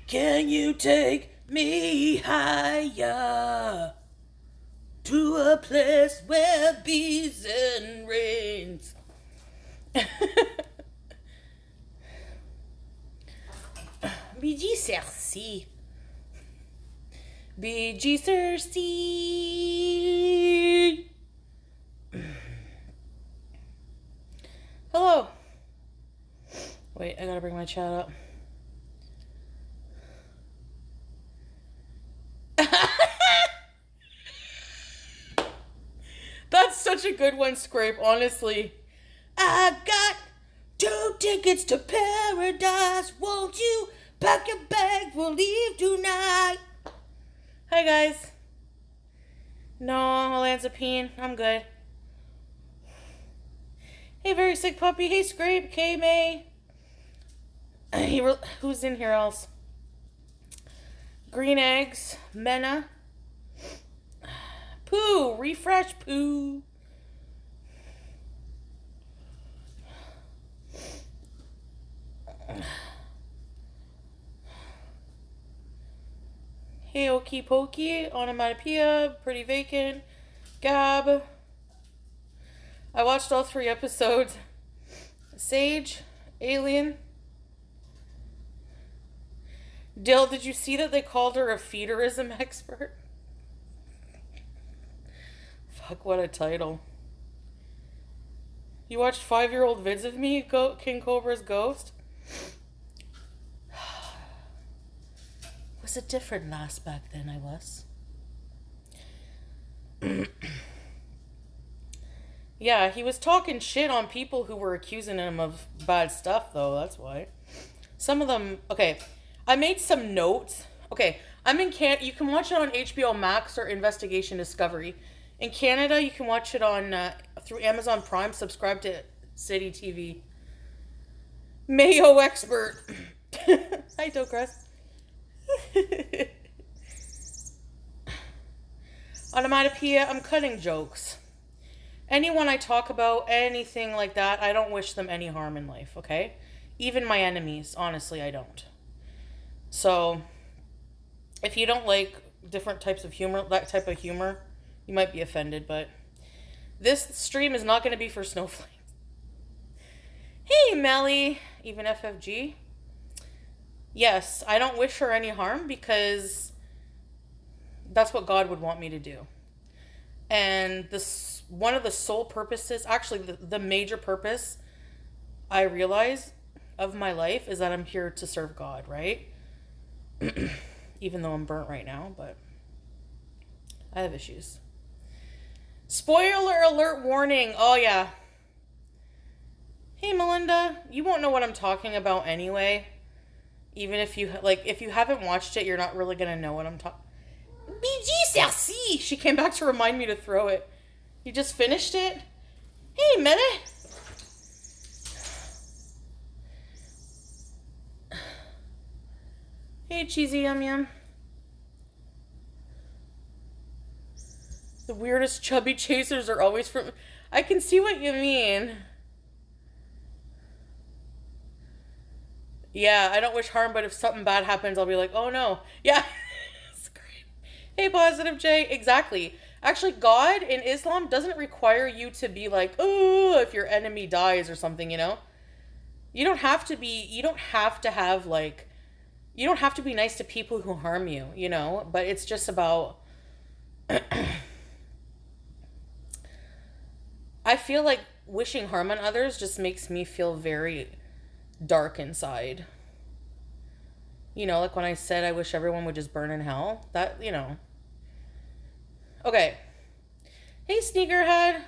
Can you take me higher to a place where bees and rains? BG Cersei. BG Cersei. Hello. Wait, I gotta bring my chat up. That's such a good one, Scrape, honestly. I got 2 tickets to paradise. Won't you pack your bag? We'll leave tonight. Hi, guys. No, Olanzapine. I'm good. Hey, very sick puppy. Hey, Scrape. K-May. Who's in here else? Green eggs. Mena. Pooh. Refresh. Pooh. Hey, Okie Pokey. Onomatopoeia. Pretty Vacant. Gab. I watched all 3 episodes. Sage. Alien. Dill, did you see that they called her a feederism expert? Fuck, what a title. You watched 5-year-old vids of me, King Cobra's Ghost? Was it different last back then, I was. Yeah, he was talking shit on people who were accusing him of bad stuff, though, that's why. Some of them, okay, I made some notes. Okay, I'm in Canada. You can watch it on HBO Max or Investigation Discovery. In Canada, you can watch it on through Amazon Prime. Subscribe to City TV. Mayo expert. Hi, Docrest. Onomatopoeia, I'm cutting jokes. Anyone I talk about, anything like that, I don't wish them any harm in life, okay? Even my enemies, honestly, I don't. So, if you don't like different types of humor, that type of humor, you might be offended, but this stream is not going to be for snowflakes. Hey, Melly, even FFG. Yes, I don't wish her any harm because that's what God would want me to do. And this one of the sole purposes, actually the major purpose I realize of my life is that I'm here to serve God, right? Even though I'm burnt right now, but I have issues. Spoiler alert warning. Oh, yeah. Hey, Melinda, you won't know what I'm talking about anyway. Even if you, if you haven't watched it, you're not really going to know what I'm talking. BG Cersei! She came back to remind me to throw it. You just finished it? Hey, Meta. Hey, Cheesy Yum Yum. The weirdest chubby chasers are always from... I can see what you mean. Yeah, I don't wish harm, but if something bad happens, I'll be like, oh no. Yeah. It's great. Hey, Positive J. Exactly. Actually, God in Islam doesn't require you to be like, oh, if your enemy dies or something, you know? You don't have to be... You don't have to have, like... You don't have to be nice to people who harm you, you know? But it's just about... I feel like wishing harm on others just makes me feel very dark inside. You know, like when I said I wish everyone would just burn in hell. That, you know. Okay. Hey, Sneakerhead.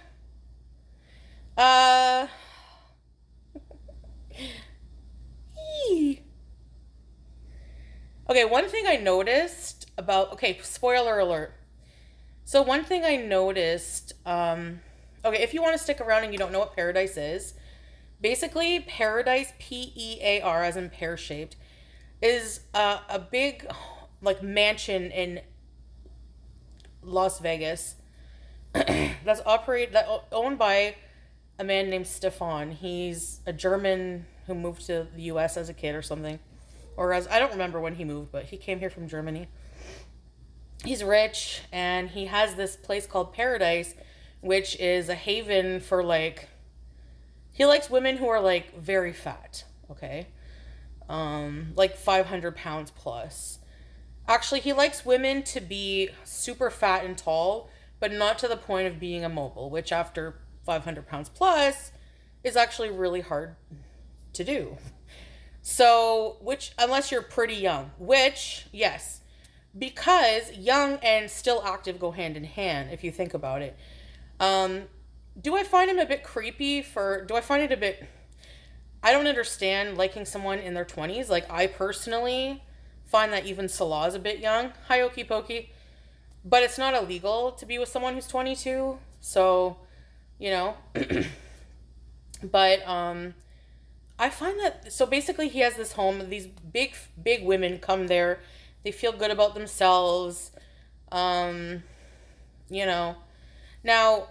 Okay, one thing I noticed about... Okay, spoiler alert. So one thing I noticed... Okay, if you want to stick around and you don't know what paradise is, basically paradise, P-E-A-R, as in pear-shaped, is a big, like, mansion in Las Vegas that's owned by a man named Stefan. He's a German who moved to the U.S. as a kid or something, or as I don't remember when he moved, but he came here from Germany. He's rich, and he has this place called Paradise, which is a haven for like, he likes women who are like very fat, okay? Like 500 pounds plus. Actually, he likes women to be super fat and tall, but not to the point of being immobile, which after 500 pounds plus is actually really hard to do. So, which, unless you're pretty young, which, yes, because young and still active go hand in hand, if you think about it. Do I find him a bit creepy do I find it a bit, I don't understand liking someone in their 20s. Like, I personally find that even Salah is a bit young. Hi, Okie Pokey. But it's not illegal to be with someone who's 22. So, you know. But, I find that, so basically he has this home. These big women come there. They feel good about themselves. You know. Now,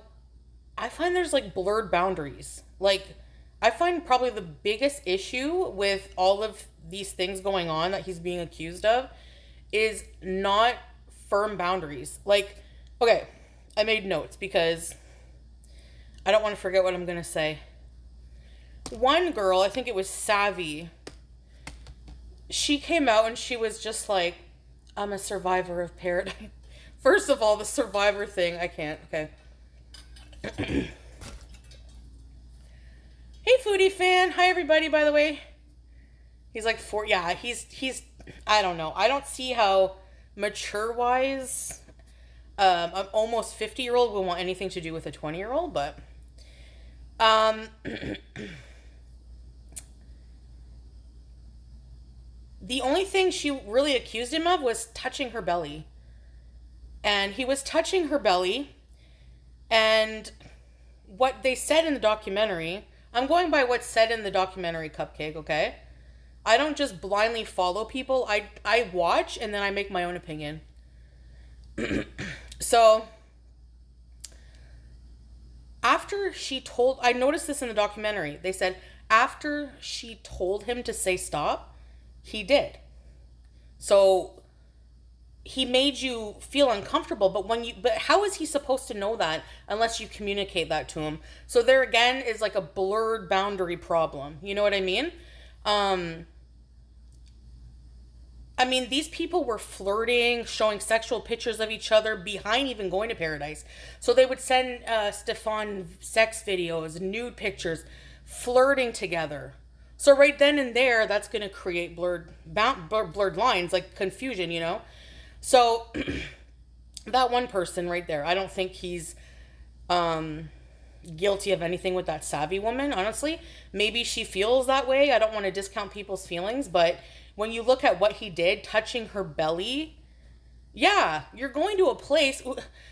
I find there's like blurred boundaries. Like, I find probably the biggest issue with all of these things going on that he's being accused of is not firm boundaries. Like, okay, I made notes because I don't want to forget what I'm going to say. One girl, I think it was Savvy, she came out and she was just like, I'm a survivor of paradise. First of all, the survivor thing, I can't, okay. Hey, foodie fan. Hi, everybody, by the way. He's like he's, I don't know. I don't see how mature-wise an almost 50-year-old will want anything to do with a 20-year-old, but the only thing she really accused him of was touching her belly. And he was touching her belly, and what they said in the documentary, I'm going by what's said in the documentary, Cupcake, okay? I don't just blindly follow people. I watch and then I make my own opinion. So, after she told, I noticed this in the documentary. They said after she told him to say stop, he did. So, he made you feel uncomfortable, but how is he supposed to know that unless you communicate that to him? So there again is like a blurred boundary problem. You know what I mean? I mean, these people were flirting, showing sexual pictures of each other behind even going to Paradise. So they would send Stefan sex videos, nude pictures, flirting together. So right then and there, that's going to create blurred lines, like confusion, you know? So, that one person right there, I don't think he's guilty of anything with that Savvy woman, honestly. Maybe she feels that way. I don't want to discount people's feelings, but when you look at what he did, touching her belly, yeah, you're going to a place.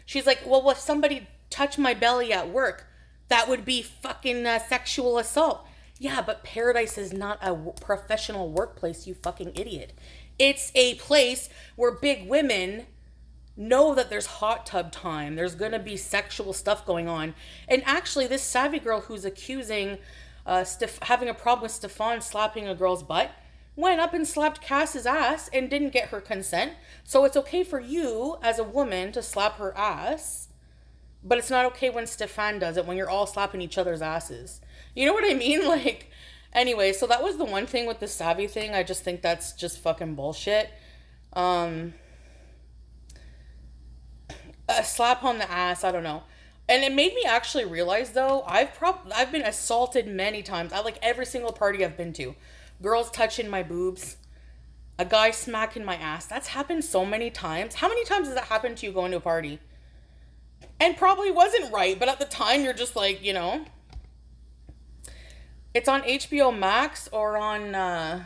She's like, well, if somebody touched my belly at work, that would be fucking sexual assault. Yeah, but Paradise is not a professional workplace, you fucking idiot. It's a place where big women know that there's hot tub time. There's going to be sexual stuff going on. And actually, this Savvy girl who's accusing, having a problem with Stefan slapping a girl's butt, went up and slapped Cass's ass and didn't get her consent. So it's okay for you as a woman to slap her ass, but it's not okay when Stefan does it, when you're all slapping each other's asses. You know what I mean? Like... Anyway, so that was the one thing with the Savvy thing. I just think that's just fucking bullshit. A slap on the ass, I don't know. And it made me actually realize, though, I've been assaulted many times. I like every single party I've been to. Girls touching my boobs. A guy smacking my ass. That's happened so many times. How many times has that happened to you going to a party? And probably wasn't right, but at the time you're just like, you know... It's on HBO Max or on, are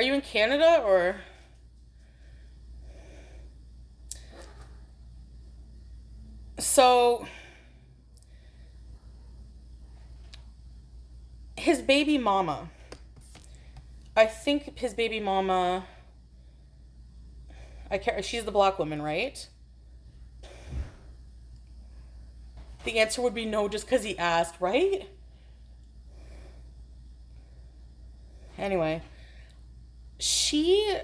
you in Canada or? So, his baby mama, I think his baby mama, she's the black woman, right? The answer would be no just because he asked, right? Anyway, She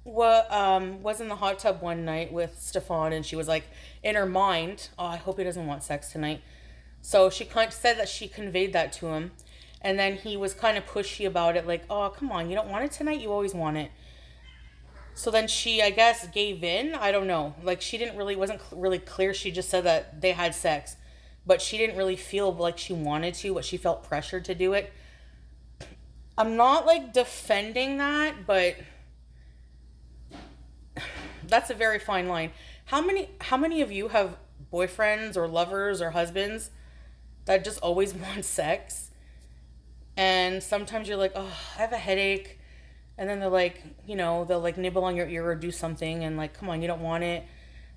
was in the hot tub one night with Stefan, and she was like, in her mind, oh, I hope he doesn't want sex tonight. So she kind of said that she conveyed that to him. And then he was kind of pushy about it, like, oh, come on, you don't want it tonight? You always want it. So then she, I guess, gave in. I don't know. Like, she didn't really, wasn't really clear. She just said that they had sex. But she didn't really feel like she wanted to, but she felt pressured to do it. I'm not, like, defending that, but that's a very fine line. How many of you have boyfriends or lovers or husbands that just always want sex? And sometimes you're like, oh, I have a headache. And then they're like, they'll like nibble on your ear or do something and like, come on, you don't want it.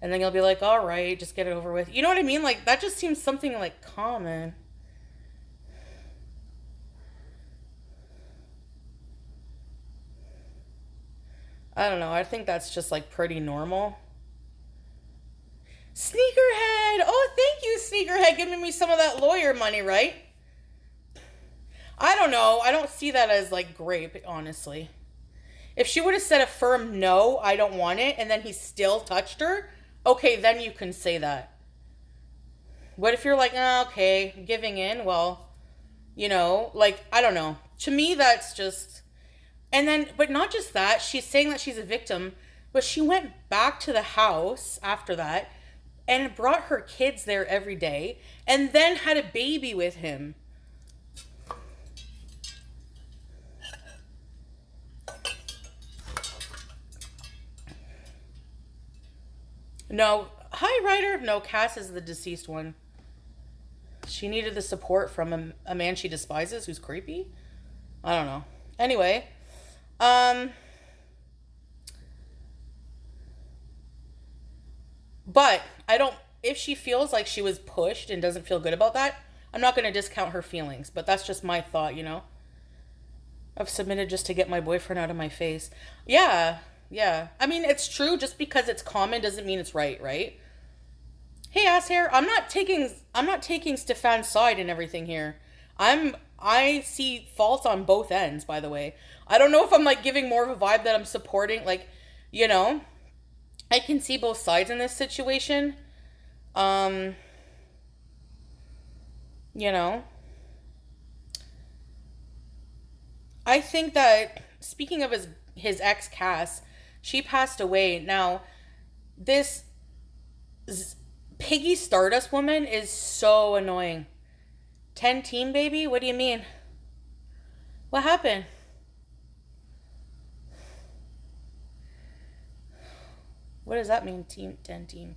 And then you'll be like, all right, just get it over with. You know what I mean? Like, that just seems something like common. I don't know. I think that's just like pretty normal. Sneakerhead! Oh, thank you, Sneakerhead, giving me some of that lawyer money, right? I don't know. I don't see that as like grape, honestly. If she would have said a firm no, I don't want it, and then he still touched her, okay, then you can say that. But if you're like, oh, okay, giving in, well, like, I don't know. To me, that's just. And then, but not just that, she's saying that she's a victim, but she went back to the house after that and brought her kids there every day and then had a baby with him. No, hi, Ryder. No, Cass is the deceased one. She needed the support from a man she despises who's creepy. I don't know. Anyway, um, but I don't. If she feels like she was pushed and doesn't feel good about that, I'm not going to discount her feelings. But that's just my thought. I've submitted just to get my boyfriend out of my face. Yeah, yeah. I mean, it's true. Just because it's common doesn't mean it's right, right? Hey, asshair, I'm not taking Stefan's side and everything here. I see faults on both ends, by the way. I don't know if I'm like giving more of a vibe that I'm supporting, like, you know, I can see both sides in this situation. Um, you know, I think that speaking of his ex Cass, she passed away. Now, this Piggy Stardust woman is so annoying. 10 team baby? What do you mean? What happened? What does that mean? Team 10 team.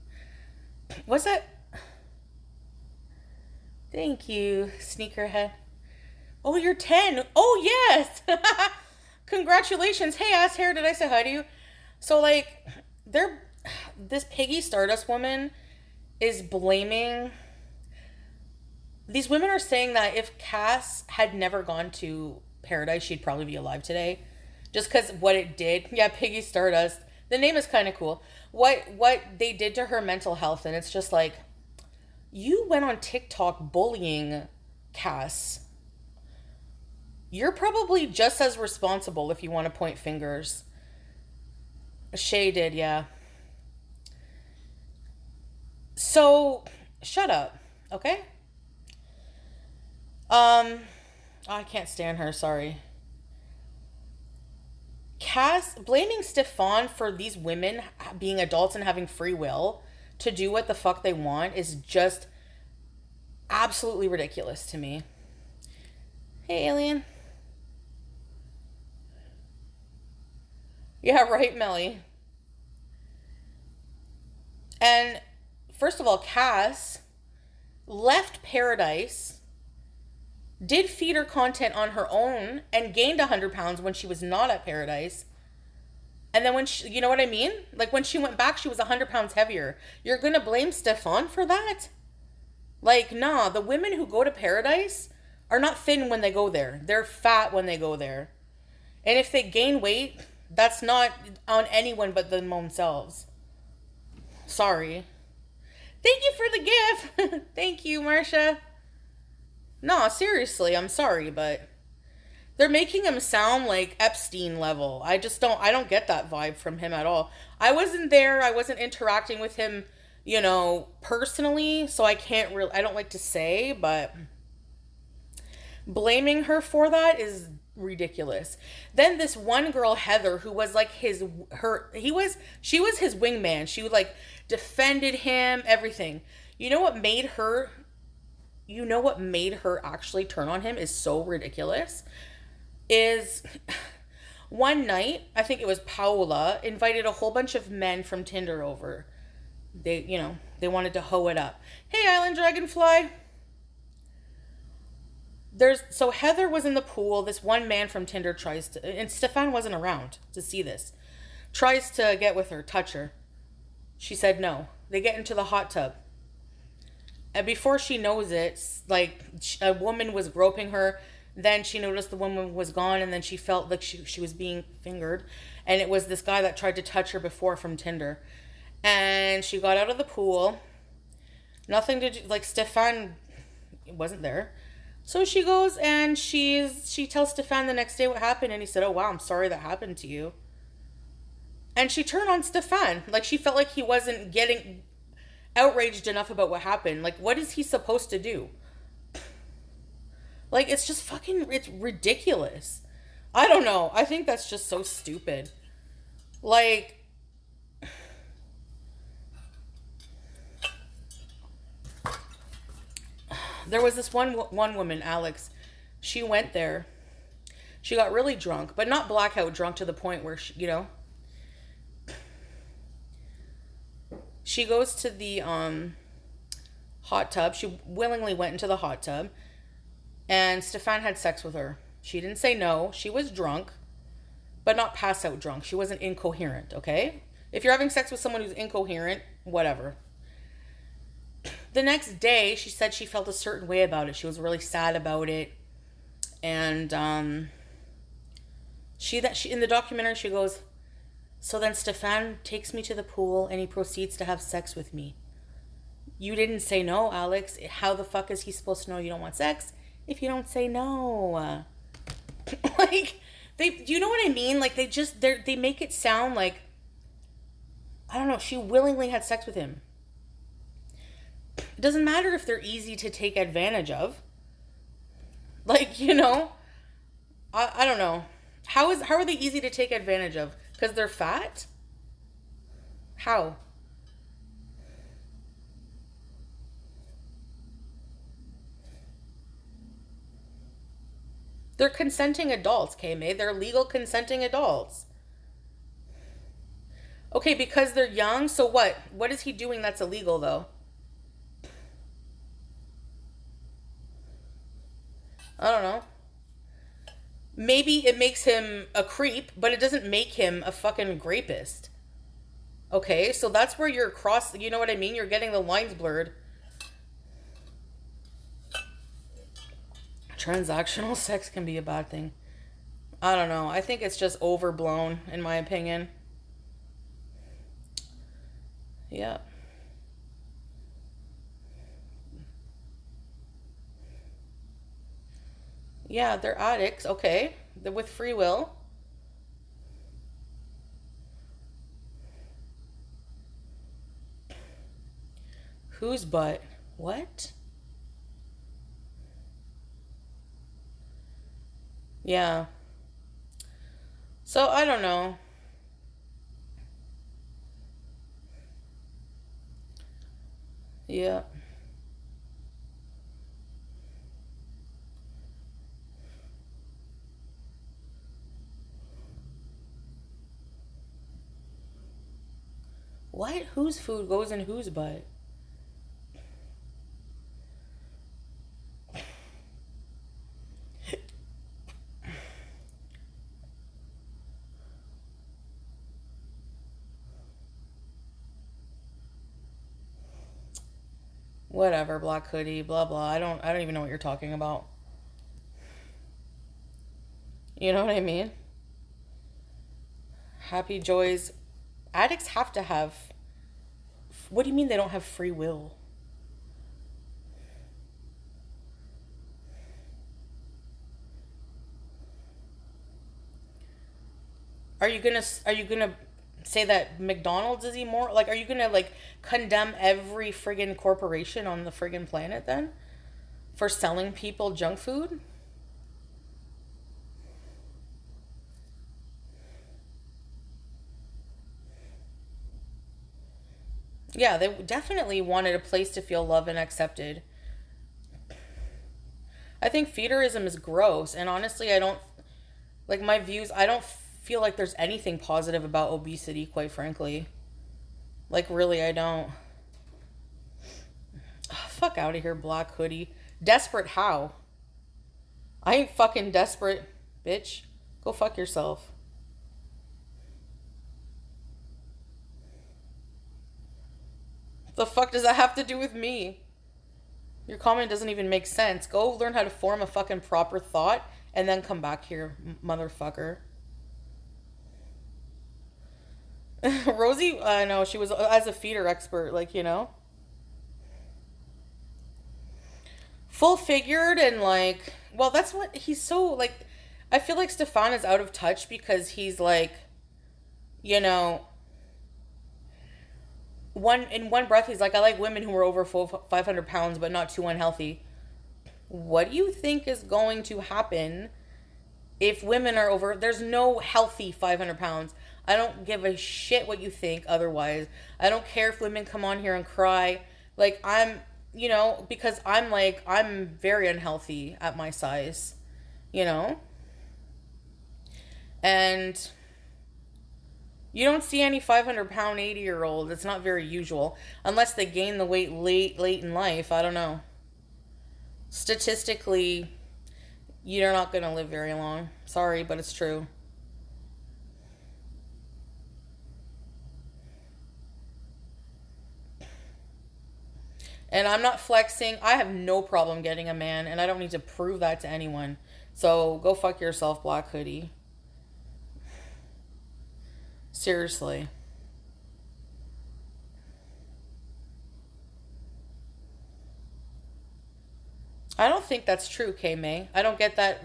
What's that? Thank you, sneakerhead. Oh, you're 10. Oh, yes. Congratulations. Hey, ass hair, did I say hi to you? So, like, this Piggy Stardust woman is blaming. These women are saying that if Cass had never gone to Paradise, she'd probably be alive today. Just because what it did. Yeah, Piggy Stardust. The name is kind of cool. What they did to her mental health, and it's just like, you went on TikTok bullying Cass. You're probably just as responsible if you want to point fingers. Shay did, yeah. So, shut up, okay? I can't stand her, sorry. Cass, blaming Stefan for these women being adults and having free will to do what the fuck they want is just absolutely ridiculous to me. Hey, alien. Yeah, right, Melly. And first of all, Cass left Paradise, did feeder content on her own, and gained 100 pounds when she was not at Paradise. And then when she, you know what I mean? Like when she went back, she was 100 pounds heavier. You're gonna blame Stefan for that? Like, nah, the women who go to Paradise are not thin when they go there. They're fat when they go there. And if they gain weight, that's not on anyone but themselves. Sorry. Thank you for the gift. Thank you, Marsha. No, seriously, I'm sorry, but They're making him sound like Epstein level. I don't get that vibe from him at all. I wasn't there. I wasn't interacting with him, personally, so I don't like to say, but blaming her for that is ridiculous. Then this one girl, Heather, who was like she was his wingman. She like defended him, everything. You know what made her actually turn on him is so ridiculous. Is one night, I think it was Paola, invited a whole bunch of men from Tinder over. They wanted to hoe it up. Hey, Island Dragonfly. So Heather was in the pool. This one man from Tinder and Stefan wasn't around to see this. Tries to get with her, touch her. She said no. They get into the hot tub. And before she knows it, like a woman was groping her. Then she noticed the woman was gone, and then she felt like she was being fingered. And it was this guy that tried to touch her before from Tinder. And she got out of the pool. Nothing to do, like Stefan wasn't there. So she goes and she tells Stefan the next day what happened, and he said, "Oh wow, I'm sorry that happened to you." And she turned on Stefan. Like she felt like he wasn't getting outraged enough about what happened. Like what is he supposed to do? Like it's just it's ridiculous. I don't know. I think that's just so stupid. Like there was this one woman, Alex. She went there. She got really drunk, but not blackout drunk to the point where she goes to the hot tub. She willingly went into the hot tub, and Stefan had sex with her. She didn't say no. She was drunk, but not pass out drunk. She wasn't incoherent, okay? If you're having sex with someone who's incoherent, whatever. The next day, she said she felt a certain way about it. She was really sad about it. And she in the documentary, she goes, "So then Stefan takes me to the pool and he proceeds to have sex with me. You didn't say no, Alex. How the fuck is he supposed to know you don't want sex if you don't say no?" Like, you know what I mean? Like, they make it sound like, I don't know, she willingly had sex with him. It doesn't matter if they're easy to take advantage of. Like, I don't know. How are they easy to take advantage of? Because they're fat? How? They're consenting adults, K-May. They're legal consenting adults. Okay, because they're young, so what? What is he doing that's illegal, though? I don't know. Maybe it makes him a creep, but it doesn't make him a fucking rapist. Okay, so that's where you're you know what I mean? You're getting the lines blurred. Transactional sex can be a bad thing. I don't know. I think it's just overblown, in my opinion. Yeah. Yeah, they're addicts. Okay. They're with free will. Whose butt? What? Yeah. So I don't know. Yeah. What? Whose food goes in whose butt? Whatever, black hoodie, blah blah. I don't even know what you're talking about. You know what I mean? Happy joys. Addicts have to have. What do you mean they don't have free will? are you gonna say that McDonald's is immoral? Like, are you gonna like condemn every friggin' corporation on the friggin' planet then for selling people junk food? Yeah, they definitely wanted a place to feel loved and accepted. I think feederism is gross, and honestly, I don't like my views. I don't feel like there's anything positive about obesity, quite frankly. Like, really, I don't. Ugh, fuck out of here, black hoodie. Desperate how? I ain't fucking desperate, bitch. Go fuck yourself. The fuck does that have to do with me? Your comment doesn't even make sense. Go learn how to form a fucking proper thought and then come back here, motherfucker. Rosie, I know, she was as a feeder expert, like, you know. Full figured and like, well, that's what he's so like. I feel like Stefan is out of touch because he's like, you know, one breath he's like, I like women who are over 500 pounds but not too unhealthy. What do you think is going to happen if women are over? There's no healthy 500 pounds. I don't give a shit what you think otherwise. I don't care if women come on here and cry. Like, I'm, you know, because I'm like, I'm very unhealthy at my size, you know? And you don't see any 500-pound 80-year-old. It's not very usual. Unless they gain the weight late in life. I don't know. Statistically, you're not going to live very long. Sorry, but it's true. And I'm not flexing. I have no problem getting a man, and I don't need to prove that to anyone. So go fuck yourself, black hoodie. Seriously. I don't think that's true, K May. I don't get that.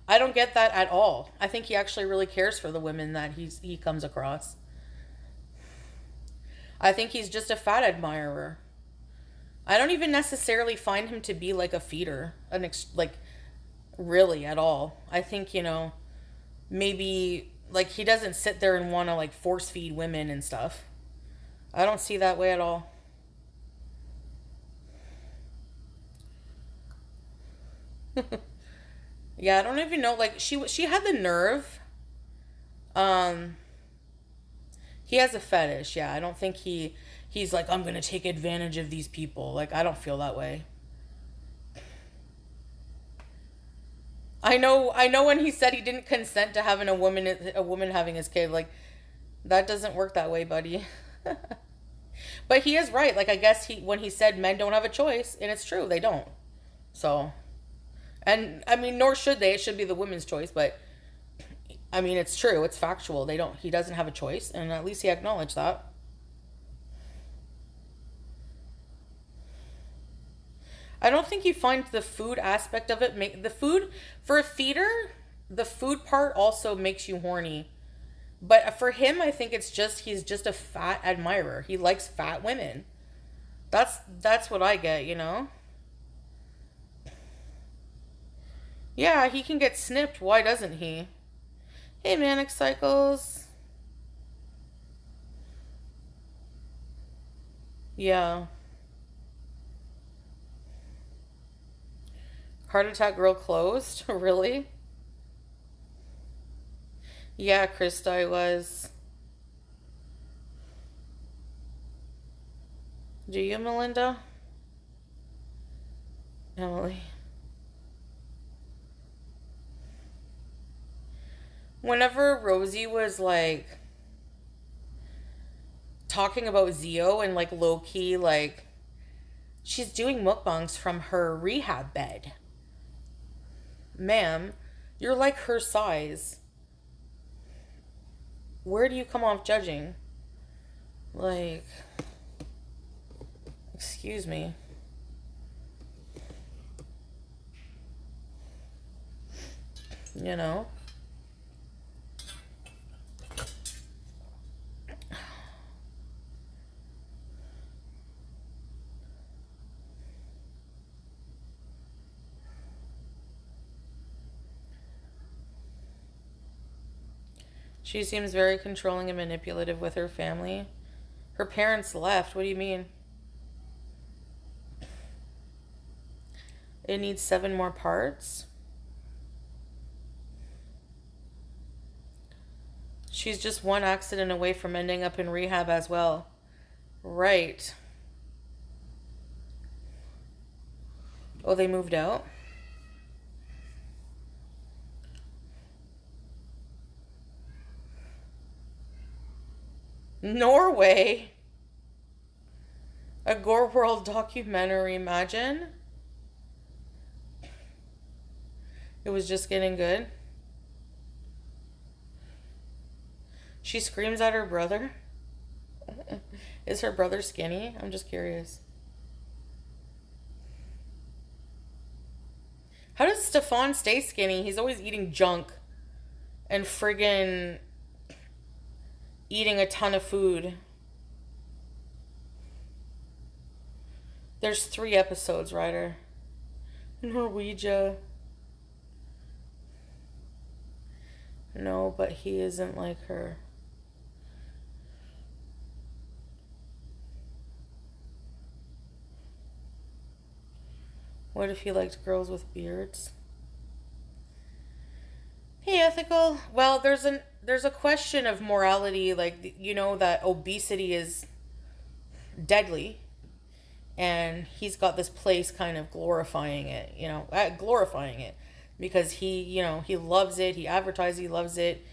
I don't get that at all. I think he actually really cares for the women that he comes across. I think he's just a fat admirer. I don't even necessarily find him to be like a feeder, like really at all. I think, you know, maybe like he doesn't sit there and want to like force feed women and stuff. I don't see that way at all. Yeah, I don't even know. Like she had the nerve. Um, he has a fetish. Yeah, I don't think he's like, I'm gonna take advantage of these people. Like, I don't feel that way. I know when he said he didn't consent to having a woman having his kid, like that doesn't work that way, buddy. But he is right. Like, I guess he when he said men don't have a choice, and it's true, they don't. So, and I mean, nor should they. It should be the women's choice, but I mean, it's true. It's factual. They don't. He doesn't have a choice, and at least he acknowledged that. I don't think you find the food aspect of it make the food for a feeder. The food part also makes you horny, but for him, I think it's just he's just a fat admirer. He likes fat women. That's what I get. You know. Yeah, he can get snipped. Why doesn't he? Hey, Manic Cycles. Yeah. Heart Attack Girl closed? Really? Yeah, Krista, I was. Do you, Melinda? Emily. Whenever Rosie was like talking about Zio and like low key, like she's doing mukbangs from her rehab bed. Ma'am, you're like her size. Where do you come off judging? Like, excuse me. You know? She seems very controlling and manipulative with her family. Her parents left. What do you mean? It needs 7 more parts. She's just one accident away from ending up in rehab as well. Right. Oh, they moved out? Norway? A Gore World documentary, imagine? It was just getting good. She screams at her brother. Is her brother skinny? I'm just curious. How does Stefan stay skinny? He's always eating junk and friggin' eating a ton of food. There's 3 episodes, Ryder. Norwegia. No, but he isn't like her. What if he liked girls with beards? Hey, ethical. Well, there's a question of morality, like, you know, that obesity is deadly, and he's got this place kind of glorifying it, glorifying it because he loves it. He advertises he loves it.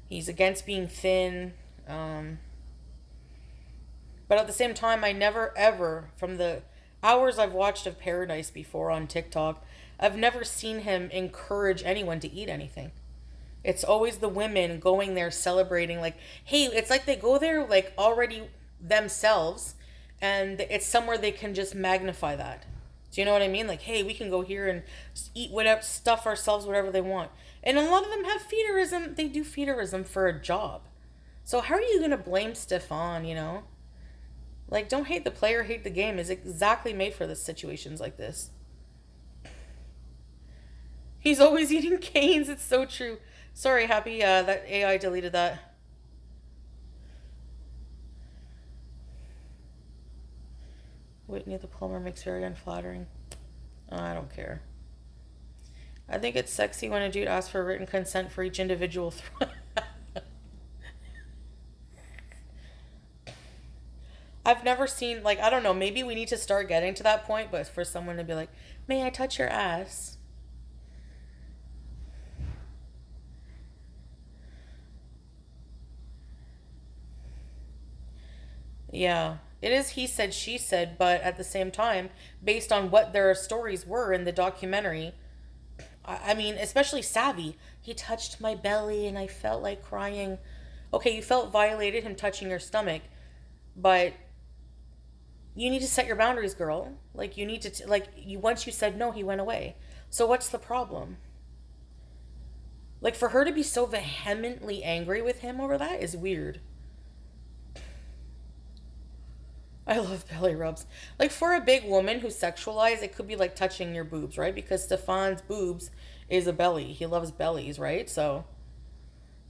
He's against being thin. But at the same time, I never ever, from the hours I've watched of Paradise before on TikTok, I've never seen him encourage anyone to eat anything. It's always the women going there celebrating, like, hey, it's like they go there like already themselves, and it's somewhere they can just magnify that. Do you know what I mean? Like, hey, we can go here and just eat whatever, stuff ourselves, whatever they want. And a lot of them have feederism. They do feederism for a job. So how are you going to blame Stefan, Like, don't hate the player, hate the game is exactly made for this situations like this. He's always eating canes. It's so true. Sorry, Happy. That AI deleted that. Whitney the plumber makes very unflattering. Oh, I don't care. I think it's sexy when a dude asks for written consent for each individual I've never seen, like, I don't know, maybe we need to start getting to that point, but for someone to be like, may I touch your ass? Yeah, it is he said, she said, but at the same time, based on what their stories were in the documentary, I mean, especially Savvy, he touched my belly and I felt like crying. Okay, you felt violated, him touching your stomach, but you need to set your boundaries, girl. Like, you need to, once you said no, he went away. So what's the problem? Like, for her to be so vehemently angry with him over that is weird. I love belly rubs. Like, for a big woman who's sexualized, it could be like touching your boobs, right? Because Stefan's boobs is a belly. He loves bellies, right? So,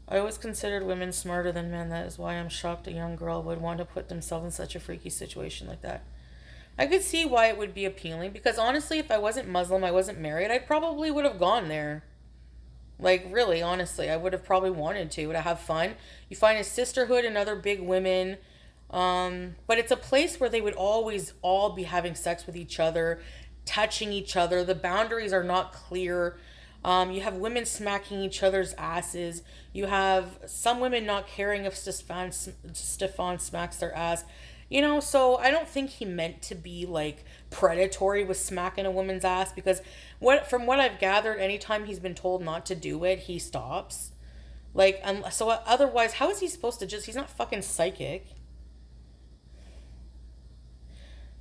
I always considered women smarter than men. That is why I'm shocked a young girl would want to put themselves in such a freaky situation like that. I could see why it would be appealing, because honestly, if I wasn't Muslim, I wasn't married, I probably would have gone there. Like, really, honestly, I would have probably wanted to have fun. You find a sisterhood and other big women. But it's a place where they would always all be having sex with each other, touching each other. The boundaries are not clear. You have women smacking each other's asses. You have some women not caring if Stefan smacks their ass. So I don't think he meant to be like predatory with smacking a woman's ass, because from what I've gathered, anytime he's been told not to do it, he stops. Like, so otherwise, how is he supposed to he's not fucking psychic.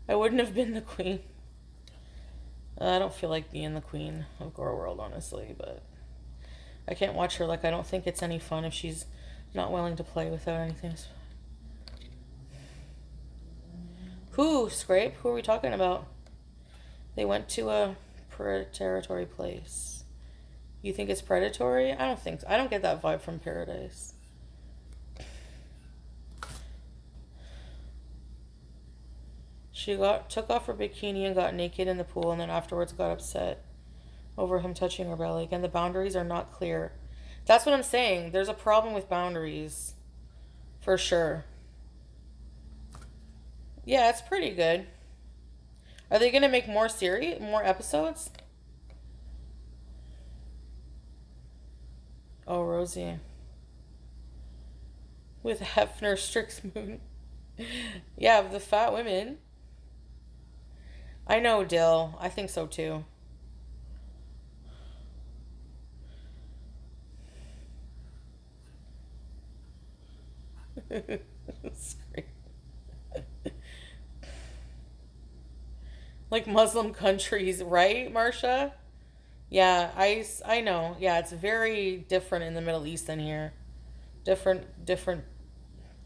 I wouldn't have been the queen. I don't feel like being the queen of Gore World, honestly, but I can't watch her. Like, I don't think it's any fun if she's not willing to play without anything. Who, Scrape? Who are we talking about? They went to a predatory place. You think it's predatory? I don't think so. I don't get that vibe from Paradise. She took off her bikini and got naked in the pool, and then afterwards got upset over him touching her belly. Again, the boundaries are not clear. That's what I'm saying. There's a problem with boundaries. For sure. Yeah, it's pretty good. Are they gonna make more more episodes? Oh, Rosie. With Hefner Strixmoon. Yeah, the fat women. I know, Dill. I think so too. It's great. Like Muslim countries, right, Marsha? Yeah, I know. Yeah, it's very different in the Middle East than here. Different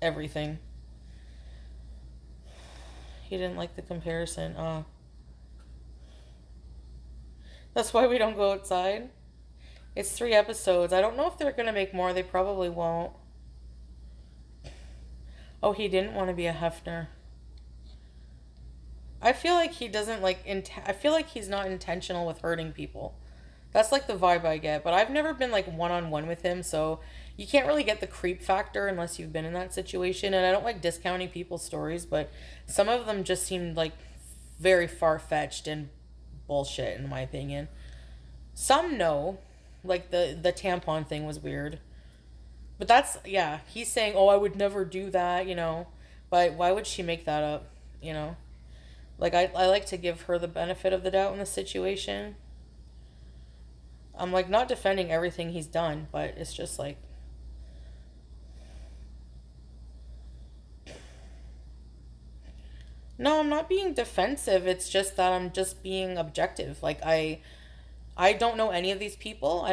everything. He didn't like the comparison. That's why we don't go outside. It's 3 episodes. I don't know if they're gonna make more. They probably won't. Oh, he didn't want to be a Hefner. I feel like he doesn't like. I feel like he's not intentional with hurting people. That's like the vibe I get. But I've never been like one on one with him, so you can't really get the creep factor unless you've been in that situation. And I don't like discounting people's stories, but some of them just seemed like very far fetched and bullshit, in my opinion. Some no, like the tampon thing was weird. But that's, yeah, he's saying, oh, I would never do that, you know. But why would she make that up, you know? Like, I like to give her the benefit of the doubt in the situation. I'm, like, not defending everything he's done, but it's just, like... No, I'm not being defensive. It's just that I'm just being objective. Like, I don't know any of these people.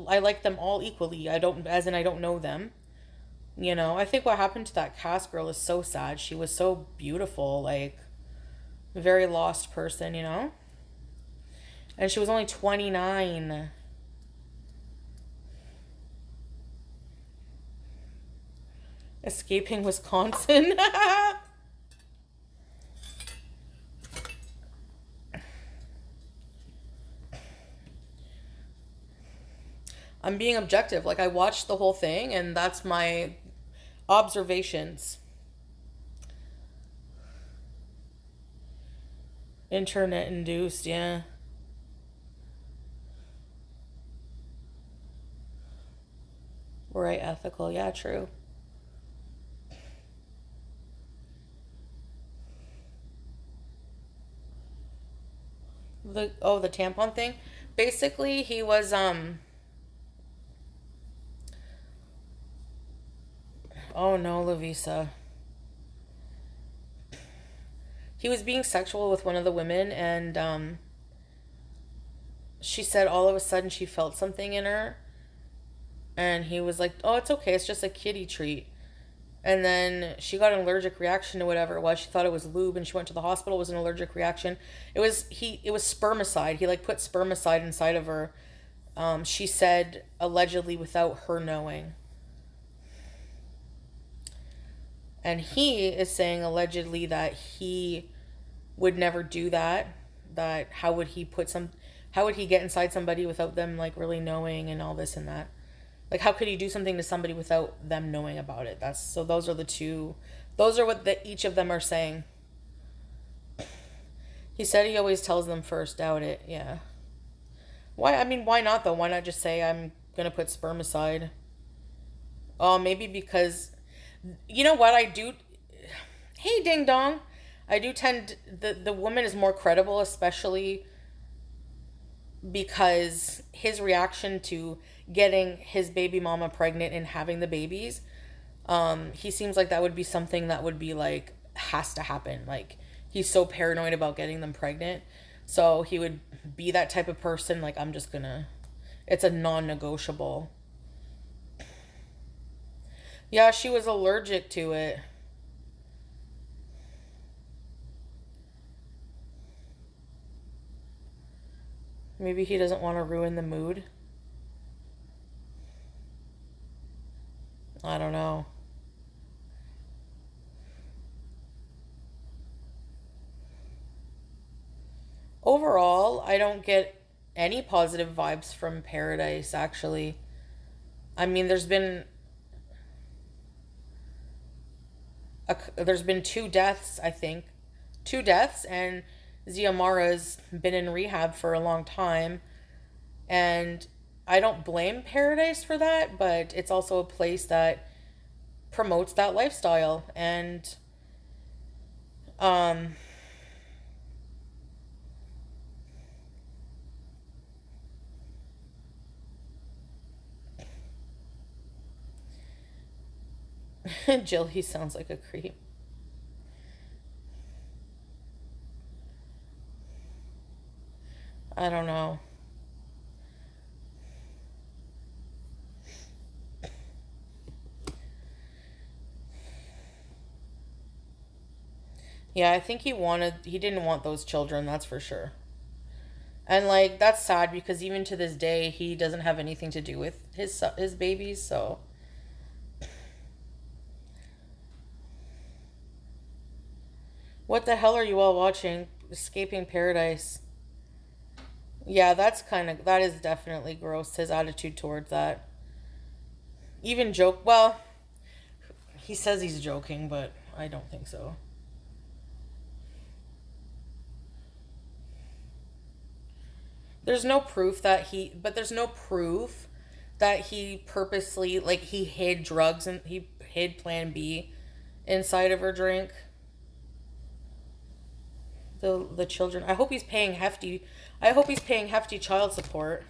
I like them all equally. As in, I don't know them. You know, I think what happened to that cast girl is so sad. She was so beautiful, like, very lost person, you know? And she was only 29. Escaping Wisconsin. I'm being objective. Like, I watched the whole thing, and that's my observations. Internet induced, yeah. Right, ethical, yeah, true. The tampon thing. Basically, he was oh no, Lavisa. He was being sexual with one of the women, and she said all of a sudden she felt something in her, and he was like, "Oh, it's okay. It's just a kitty treat." And then she got an allergic reaction to whatever it was. She thought it was lube, and she went to the hospital. It was an allergic reaction. It was spermicide. He like put spermicide inside of her. She said allegedly without her knowing. And he is saying allegedly that he would never do that. That how would he get inside somebody without them like really knowing and all this and that? Like, how could he do something to somebody without them knowing about it? Those are the two. Those are what each of them are saying. He said he always tells them first, doubt it. Yeah. Why? I mean, why not though? Why not just say I'm gonna put spermicide? Oh, maybe because, you know what I do. Hey, ding dong. I do tend the woman is more credible, especially because his reaction to getting his baby mama pregnant and having the babies, he seems like that would be something that would be like has to happen. Like, he's so paranoid about getting them pregnant, so he would be that type of person. Like, I'm just gonna, it's a non-negotiable. Yeah, she was allergic to it. Maybe he doesn't want to ruin the mood. I don't know. Overall, I don't get any positive vibes from Paradise, actually. I mean, there's been two deaths, I think. Two deaths, and Ziamara's been in rehab for a long time. And I don't blame Paradise for that, but it's also a place that promotes that lifestyle. And um Jill, he sounds like a creep. I don't know. Yeah, I think he didn't want those children, that's for sure. And like that's sad because even to this day he doesn't have anything to do with his babies, so what the hell are you all watching? Escaping Paradise. Yeah, that is definitely gross, his attitude towards that. Even joke, well, he says he's joking, but I don't think so. There's no proof that he purposely, like, he hid drugs and he hid Plan B inside of her drink. The children. I hope he's paying hefty child support.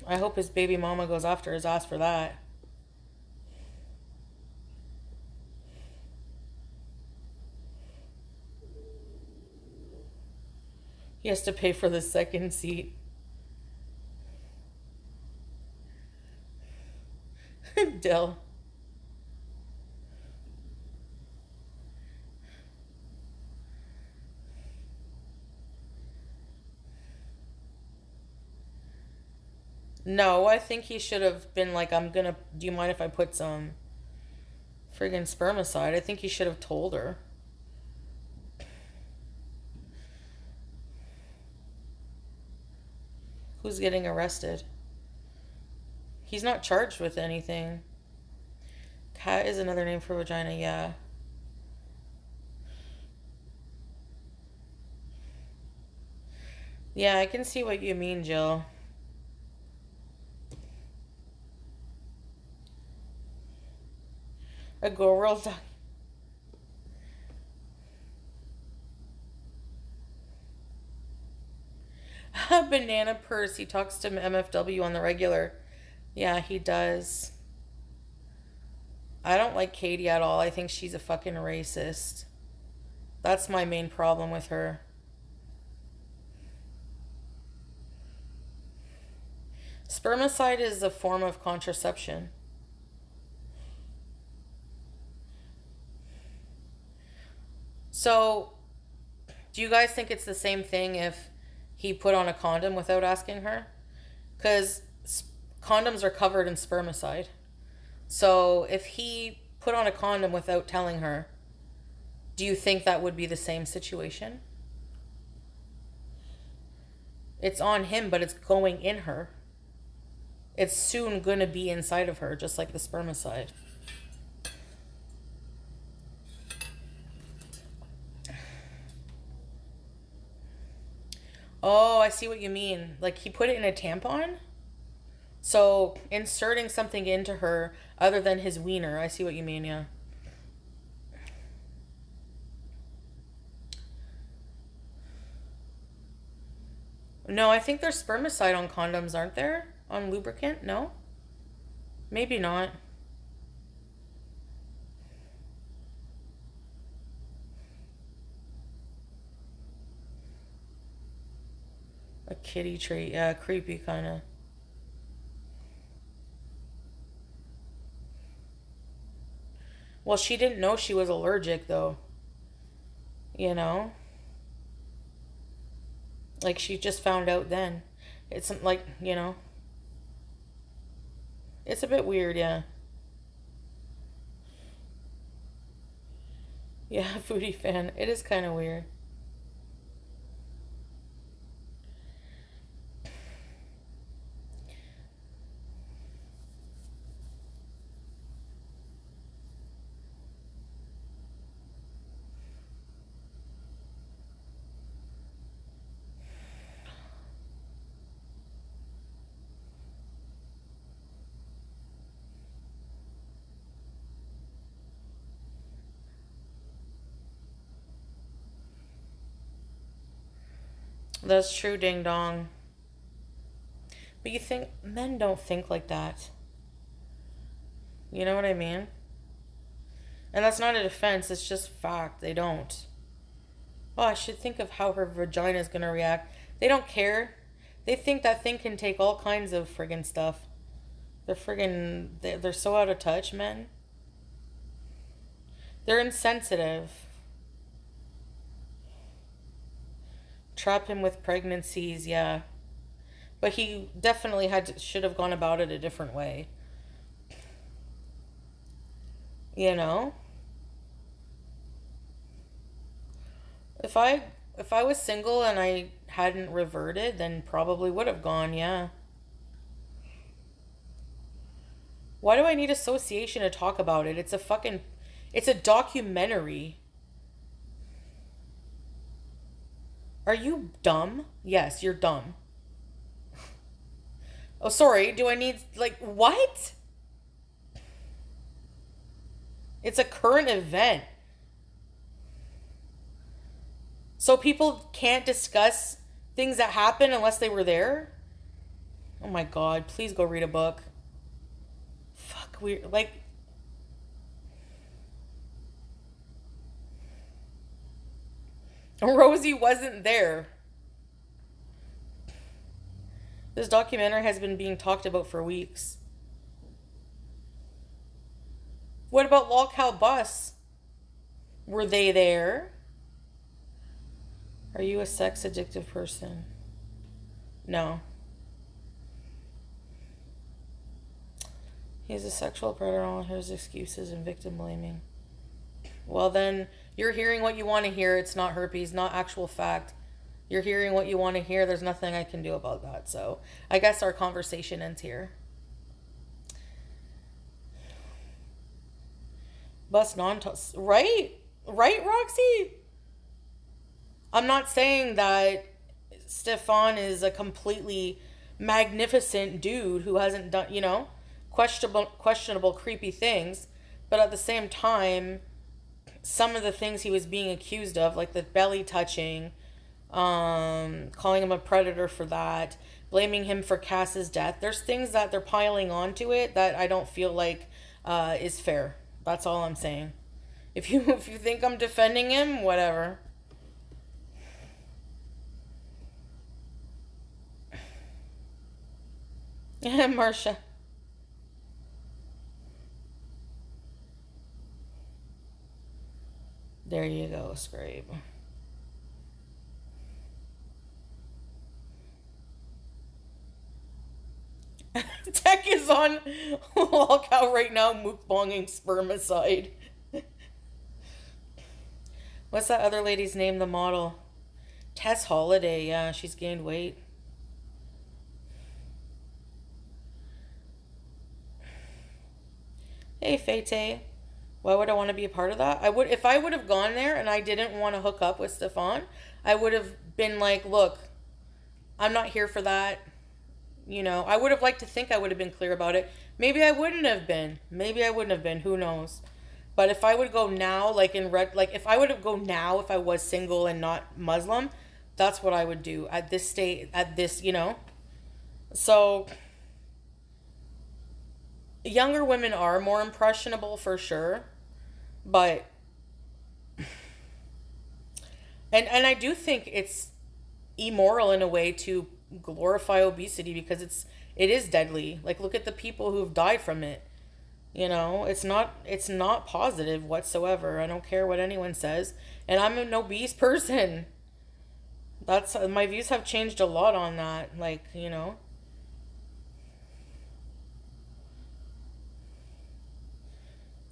I hope his baby mama goes after his ass for that. He has to pay for the second seat. Dill. No, I think he should have been like, do you mind if I put some friggin' spermicide? I think he should have told her. Who's getting arrested? He's not charged with anything. Cat is another name for vagina, yeah. Yeah, I can see what you mean, Jill. A girl dog. Banana purse. He talks to MFW on the regular. Yeah, he does. I don't like Katie at all. I think she's a fucking racist. That's my main problem with her. Spermicide is a form of contraception. So, do you guys think it's the same thing if he put on a condom without asking her? Because condoms are covered in spermicide. So, if he put on a condom without telling her, do you think that would be the same situation? It's on him, but it's going in her. It's soon going to be inside of her, just like the spermicide. Oh, I see what you mean. Like he put it in a tampon? So inserting something into her other than his wiener. I see what you mean, yeah. No, I think there's spermicide on condoms, aren't there? On lubricant? No? Maybe not. A kitty treat. Yeah, creepy kind of. Well, she didn't know she was allergic, though. You know? Like, she just found out then. It's like, it's a bit weird, yeah. Yeah, foodie fan. It is kind of weird. That's true, ding dong. But you think men don't think like that. You know what I mean? And that's not a defense, it's just fact. They don't. Oh, I should think of how her vagina is going to react. They don't care. They think that thing can take all kinds of friggin' stuff. They're so out of touch, men. They're insensitive. Trap him with pregnancies, yeah. But he definitely should have gone about it a different way. You know? If I if I was single and I hadn't reverted, then probably would have gone, yeah. Why do I need association to talk about it? It's a documentary. Are you dumb? Yes, you're dumb. Oh, sorry. Do I need, like, what? It's a current event. So people can't discuss things that happen unless they were there? Oh my god, please go read a book. Fuck, like, Rosie wasn't there. This documentary has been being talked about for weeks. What about Lolcow Bus? Were they there? Are you a sex addictive person? No. He's a sexual predator, all his excuses and victim blaming. Well, then you're hearing what you want to hear. It's not herpes, not actual fact. You're hearing what you want to hear. There's nothing I can do about that. So I guess our conversation ends here. Bus right? Right, Roxy? I'm not saying that Stefan is a completely magnificent dude who hasn't done, questionable, creepy things. But at the same time, some of the things he was being accused of, like the belly touching, calling him a predator for that, blaming him for Cass's death. There's things that they're piling onto it that I don't feel like is fair. That's all I'm saying. If you think I'm defending him, whatever. Yeah, Marsha. There you go, Scrape. Tech is on Lolcow right now, mukbanging spermicide. What's that other lady's name, the model? Tess Holiday, yeah, she's gained weight. Hey, Fete. Why would I want to be a part of that? If I would have gone there and I didn't want to hook up with Stefan, I would have been like, look, I'm not here for that. I would have liked to think I would have been clear about it. Maybe I wouldn't have been. Who knows? But if I would go now, if I would have go now, if I was single and not Muslim, that's what I would do at this state, So, younger women are more impressionable for sure, but, and I do think it's immoral in a way to glorify obesity because it is deadly. Like, look at the people who've died from it. It's not positive whatsoever. I don't care what anyone says, and I'm an obese person. That's my views have changed a lot on that.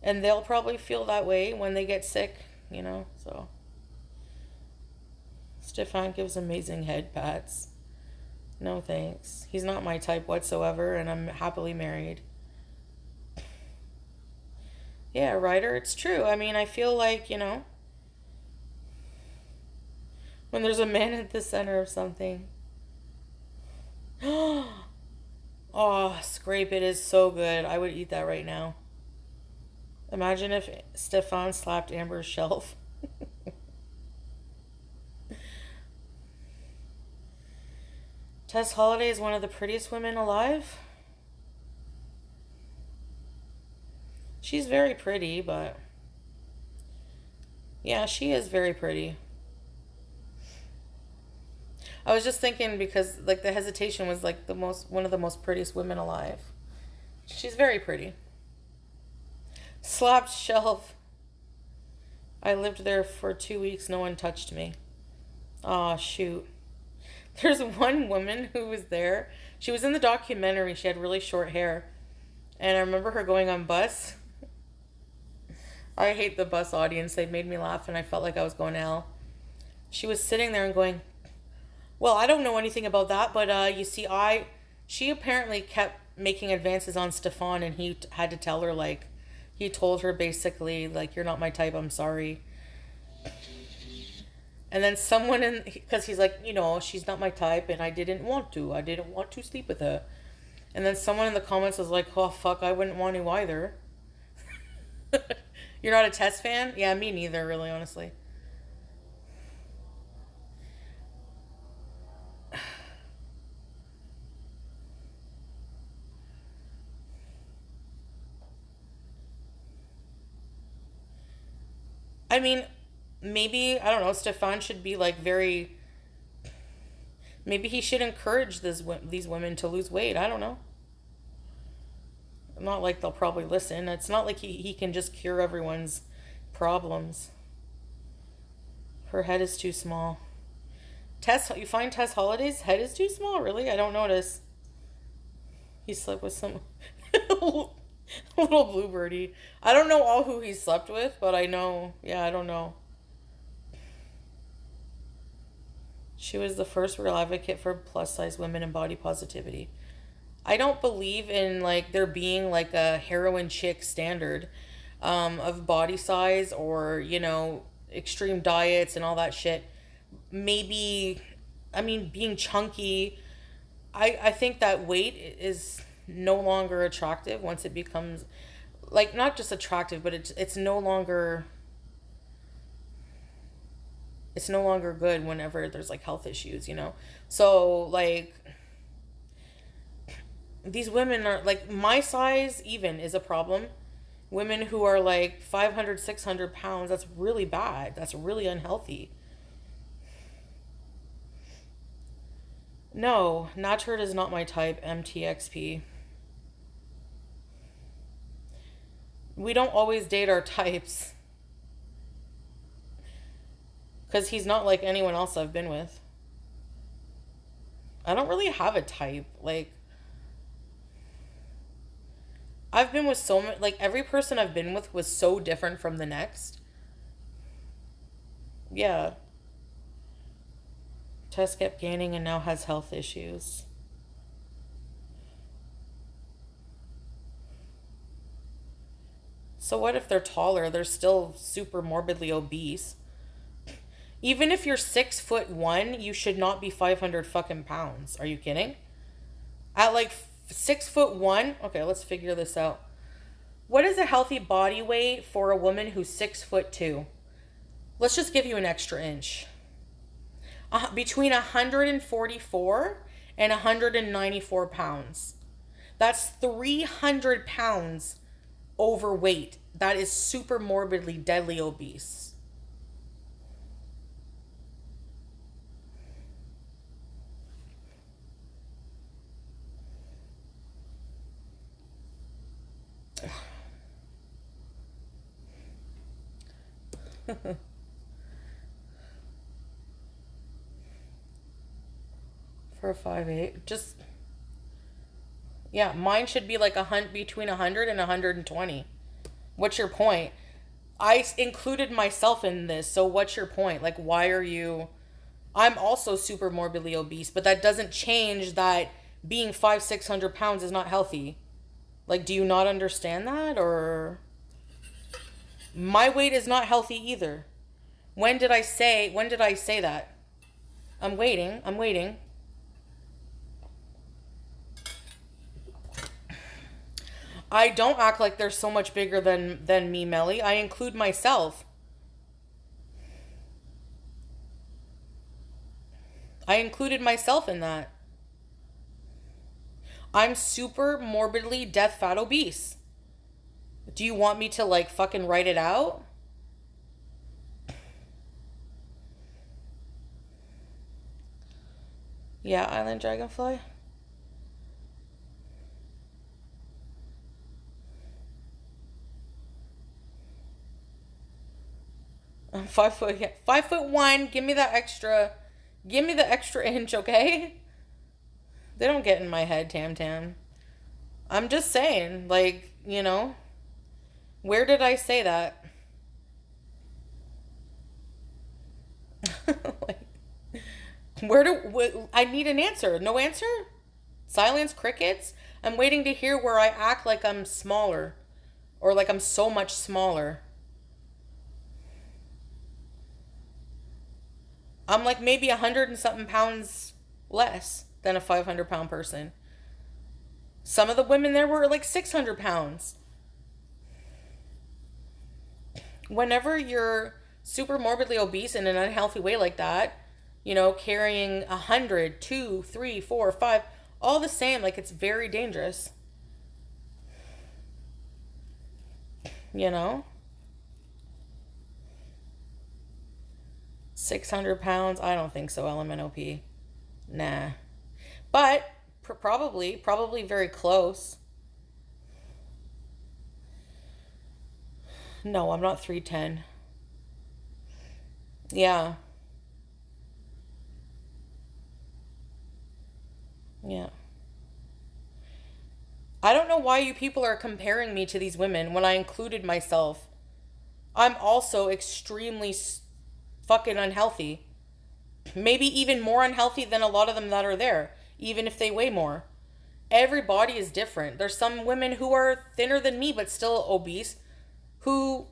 And they'll probably feel that way when they get sick. So Stefan gives amazing head pats. No thanks. He's not my type whatsoever, and I'm happily married. Yeah, Ryder, it's true. I mean, I feel like, when there's a man at the center of something. Oh, Scrape, it is so good. I would eat that right now. Imagine if Stefan slapped Amber's shelf. Tess Holliday is one of the prettiest women alive. She's very pretty, but yeah, she is very pretty. I was just thinking because like the hesitation was like one of the most prettiest women alive. She's very pretty. Slapped shelf. I lived there for 2 weeks. No one touched me. Aw, shoot. There's one woman who was there. She was in the documentary. She had really short hair. And I remember her going on bus. I hate the bus audience. They made me laugh and I felt like I was going to hell. She was sitting there and going, well, I don't know anything about that, but you see, she apparently kept making advances on Stefan and he had to tell her, like, he told her basically, like, you're not my type, I'm sorry. And then someone because he's like, she's not my type and I didn't want to sleep with her. And then someone in the comments was like, oh, fuck, I wouldn't want to either. You're not a Tess fan? Yeah, me neither, really, honestly. I mean, maybe, I don't know, Stefan should be like maybe he should encourage these women to lose weight. I don't know. Not like they'll probably listen. It's not like he can just cure everyone's problems. Her head is too small. You find Tess Holliday's head is too small? Really? I don't notice. He slept with some little bluebirdie. I don't know all who he slept with, but I know. Yeah, I don't know. She was the first real advocate for plus size women and body positivity. I don't believe in like there being like a heroin chick standard of body size or, extreme diets and all that shit. Maybe, I mean, being chunky, I think that weight is no longer attractive once it becomes, like, not just attractive, but it's no longer good whenever there's like health issues, So like these women are like my size even is a problem. Women who are like 500, 600 pounds, that's really bad. That's really unhealthy. No, Natcherd is not my type, MTXP. We don't always date our types. Because he's not like anyone else I've been with. I don't really have a type. Like, I've been with so many, like, every person I've been with was so different from the next. Yeah. Tess kept gaining and now has health issues. So what if they're taller? They're still super morbidly obese. Even if you're 6'1", you should not be 500 fucking pounds. Are you kidding? At like 6'1", okay, let's figure this out. What is a healthy body weight for a woman who's 6'2"? Let's just give you an extra inch. Between 144 and 194 pounds. That's 300 pounds overweight. That is super morbidly deadly obese. For a 5'8", just yeah, mine should be like between 100 and 120. What's your point? I included myself in this, so what's your point? Like, why are you? I'm also super morbidly obese, but that doesn't change that being 500-600 pounds is not healthy. Like, do you not understand that? Or my weight is not healthy either. When did I say that? I'm waiting. I don't act like they're so much bigger than me, Melly. I include myself. I included myself in that. I'm super morbidly death fat obese. Do you want me to like fucking write it out? Yeah, Island Dragonfly. I'm 5 foot, yeah, 5'1". Give me the extra inch, okay? They don't get in my head, Tam Tam. I'm just saying, like, where did I say that? Like, I need an answer. No answer? Silence, crickets? I'm waiting to hear where I act like I'm smaller or like I'm so much smaller. I'm like maybe 100 and something pounds less than a 500-pound person. Some of the women there were like 600 pounds. Whenever you're super morbidly obese in an unhealthy way like that, carrying 100, 2, 3, 4, 5, all the same, like it's very dangerous. You know? 600 pounds? I don't think so, LMNOP. Nah. But probably very close. No, I'm not 310. Yeah. Yeah. I don't know why you people are comparing me to these women when I included myself. I'm also extremely fucking unhealthy. Maybe even more unhealthy than a lot of them that are there, even if they weigh more. Every body is different. There's some women who are thinner than me but still obese who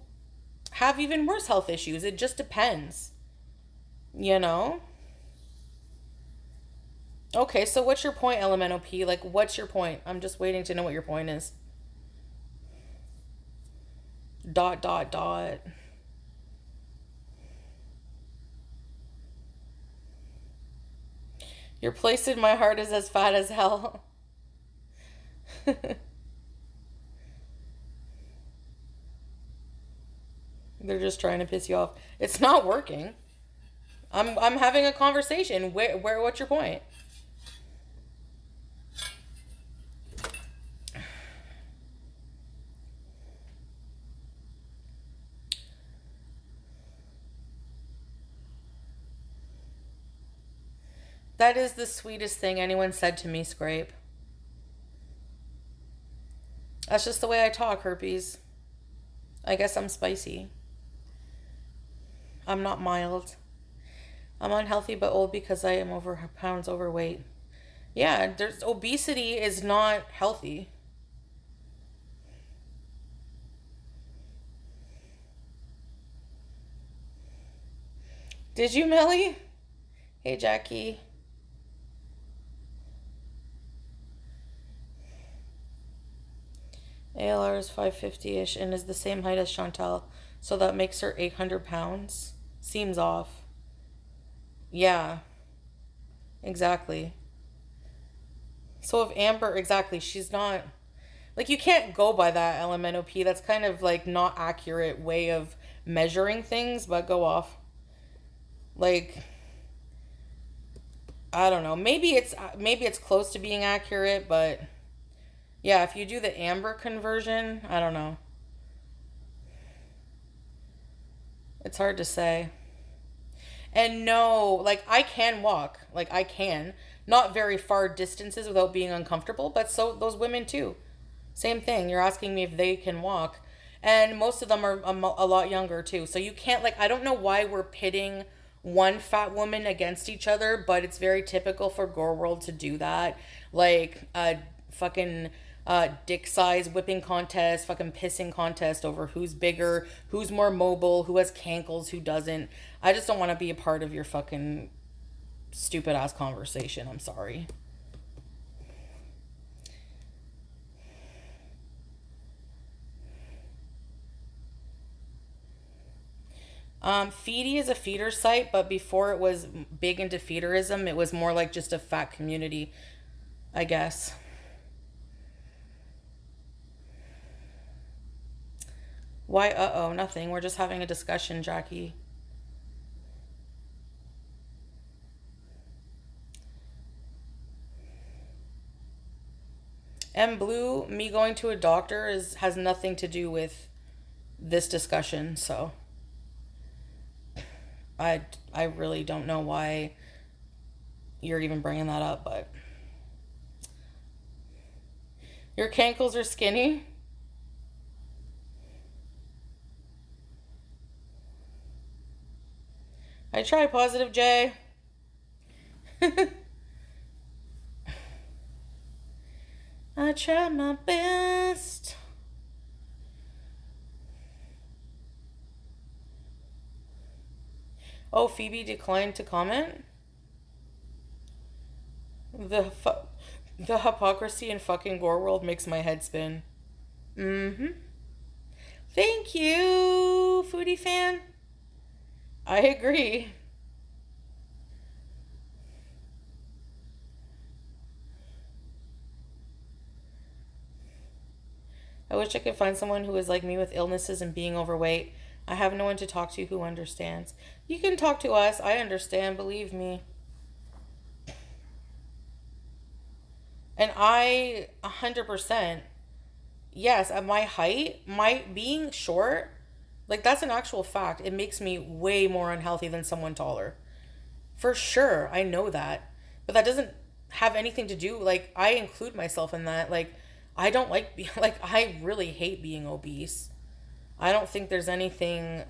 have even worse health issues. It just depends. You know? Okay, so what's your point, LMNOP? Like, what's your point? I'm just waiting to know what your point is. Dot, dot, dot. Your place in my heart is as fat as hell. They're just trying to piss you off. It's not working. I'm having a conversation. What's your point? That is the sweetest thing anyone said to me, Scrape. That's just the way I talk, Herpes. I guess I'm spicy. I'm not mild. I'm unhealthy but old because I am over pounds overweight. Yeah, obesity is not healthy. Did you, Millie? Hey, Jackie. ALR is 550-ish and is the same height as Chantal, so that makes her 800 pounds. Seems off. Yeah, exactly. So if Amber, exactly, she's not, like, you can't go by that LMNOP. That's kind of like not accurate way of measuring things, but go off. Like, I don't know. Maybe it's close to being accurate, but yeah, if you do the Amber conversion, I don't know. It's hard to say. And no, like I can walk. Like I can. Not very far distances without being uncomfortable, but so those women too. Same thing. You're asking me if they can walk. And most of them are a lot younger too. So you can't, like, I don't know why we're pitting one fat woman against each other, but it's very typical for Gore World to do that. Like a fucking dick size whipping contest, fucking pissing contest over who's bigger, who's more mobile, who has cankles, who doesn't. I just don't want to be a part of your fucking stupid ass conversation. I'm sorry. Feedy is a feeder site, but before it was big into feederism, it was more like just a fat community, I guess. Why, uh-oh, nothing. We're just having a discussion, Jackie. And Blue, me going to a doctor has nothing to do with this discussion, so I really don't know why you're even bringing that up, but your cankles are skinny. I try, Positive J. I try my best. Oh, Phoebe declined to comment? The hypocrisy in fucking Gore World makes my head spin. Mm-hmm. Thank you, foodie fan. I agree. I wish I could find someone who is like me with illnesses and being overweight. I have no one to talk to who understands. You can talk to us. I understand, believe me. And I 100%, yes, at my height, my being short, like that's an actual fact. It makes me way more unhealthy than someone taller. For sure, I know that. But that doesn't have anything to do, like I include myself in that. Like I don't like like I really hate being obese. I don't think there's anything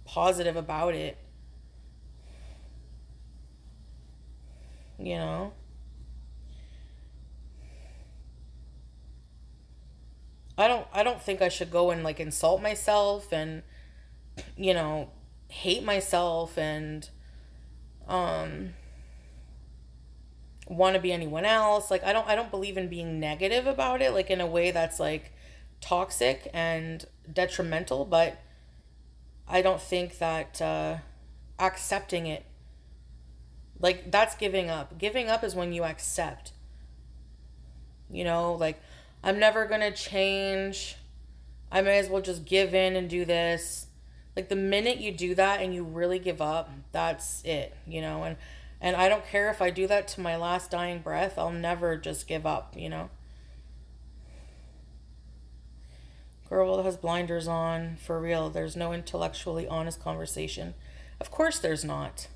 positive about it. You know? I don't think I should go and like insult myself and you know, hate myself and um want to be anyone else. Like I don't believe in being negative about it like in a way that's like toxic and detrimental, but I don't think that accepting it, like that's giving up. Giving up is when you accept. You know, like I'm never going to change. I may as well just give in and do this. Like the minute you do that and you really give up, that's it, you know? And I don't care if I do that to my last dying breath. I'll never just give up, you know? Girl has blinders on, for real. There's no intellectually honest conversation. Of course there's not.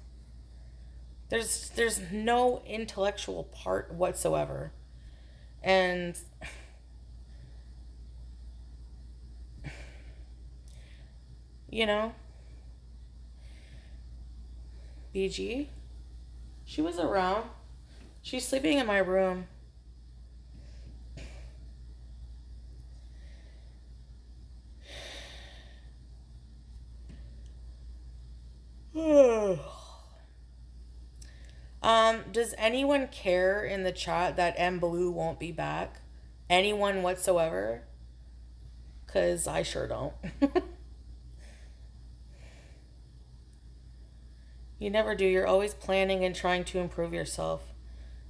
There's no intellectual part whatsoever. And you know, BG, she was around. She's sleeping in my room. Does anyone care in the chat that M Blue won't be back? Anyone whatsoever? Cause I sure don't. You never do. You're always planning and trying to improve yourself.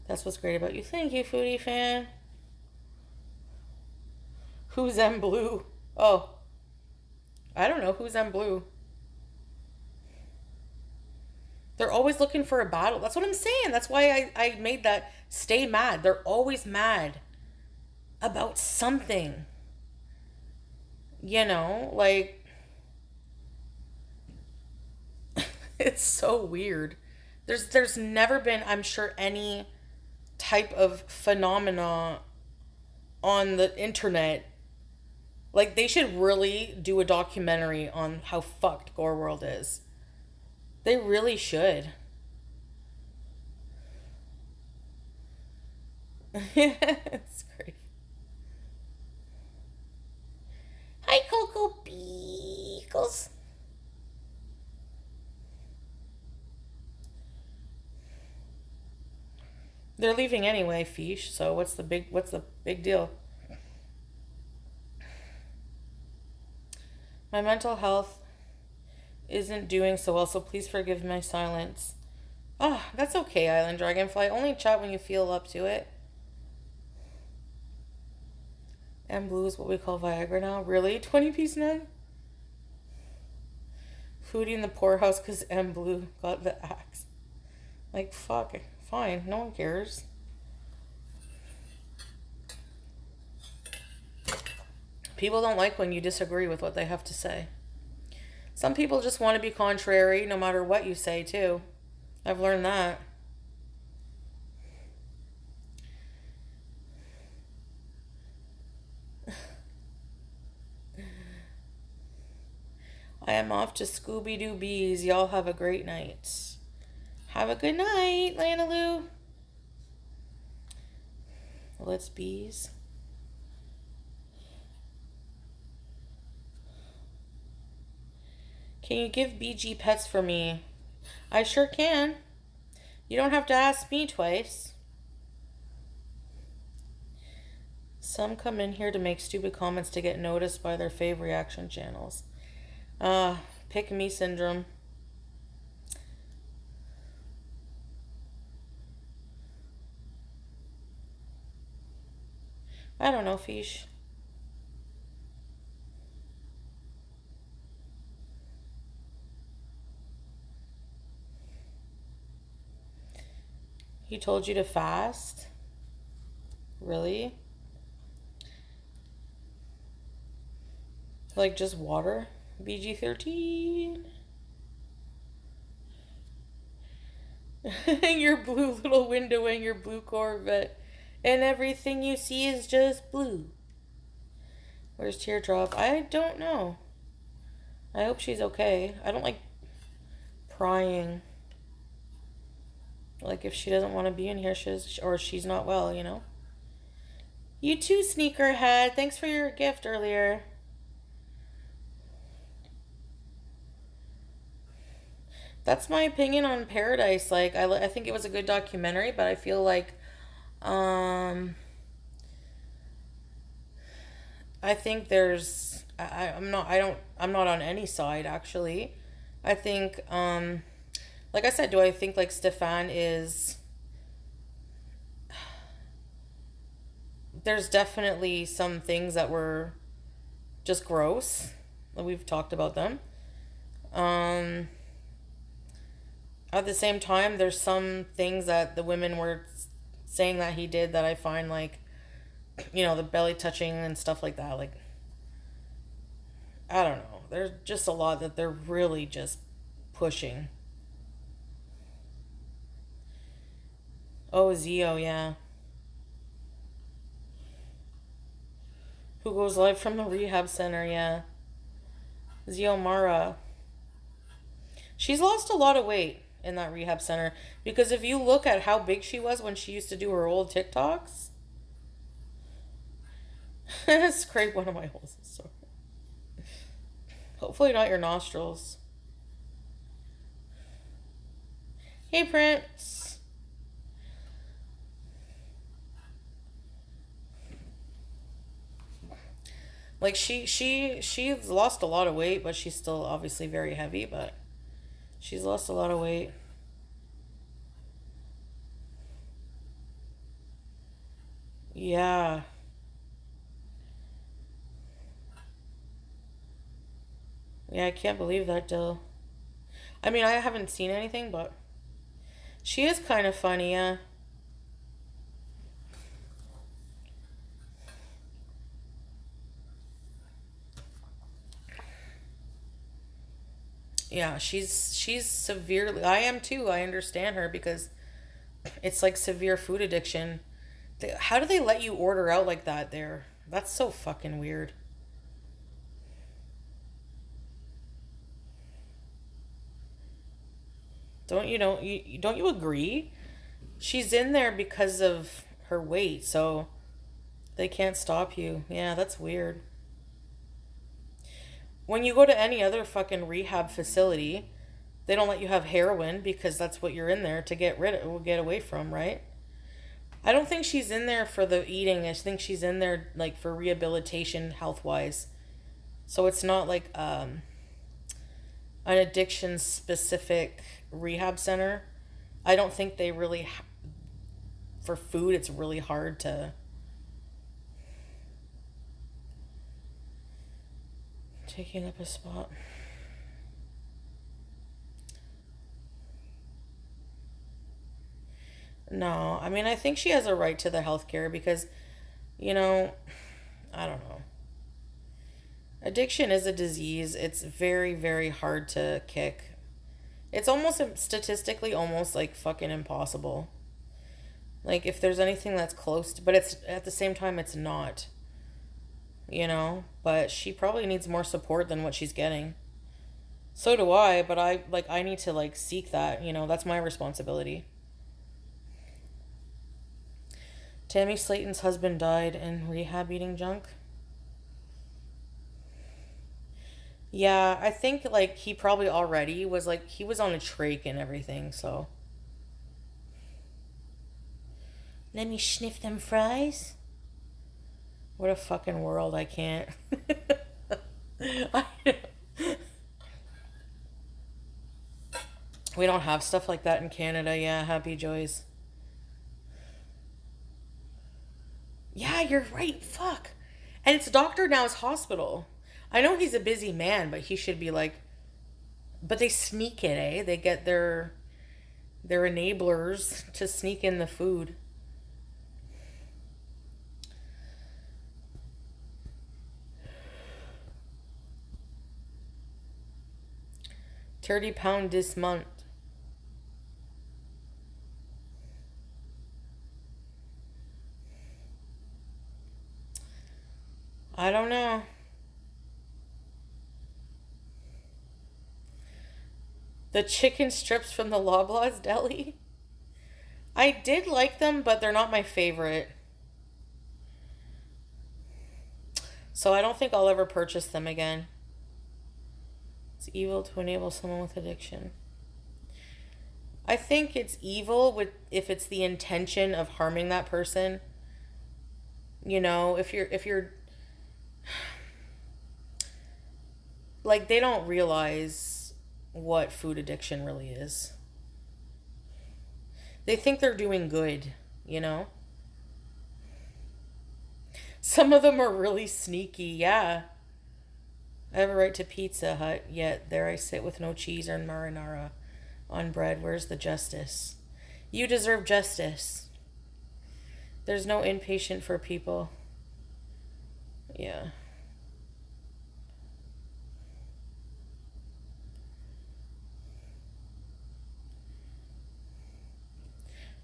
That's what's great about you. Thank you, foodie fan. Who's M Blue? Oh, I don't know. Who's M Blue? They're always looking for a battle. That's what I'm saying. That's why I made that stay mad. They're always mad about something. You know, like it's so weird. There's never been, I'm sure, any type of phenomena on the internet. Like they should really do a documentary on how fucked Gore World is. They really should. It's great. Hi, Coco Beagles. They're leaving anyway, Fish. So what's the big deal? My mental health isn't doing so well, so please forgive my silence. Oh, that's okay, Island Dragonfly. Only chat when you feel up to it. And blue is what we call Viagra now. Really? 20-piece nug? Foodie in the poorhouse because M Blue got the axe. Like, fuck. Fine. No one cares. People don't like when you disagree with what they have to say. Some people just want to be contrary no matter what you say, too. I've learned that. I am off to Scooby-Doo Bees. Y'all have a great night. Have a good night, Lana Lou. Let's bees. Can you give BG pets for me? I sure can. You don't have to ask me twice. Some come in here to make stupid comments to get noticed by their fave reaction channels. Pick me syndrome. I don't know, Fish. He told you to fast? Really? Like just water? BG13. Your blue little window and your blue Corvette. And everything you see is just blue. Where's Teardrop? I don't know. I hope she's okay. I don't like prying. Like if she doesn't want to be in here, she's not well, you know? You too, Sneakerhead. Thanks for your gift earlier. That's my opinion on Paradise. Like, I think it was a good documentary, but I feel like, I think there's, I'm not on any side, actually. I think, like I said, do I think, like, Stefan is, there's definitely some things that were just gross. We've talked about them. At the same time, there's some things that the women were saying that he did that I find, like, you know, the belly touching and stuff like that. Like, I don't know. There's just a lot that they're really just pushing. Oh, Zio, yeah. Who goes live from the rehab center, yeah. Zio Mara. She's lost a lot of weight in that rehab center, because if you look at how big she was when she used to do her old TikToks. Scrape one of my holes. Sorry. Hopefully not your nostrils. Hey, Prince. Like she's lost a lot of weight, but she's still obviously very heavy, but she's lost a lot of weight. Yeah. Yeah, I can't believe that, Dill. I mean, I haven't seen anything, but she is kind of funny, yeah. Yeah, she's severely. I am too. I understand her because it's like severe food addiction. How do they let you order out like that there? That's so fucking weird. Don't you agree? She's in there because of her weight, so they can't stop you. Yeah, that's weird. When you go to any other fucking rehab facility, they don't let you have heroin because that's what you're in there to get away from, right? I don't think she's in there for the eating. I think she's in there like for rehabilitation health wise. So it's not like an addiction specific rehab center. I don't think they really for food it's really hard to taking up a spot. No, I mean, I think she has a right to the health care because, you know, I don't know. Addiction is a disease. It's very, very hard to kick. It's almost statistically almost like fucking impossible. Like if there's anything that's close to, but it's at the same time it's not, but she probably needs more support than what she's getting. So do I, but I need to like seek that, that's my responsibility. Tammy Slayton's husband died in rehab eating junk. Yeah, I think like he probably already was like he was on a trach and everything, so let me sniff them fries. What a fucking world, I can't. I, we don't have stuff like that in Canada, yeah, happy joys. Yeah, you're right, fuck. And it's Dr. Now's hospital. I know he's a busy man, but he should be like, but they sneak it, eh? They get their enablers to sneak in the food. £30 this month. I don't know. The chicken strips from the Loblaws deli. I did like them, but they're not my favorite. So I don't think I'll ever purchase them again. It's evil to enable someone with addiction. I think it's evil if it's the intention of harming that person. If you're like they don't realize what food addiction really is. They think they're doing good. Some of them are really sneaky, yeah. I have a right to Pizza Hut, yet there I sit with no cheese or marinara on bread. Where's the justice? You deserve justice. There's no inpatient for people. Yeah.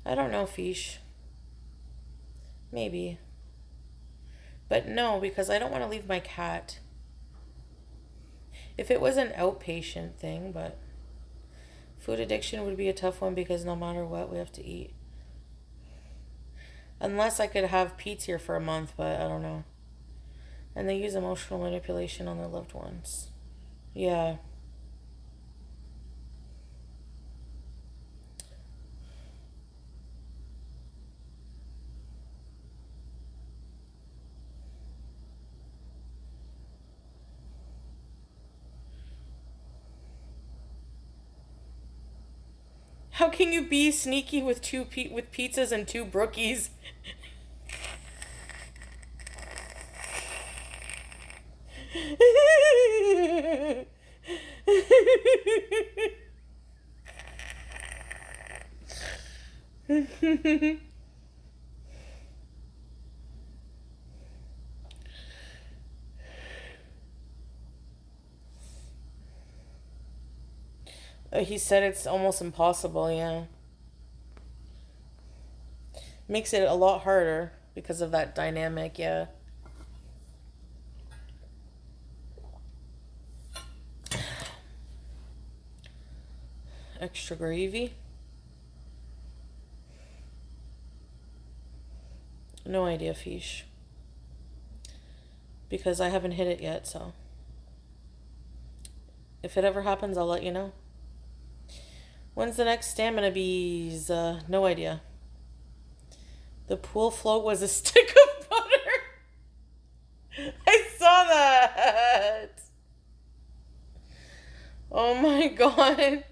I don't know, Fish. Maybe. But no, because I don't want to leave my cat. If it was an outpatient thing, but food addiction would be a tough one because no matter what, we have to eat. Unless I could have Pete's here for a month, but I don't know. And they use emotional manipulation on their loved ones. Yeah. How can you be sneaky with with pizzas and two brookies? He said it's almost impossible, yeah. Makes it a lot harder because of that dynamic, yeah. Extra gravy? No idea, Fish. Because I haven't hit it yet, so. If it ever happens, I'll let you know. When's the next stamina bees? No idea. The pool float was a stick of butter. I saw that. Oh my god.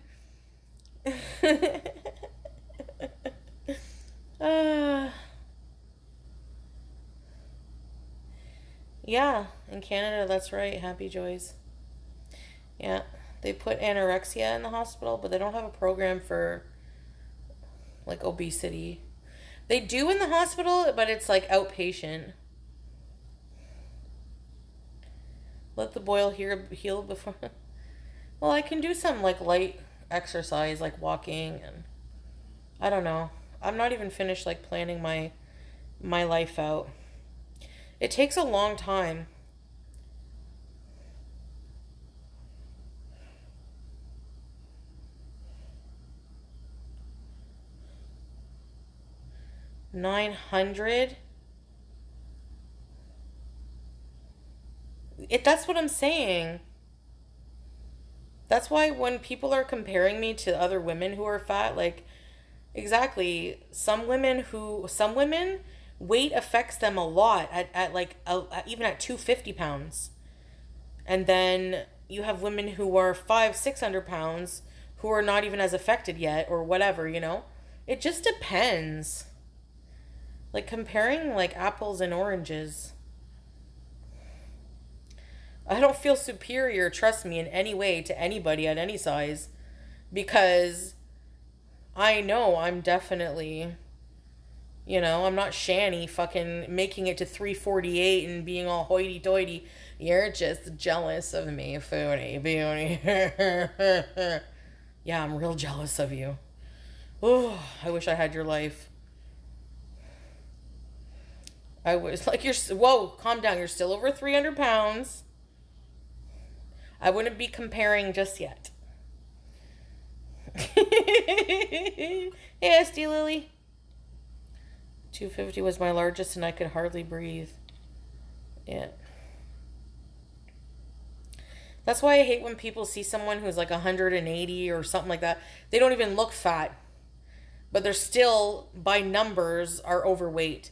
Yeah, in Canada, that's right. Happy joys. Yeah, they put anorexia in the hospital, but they don't have a program for like obesity. They do in the hospital, but it's like outpatient. Let the boil heal before. Well, I can do some like light exercise, like walking, and I don't know. I'm not even finished like planning my life out. It takes a long time. $900. That's what I'm saying. That's why when people are comparing me to other women who are fat, like, exactly, some women weight affects them a lot at like even at 250 pounds. And then you have women who are 500-600 pounds who are not even as affected yet, or whatever, you know? It just depends. Like comparing like apples and oranges. I don't feel superior, trust me, in any way to anybody at any size, because I know I'm definitely, I'm not Shani fucking making it to 348 and being all hoity toity. You're just jealous of me, foodie beauty. Yeah, I'm real jealous of you. Oh, I wish I had your life. I was like, whoa, calm down. You're still over 300 pounds. I wouldn't be comparing just yet. Hey, SD Lily. 250 was my largest and I could hardly breathe. Yeah. That's why I hate when people see someone who's like 180 or something like that. They don't even look fat, but they're still, by numbers, are overweight.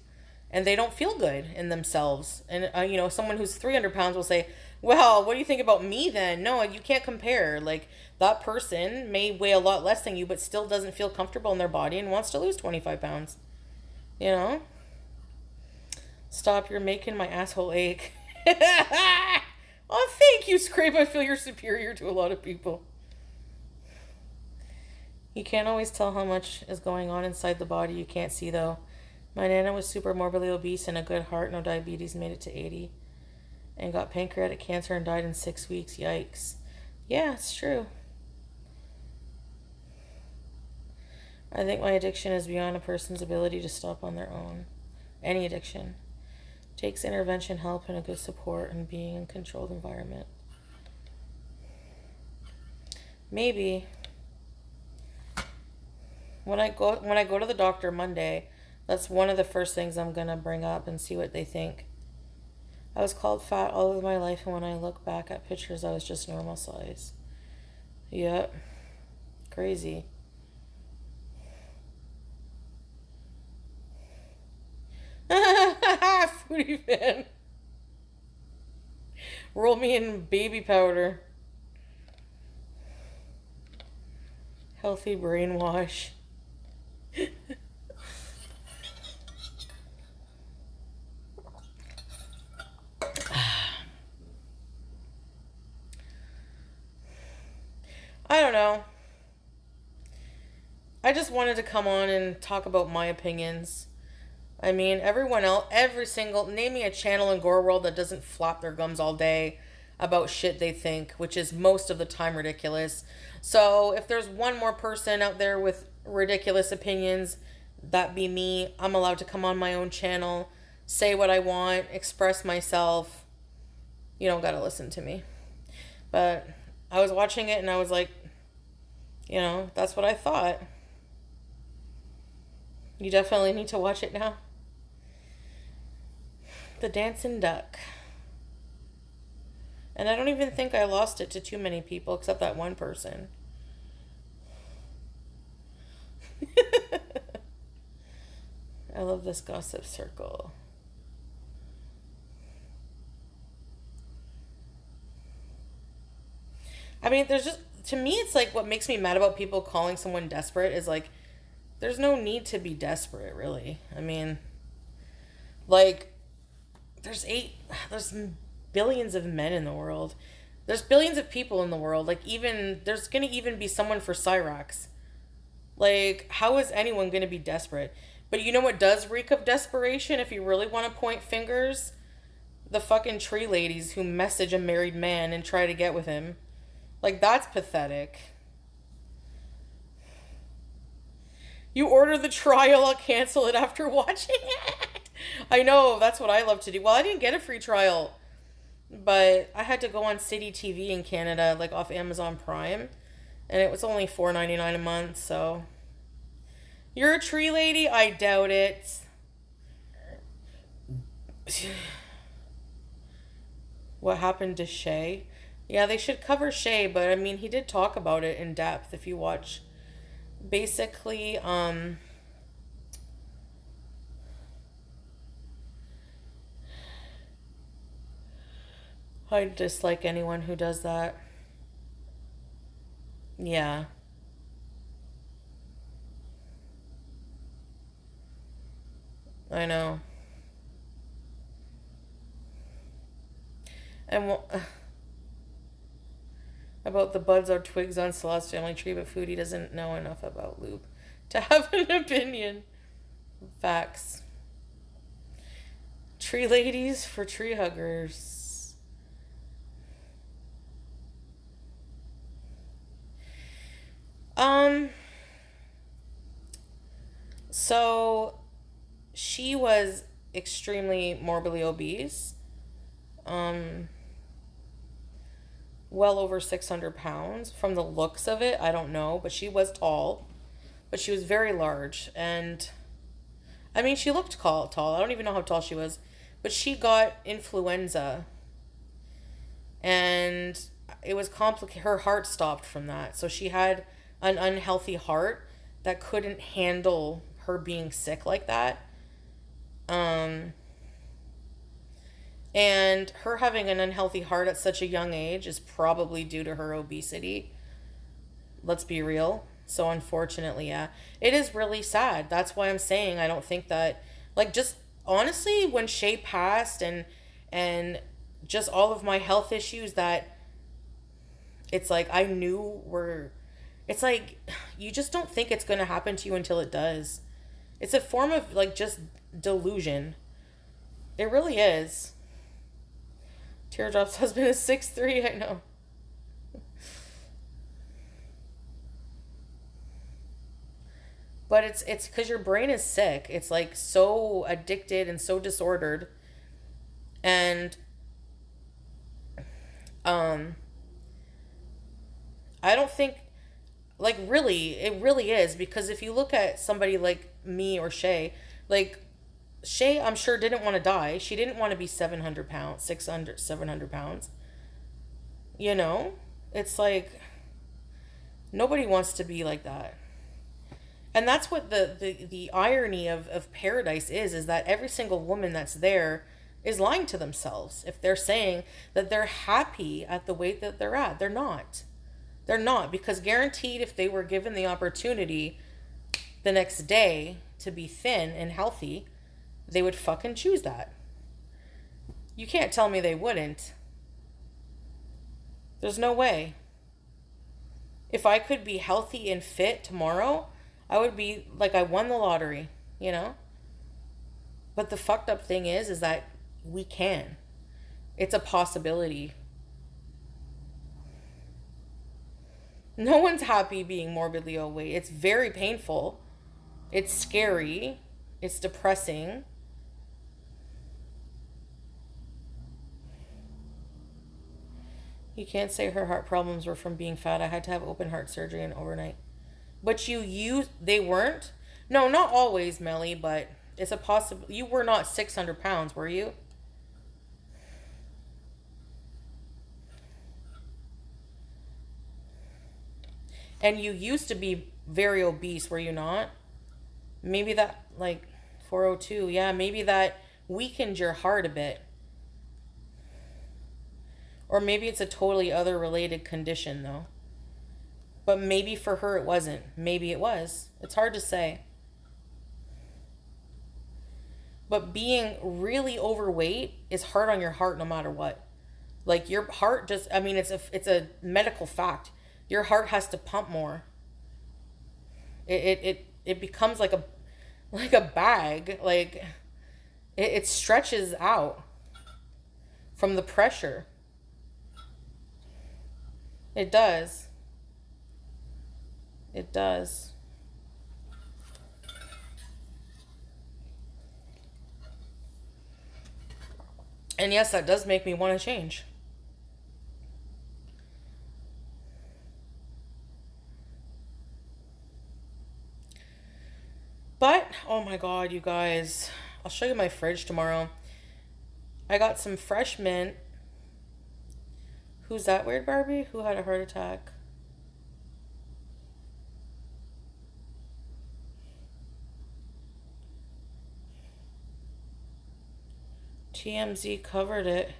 And they don't feel good in themselves. And, someone who's 300 pounds will say, well, what do you think about me then? No, you can't compare. Like, that person may weigh a lot less than you, but still doesn't feel comfortable in their body and wants to lose 25 pounds. You know? Stop, you're making my asshole ache. Oh, thank you, Scrape. I feel you're superior to a lot of people. You can't always tell how much is going on inside the body. You can't see, though. My nana was super morbidly obese and a good heart, no diabetes, made it to 80. And got pancreatic cancer and died in 6 weeks. Yikes. Yeah, it's true. I think my addiction is beyond a person's ability to stop on their own. Any addiction. Takes intervention, help, and a good support and being in a controlled environment. Maybe. When I go to the doctor Monday, that's one of the first things I'm going to bring up and see what they think. I was called fat all of my life, and when I look back at pictures, I was just normal size. Yep. Crazy. Foodie fan. Roll me in baby powder. Healthy brainwash. I don't know. I just wanted to come on and talk about my opinions. I mean, everyone else, name me a channel in Gore World that doesn't flap their gums all day about shit they think, which is most of the time ridiculous. So if there's one more person out there with ridiculous opinions, that be me. I'm allowed to come on my own channel, say what I want, express myself. You don't gotta listen to me. But I was watching it and I was like, that's what I thought. You definitely need to watch it now. The Dancing Duck. And I don't even think I lost it to too many people except that one person. I love this gossip circle. I mean, to me, it's like what makes me mad about people calling someone desperate is like, there's no need to be desperate, really. I mean, like, there's billions of men in the world. There's billions of people in the world. Like, there's going to even be someone for Cyrax. Like, how is anyone going to be desperate? But you know what does reek of desperation if you really want to point fingers? The fucking tree ladies who message a married man and try to get with him. Like, that's pathetic. You order the trial, I'll cancel it after watching it. I know, that's what I love to do. Well, I didn't get a free trial, but I had to go on City TV in Canada, like off Amazon Prime, and it was only $4.99 a month, so. You're a tree lady? I doubt it. What happened to Shay? Yeah, they should cover Shay, but I mean, he did talk about it in depth if you watch. Basically, I dislike anyone who does that. Yeah. I know. And about the buds or twigs on Celeste's family tree, but Foodie doesn't know enough about lube to have an opinion. Facts. Tree ladies for tree huggers. So she was extremely morbidly obese. Well over 600 pounds. From the looks of it, I don't know, but she was tall, but she was very large. And I mean, she looked tall. I don't even know how tall she was, but she got influenza, and it was complicated. Her heart stopped from that, so she had an unhealthy heart that couldn't handle her being sick like that. And her having an unhealthy heart at such a young age is probably due to her obesity. Let's be real. So unfortunately, yeah, it is really sad. That's why I'm saying I don't think that, like, just honestly, when Shay passed and just all of my health issues that it's like I knew were, it's like you just don't think it's going to happen to you until it does. It's a form of like just delusion. It really is. Teardrop's husband is 6'3", I know. But it's because your brain is sick. It's like so addicted and so disordered. And um I don't think, like, really, it really is, because if you look at somebody like me or Shay, like Shay, I'm sure didn't want to die. She didn't want to be 700 pounds, 600, 700 pounds. You know? It's like, nobody wants to be like that. And that's what the irony of Paradise is that every single woman that's there is lying to themselves. If they're saying that they're happy at the weight that they're at, they're not. They're not, because guaranteed if they were given the opportunity the next day to be thin and healthy, they would fucking choose that. You can't tell me they wouldn't. There's no way. If I could be healthy and fit tomorrow, I would be like I won the lottery, you know? But the fucked up thing is that we can. It's a possibility. No one's happy being morbidly overweight. It's very painful. It's scary. It's depressing. You can't say her heart problems were from being fat. I had to have open heart surgery and overnight. But they weren't? No, not always, Melly, but it's a possible. You were not 600 pounds, were you? And you used to be very obese, were you not? Maybe that, like, 402, yeah, maybe that weakened your heart a bit. Or maybe it's a totally other related condition, though. But maybe for her it wasn't. Maybe it was. It's hard to say. But being really overweight is hard on your heart no matter what. Like your heart just, I mean, it's a medical fact. Your heart has to pump more. It becomes like a bag. Like it stretches out from the pressure. It does. It does. And yes, that does make me want to change. But, oh my god, you guys. I'll show you my fridge tomorrow. I got some fresh mint. Who's that weird Barbie? Who had a heart attack? TMZ covered it.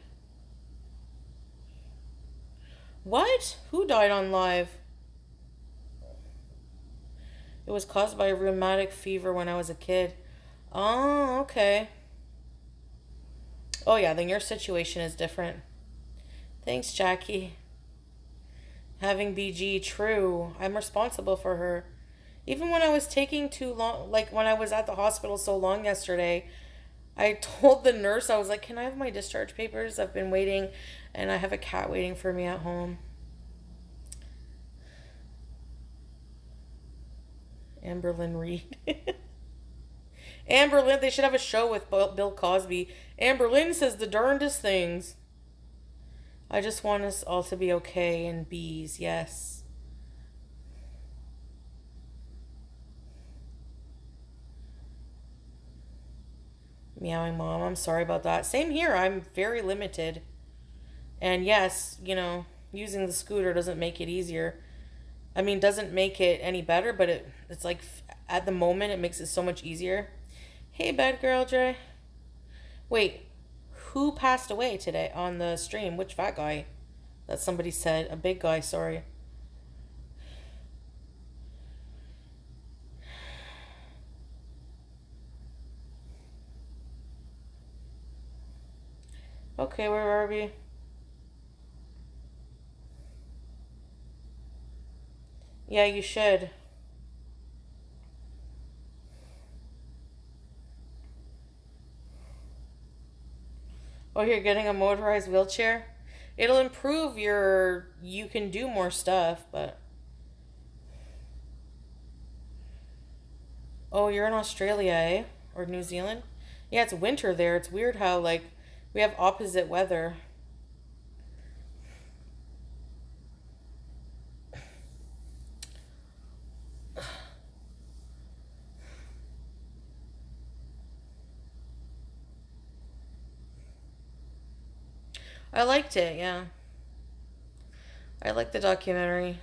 What? Who died on live? It was caused by rheumatic fever when I was a kid. Oh, okay. Oh, yeah, then your situation is different. Thanks, Jackie. Having BG, true. I'm responsible for her. Even when I was taking too long, like when I was at the hospital so long yesterday, I told the nurse, I was like, can I have my discharge papers? I've been waiting, and I have a cat waiting for me at home. Amberlynn Reed. Amberlynn, they should have a show with Bill Cosby. Amberlynn says the darndest things. I just want us all to be okay and bees, yes. Meowing mom, I'm sorry about that. Same here, I'm very limited. And yes, using the scooter doesn't make it easier. I mean, doesn't make it any better, but it's like at the moment it makes it so much easier. Hey, bad girl, Dre. Wait, who passed away today on the stream? Which fat guy? That somebody said. A big guy, sorry. Okay, where are we? Yeah, you should. Oh, you're getting a motorized wheelchair? It'll improve you can do more stuff, but... Oh, you're in Australia, eh? Or New Zealand? Yeah, it's winter there. It's weird how, we have opposite weather. I liked it, yeah. I liked the documentary.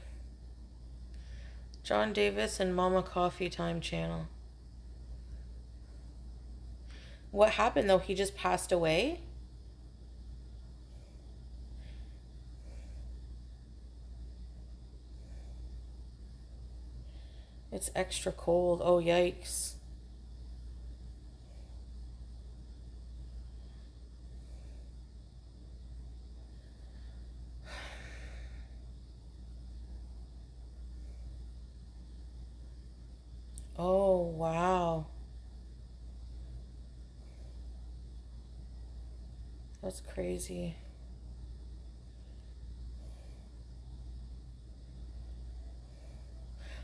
John Davis and Mama Coffee Time channel. What happened though? He just passed away? It's extra cold. Oh, yikes. Oh, wow. That's crazy.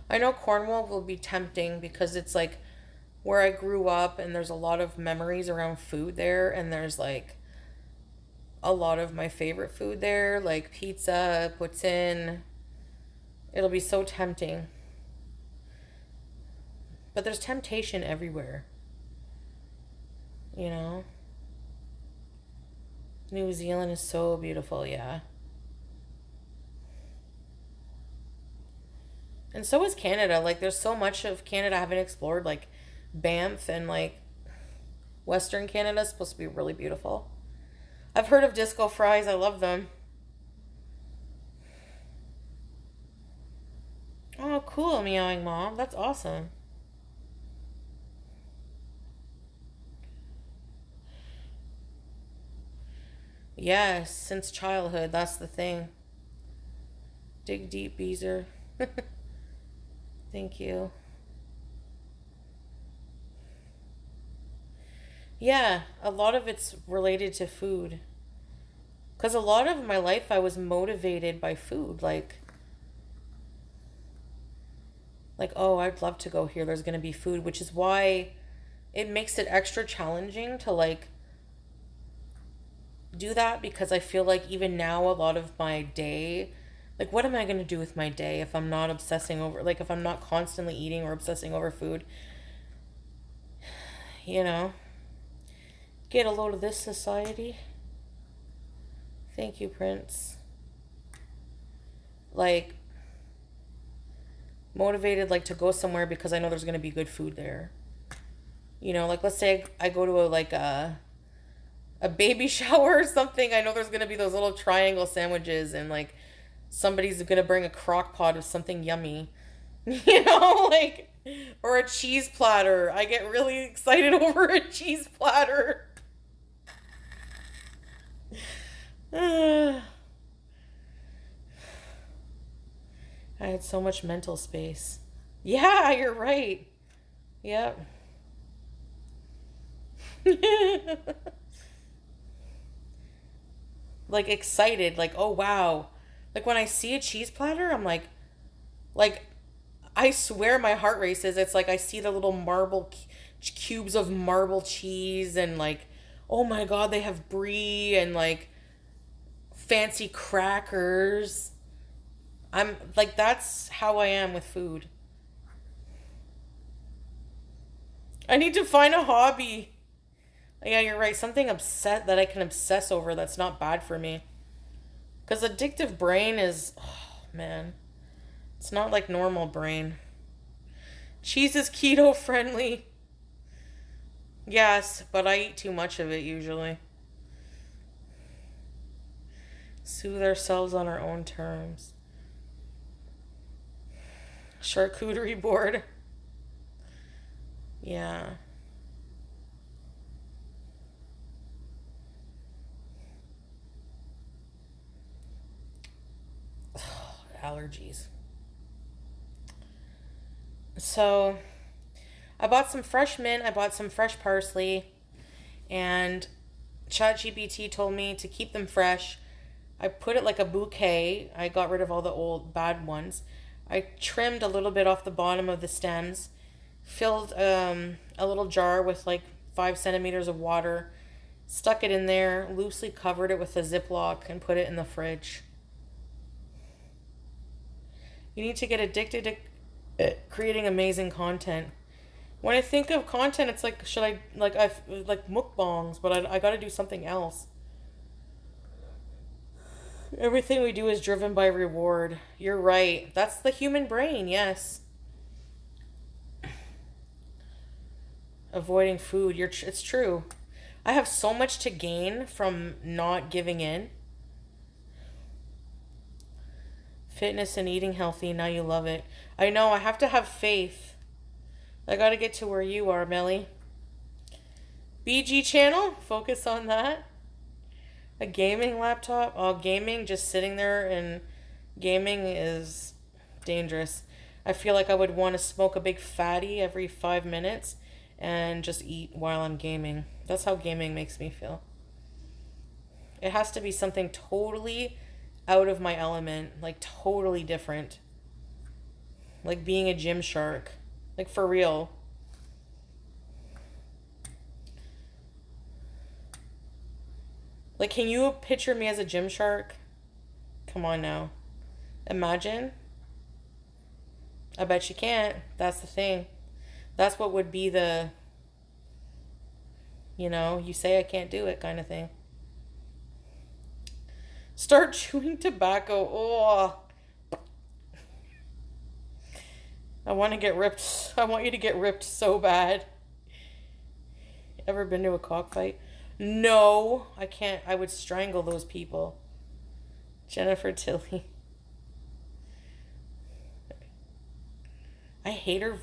I know Cornwall will be tempting because it's like where I grew up and there's a lot of memories around food there, and there's like a lot of my favorite food there, like pizza, poutine. It'll be so tempting. But there's temptation everywhere. You know? New Zealand is so beautiful, yeah. And so is Canada. Like, there's so much of Canada I haven't explored. Like, Banff and, like, Western Canada is supposed to be really beautiful. I've heard of disco fries. I love them. Oh, cool, meowing mom. That's awesome. Yes, since childhood. That's the thing. Dig deep, Beezer. Thank you. Yeah, a lot of it's related to food. Because a lot of my life I was motivated by food. Like, oh, I'd love to go here. There's going to be food, which is why it makes it extra challenging to like do that because I feel like even now a lot of my day, like what am I going to do with my day if I'm not obsessing over, like if I'm not constantly eating or obsessing over food, you know? Get a load of this, society. Thank you, Prince. Like motivated like to go somewhere because I know there's going to be good food there. You know, like let's say I go to a baby shower or something. I know there's going to be those little triangle sandwiches and like somebody's going to bring a crock pot of something yummy. You know, like or a cheese platter. I get really excited over a cheese platter. I had so much mental space. Yeah, you're right. Yep. Like excited, like, oh wow. Like when I see a cheese platter, I'm like, I swear my heart races. It's like I see the little marble cubes of marble cheese and like, oh my god, they have brie and like fancy crackers. I'm like, that's how I am with food. I need to find a hobby. Yeah, you're right. Something upset that I can obsess over that's not bad for me. Because addictive brain is, oh man, it's not like normal brain. Cheese is keto friendly. Yes, but I eat too much of it usually. Soothe ourselves on our own terms. Charcuterie board. Yeah. Allergies. So, I bought some fresh mint, I bought some fresh parsley, and ChatGPT told me to keep them fresh. I put it like a bouquet. I got rid of all the old bad ones. I trimmed a little bit off the bottom of the stems, filled a little jar with like 5 centimeters of water, stuck it in there, loosely covered it with a Ziploc, and put it in the fridge. You need to get addicted to creating amazing content. When I think of content, it's like, should I, like mukbangs, but I gotta do something else. Everything we do is driven by reward. You're right. That's the human brain, yes. Avoiding food. It's true. I have so much to gain from not giving in. Fitness and eating healthy. Now you love it. I know. I have to have faith. I gotta get to where you are, Melly. BG channel. Focus on that. A gaming laptop. Oh, gaming, just sitting there and gaming is dangerous. I feel like I would want to smoke a big fatty every 5 minutes and just eat while I'm gaming. That's how gaming makes me feel. It has to be something totally out of my element, like totally different. Like being a gym shark. Like for real. Like, can you picture me as a gym shark? Come on now. Imagine. I bet you can't. That's the thing. That's what would be the, you say I can't do it kind of thing. Start chewing tobacco. Oh. I want to get ripped. I want you to get ripped so bad. Ever been to a cockfight? No, I can't. I would strangle those people. Jennifer Tilly. I hate her.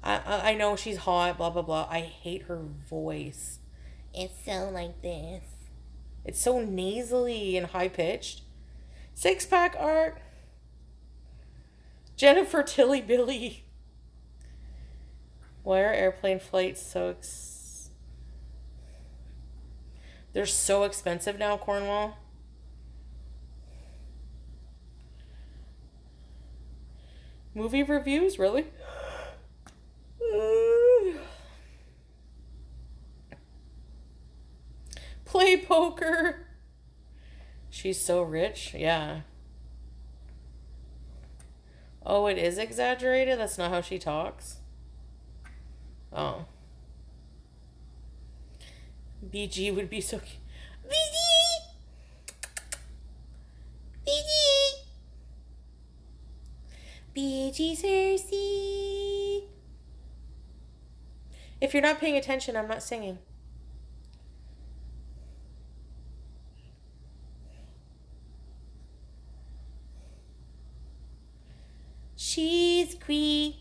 I know she's hot. Blah blah blah. I hate her voice. It's so like this. It's so nasally and high pitched. 6-pack art. Jennifer Tilly Billy. Why are airplane flights so They're so expensive now, Cornwall. Movie reviews, really? Play poker. She's so rich. Yeah. Oh, it is exaggerated? That's not how she talks? Oh. BG would be so cute. BG! BG! BG Cersei! If you're not paying attention, I'm not singing. She's queen.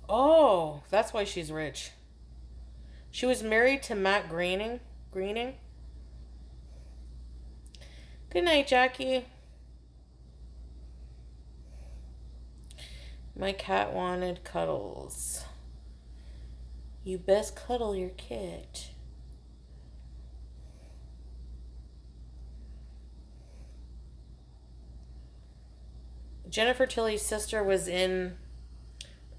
Oh, that's why she's rich. She was married to Matt Greening. Greening. Good night, Jackie. My cat wanted cuddles. You best cuddle your kit. Jennifer Tilly's sister was in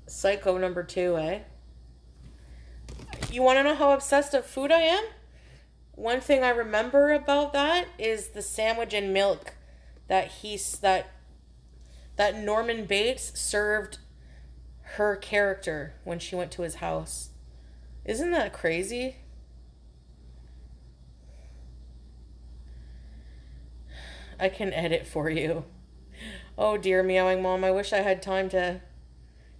Psycho #2, eh? You want to know how obsessed of food I am? One thing I remember about that is the sandwich and milk that Norman Bates served her character when she went to his house. Isn't that crazy? I can edit for you. Oh dear, meowing mom. I wish I had time to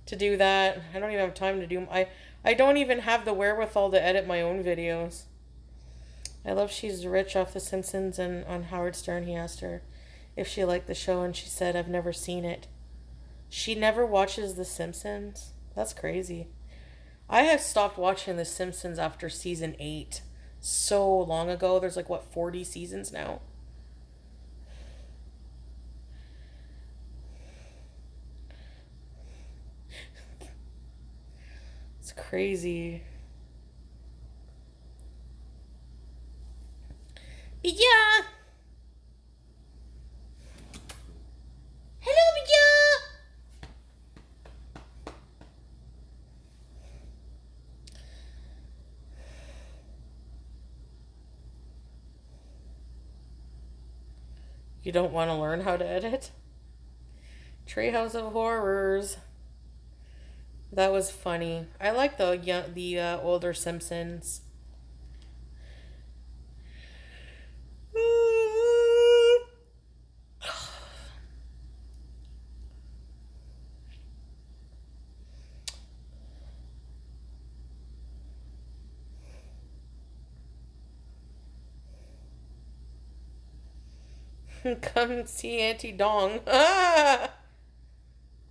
do that. I don't even have time to do I don't even have the wherewithal to edit my own videos. I love she's rich off The Simpsons, and on Howard Stern he asked her if she liked the show and she said I've never seen it. She never watches The Simpsons? That's crazy. I have stopped watching The Simpsons after season 8 so long ago. There's like, what, 40 seasons now? It's crazy. Yeah. Hello, Bija. You don't want to learn how to edit? Treehouse of Horrors. That was funny. I like the older Simpsons. Come see Auntie Dong. Ah!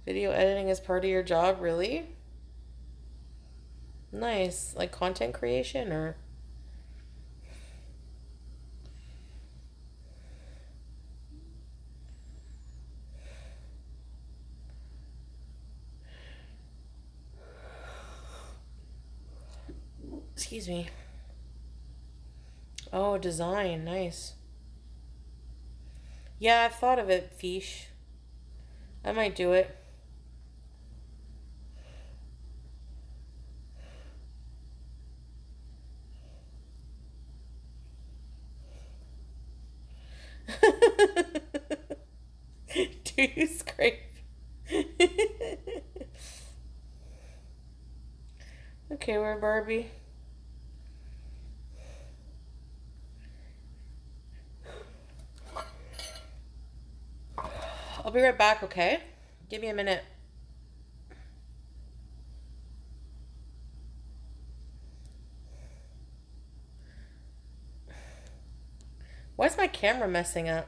Video editing is part of your job, really? Nice. Like content creation or... Excuse me. Oh, design. Nice. Yeah, I've thought of it, Fish. I might do it. Do you scrape? Okay, we're Barbie. I'll be right back, okay? Give me a minute. Why is my camera messing up?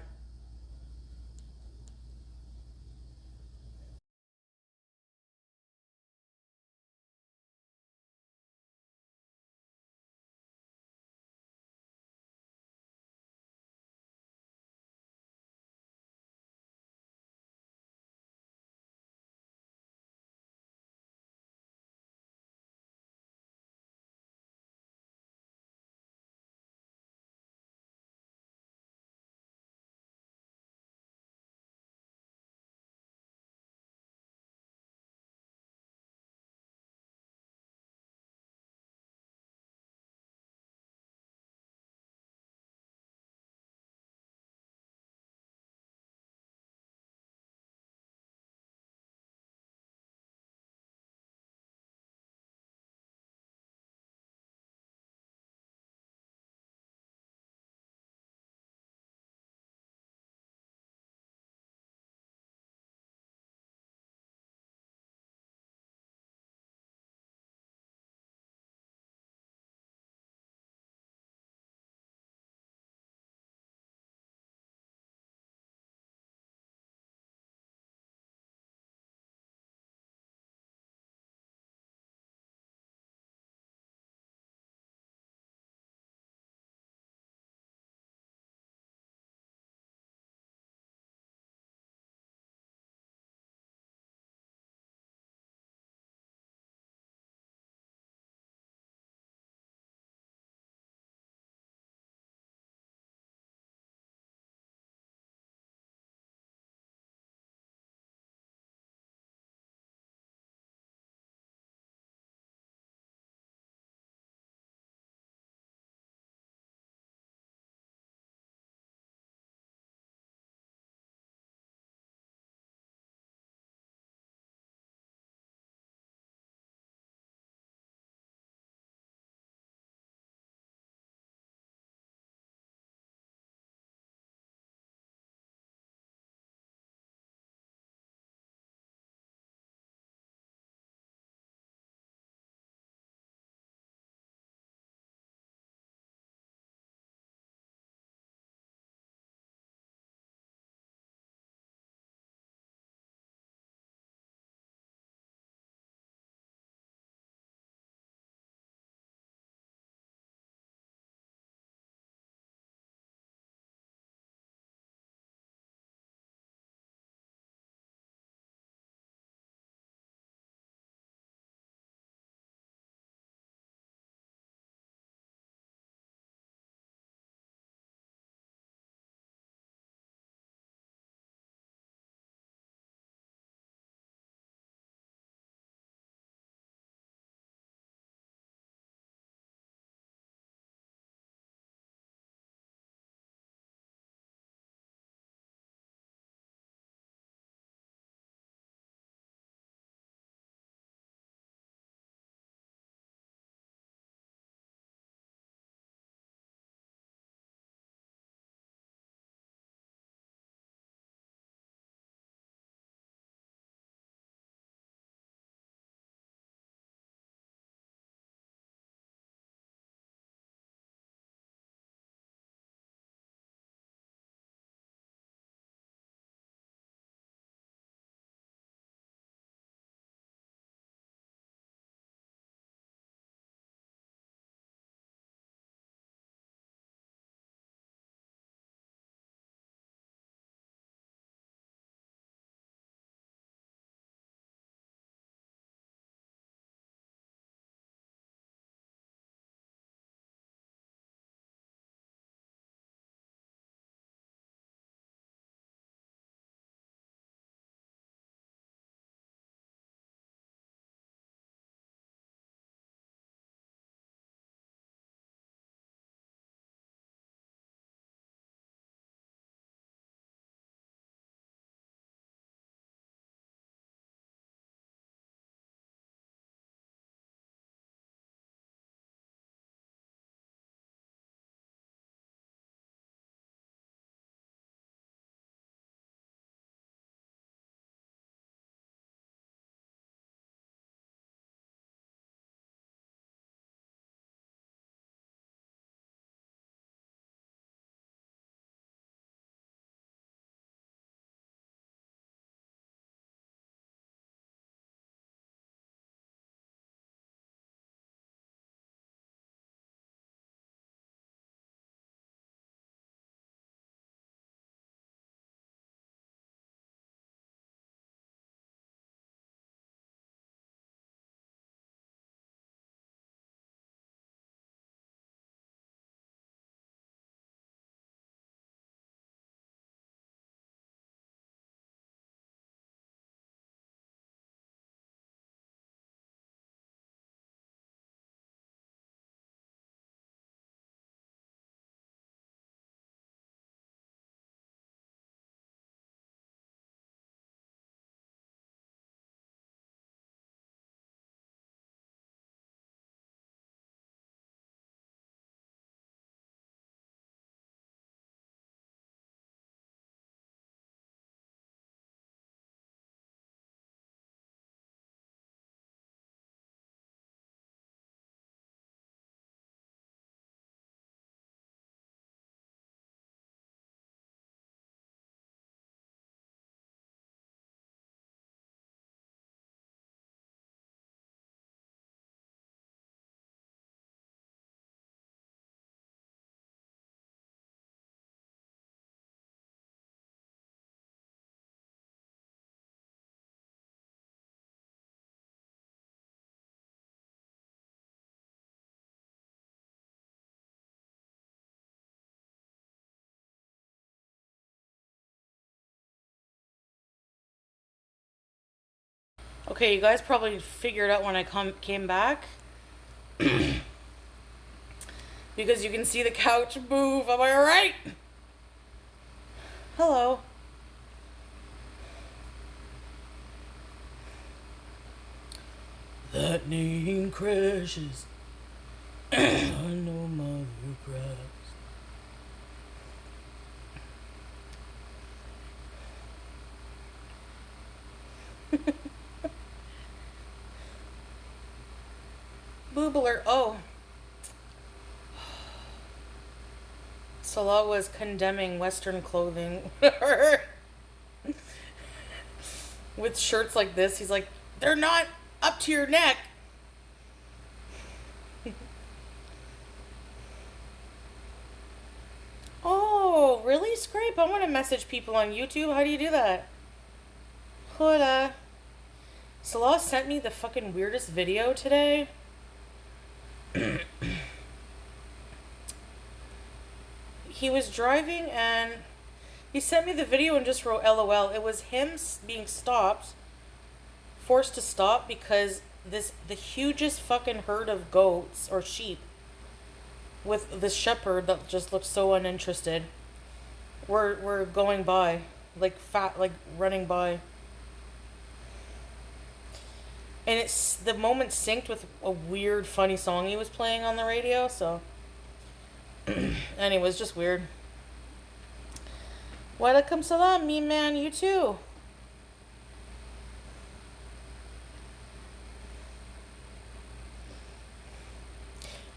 Okay, you guys probably figured out when I came back. Because you can see the couch move. Am I right? Hello. That name crashes. I know my regrets. Boobler. Oh. Salah was condemning Western clothing. With shirts like this, he's like, they're not up to your neck. Oh, really, Scrape? I want to message people on YouTube. How do you do that? Hola. Salah sent me the fucking weirdest video today. He was driving and he sent me the video and just wrote LOL. It was him being stopped, forced to stop because the hugest fucking herd of goats or sheep with the shepherd that just looked so uninterested were going by, like running by. And the moment synced with a weird funny song he was playing on the radio, so and it was just weird. Walaikum salam, me man, you too.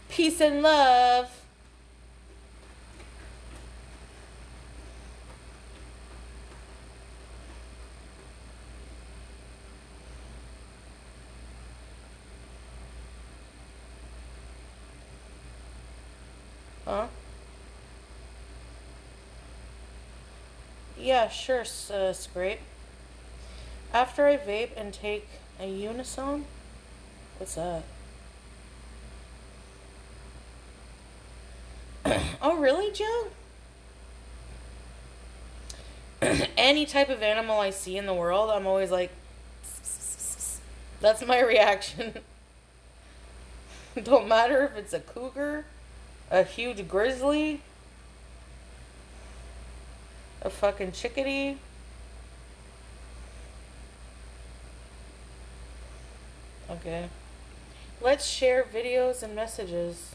Peace and love. Huh? Yeah, sure, Scrape. After I vape and take a unison? What's that? Oh, really, Joe? Any type of animal I see in the world, I'm always like, that's my reaction. Don't matter if it's a cougar, a huge grizzly, a fucking chickadee. Okay. Let's share videos and messages.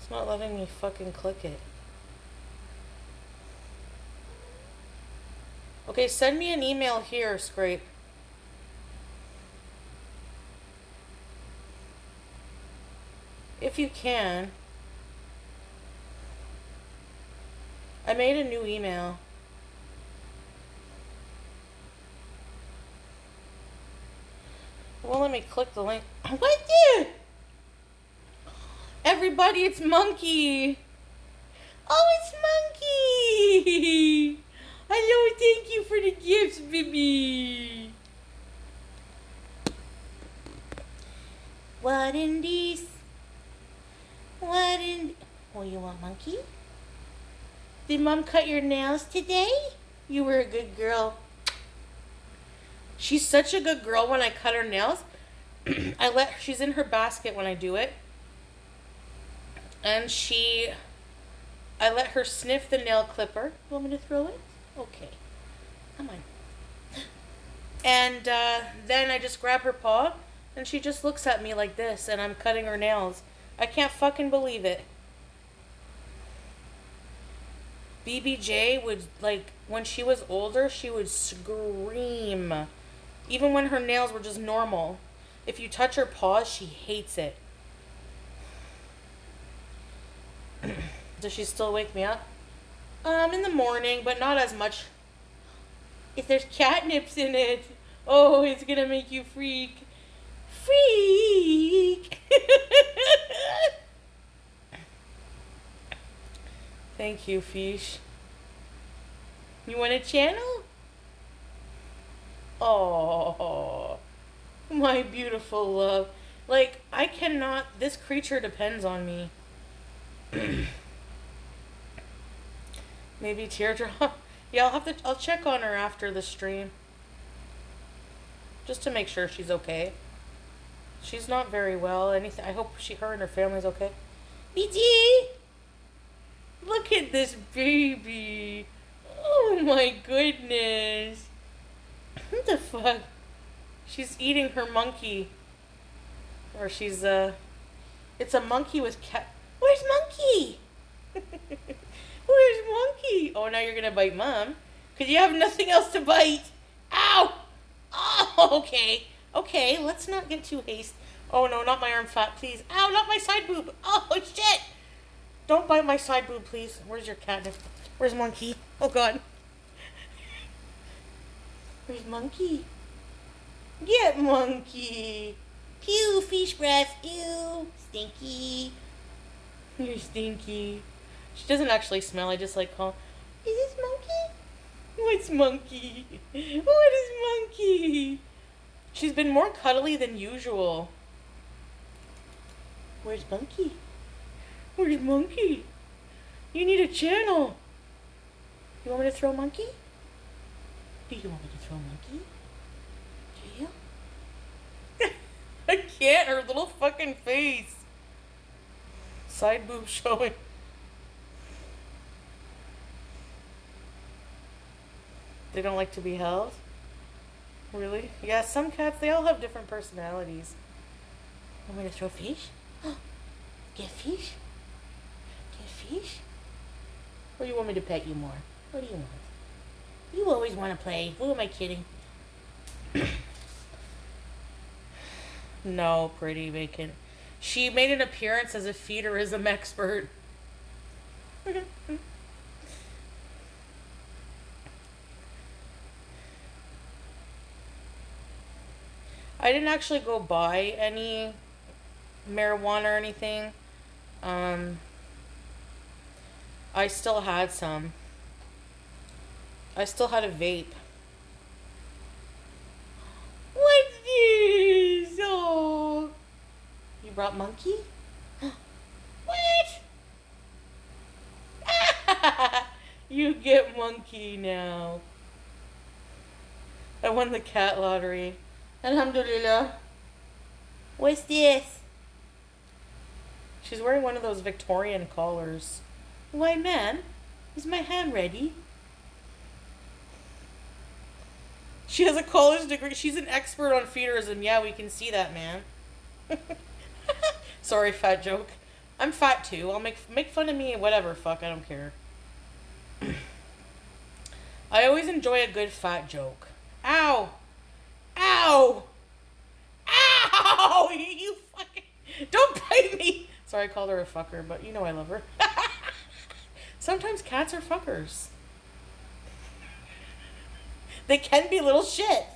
It's not letting me fucking click it. Okay, send me an email here, Scrape. If you can. I made a new email. Well, let me click the link. What the? Everybody, it's Monkey. Oh, it's Monkey. Hello, thank you for the gifts, baby. What in these? What in... Oh, you want Monkey? Did Mom cut your nails today? You were a good girl. She's such a good girl when I cut her nails. She's in her basket when I do it. And I let her sniff the nail clipper. You want me to throw it? Okay. Come on. And then I just grab her paw and she just looks at me like this and I'm cutting her nails. I can't fucking believe it. BBJ would, like, when she was older, she would scream. Even when her nails were just normal. If you touch her paws, she hates it. Does she still wake me up? In the morning, but not as much. If there's catnips in it, oh, it's gonna make you freak. Freak! Thank you, Fish. You want a channel? Oh, my beautiful love. Like, I cannot, this creature depends on me. Maybe teardrop. Yeah, I'll check on her after the stream. Just to make sure she's okay. She's not very well. Anything. I hope her and her family's okay. BG! Look at this baby. Oh my goodness. What the fuck? She's eating her monkey. Or she's, it's a monkey with cat. Where's Monkey? Where's Monkey? Oh, now you're gonna bite Mom. Because you have nothing else to bite. Ow! Oh, okay. Okay, let's not get too hasty. Oh no, not my arm fat, please. Ow, not my side boob. Oh, shit! Don't bite my side boob, please. Where's your cat? Where's Monkey? Oh, God. Where's Monkey? Get Monkey. Pew, fish breath. Ew, stinky. You're stinky. She doesn't actually smell. I just like call. Is this Monkey? What's Monkey? What is Monkey? She's been more cuddly than usual. Where's Monkey? Where's Monkey? You need a channel. You want me to throw Monkey? Do you want me to throw Monkey? Do you? I can't. Her little fucking face. Side boob showing. They don't like to be held? Really? Yeah, some cats, they all have different personalities. Want me to throw fish? Get fish? Get fish? Or you want me to pet you more? What do you want? You always want to play. Who am I kidding? No, pretty vacant. She made an appearance as a feederism expert. I didn't actually go buy any marijuana or anything. I still had some. I still had a vape. What's this? Oh. You brought Monkey? What? You get Monkey now. I won the cat lottery. Alhamdulillah. What's this? She's wearing one of those Victorian collars. Why, ma'am? Is my ham ready? She has a college degree. She's an expert on feederism. Yeah, we can see that, man. Sorry, fat joke. I'm fat too. I'll make fun of me, whatever. Fuck, I don't care. I always enjoy a good fat joke. Ow! Ow! Ow! You fucking... Don't bite me! Sorry, I called her a fucker, but you know I love her. Sometimes cats are fuckers. They can be little shit.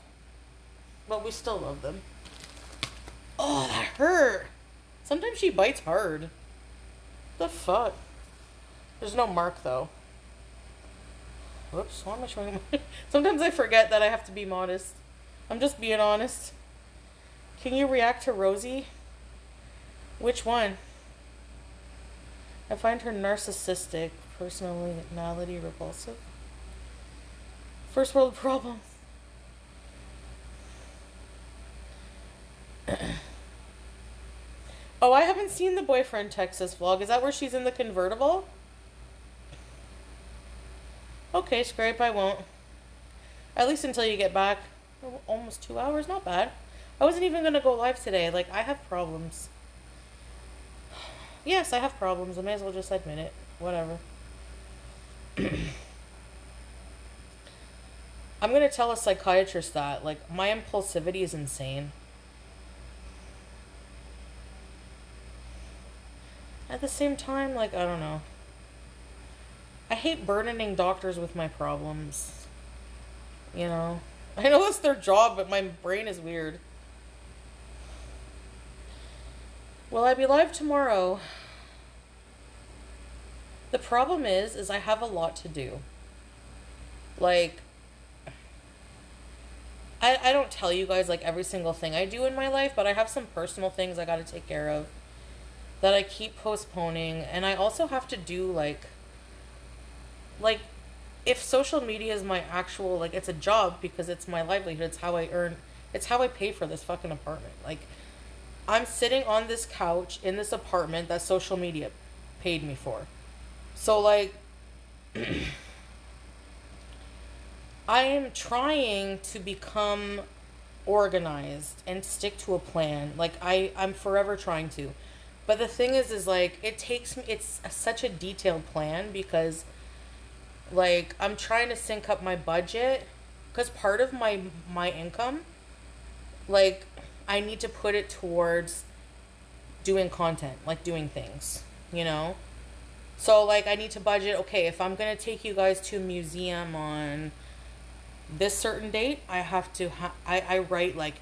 But we still love them. Oh, that hurt. Sometimes she bites hard. The fuck? There's no mark, though. Whoops, why am I showing my... Sometimes I forget that I have to be modest. I'm just being honest. Can you react to Rosie? Which one? I find her narcissistic, personality repulsive. First world problems. Oh, I haven't seen the boyfriend Texas vlog. Is that where she's in the convertible? Okay, scrape, I won't. At least until you get back. Almost 2 hours, not bad. I wasn't even gonna go live today. Like, I have problems. Yes, I have problems. I may as well just admit it. Whatever. I'm gonna tell a psychiatrist that. Like, my impulsivity is insane. At the same time, like, I don't know. I hate burdening doctors with my problems. You know? I know that's their job, but my brain is weird. Will I be live tomorrow? The problem is I have a lot to do. Like, I don't tell you guys, like, every single thing I do in my life, but I have some personal things I gotta take care of that I keep postponing, and I also have to do, like, if social media is my actual, like, it's a job because it's my livelihood, it's how I earn, it's how I pay for this fucking apartment. Like, I'm sitting on this couch in this apartment that social media paid me for. So, like, I am trying to become organized and stick to a plan. Like, I'm forever trying to. But the thing is like, it takes me, it's such a detailed plan because, like, I'm trying to sync up my budget because part of my income, like, I need to put it towards doing content, like doing things, you know? So, like, I need to budget, okay, if I'm going to take you guys to a museum on this certain date, I have to, I write, like,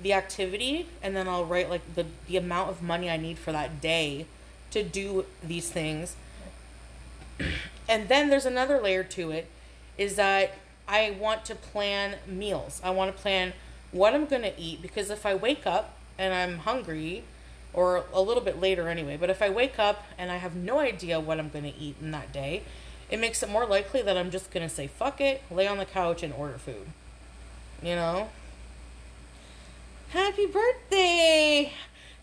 the activity, and then I'll write, like, the amount of money I need for that day to do these things. And then there's another layer to it, is that I want to plan meals. I want to plan what I'm going to eat, because if I wake up and I'm hungry, or a little bit later anyway, but if I wake up and I have no idea what I'm going to eat in that day, it makes it more likely that I'm just going to say, fuck it, lay on the couch and order food. You know? Happy birthday!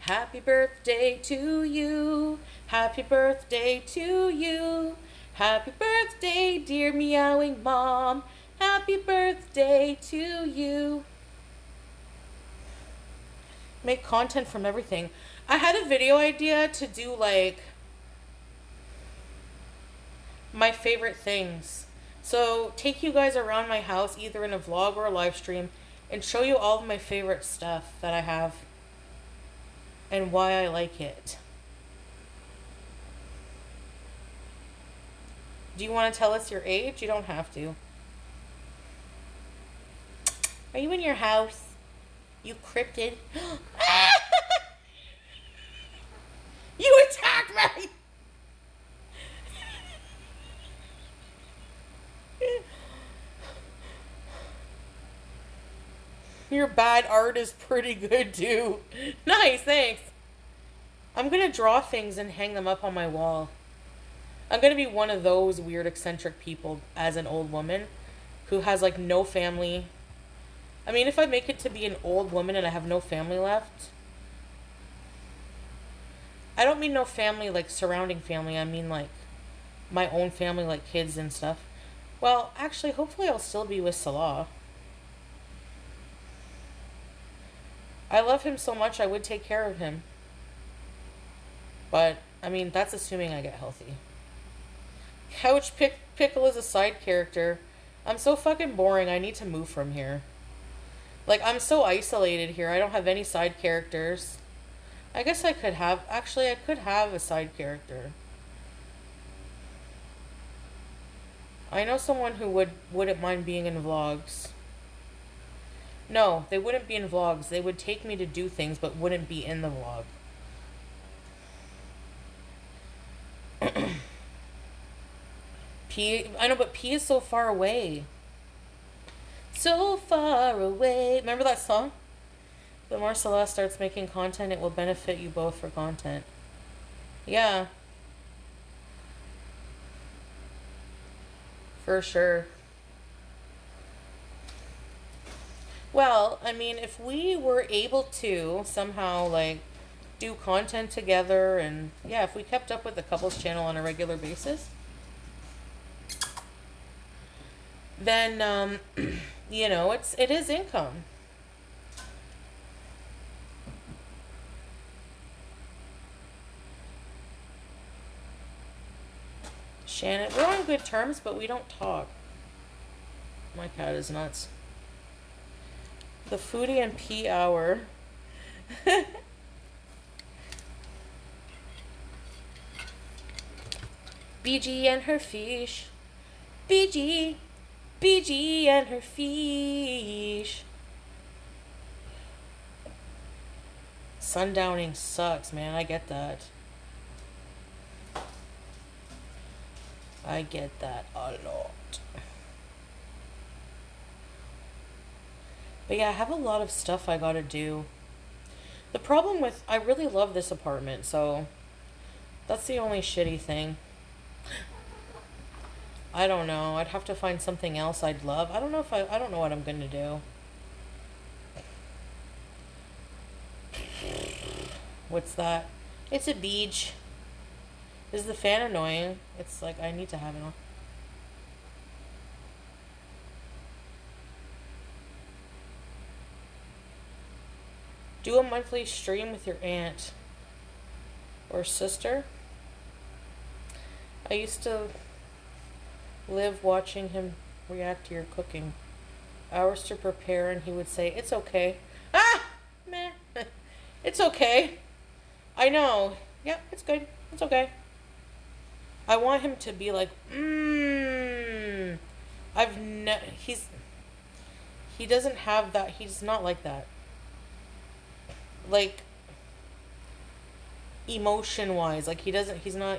Happy birthday to you. Happy birthday to you. Happy birthday, dear meowing mom. Happy birthday to you. Make content from everything. I had a video idea to do, like, my favorite things. So take you guys around my house, either in a vlog or a live stream, and show you all of my favorite stuff that I have and why I like it. Do you want to tell us your age? You don't have to. Are you in your house? You cryptid. You attacked me! Your bad art is pretty good too. Nice, thanks. I'm gonna draw things and hang them up on my wall. I'm gonna be one of those weird eccentric people as an old woman who has, like, no family. I mean, if I make it to be an old woman and I have no family left, I don't mean no family like surrounding family, I mean like my own family, like kids and stuff. Well, actually, hopefully I'll still be with Salah. I love him so much I would take care of him. But, I mean, that's assuming I get healthy. Couch Pickle is a side character. I'm so fucking boring, I need to move from here. Like, I'm so isolated here, I don't have any side characters. I guess I could have, actually, I could have a side character. I know someone who wouldn't mind being in vlogs. No, they wouldn't be in vlogs. They would take me to do things, but wouldn't be in the vlog. P, I know, but P is so far away. So far away. Remember that song? The more Celeste starts making content, it will benefit you both for content. Yeah. For sure. Well, I mean, if we were able to somehow, like, do content together, and yeah, if we kept up with the couples channel on a regular basis, then, you know, it is income. Shannon, we're on good terms, but we don't talk. My cat is nuts. The foodie and pea hour. BG and her fish. BG and her fish. Sundowning sucks, man. I get that. I get that a lot. But yeah, I have a lot of stuff I gotta do. The problem with, I really love this apartment, so that's the only shitty thing. I don't know. I'd have to find something else I'd love. I don't know if I don't know what I'm gonna do. What's that? It's a beach. Is the fan annoying? It's like I need to have it on. Do a monthly stream with your aunt or sister. I used to live watching him react to your cooking. Hours to prepare, and he would say, "It's okay." Ah! Meh. It's okay. I know. Yeah, it's good. It's okay. I want him to be like, he doesn't have that. He's not like that. Like, emotion wise. Like, he's not,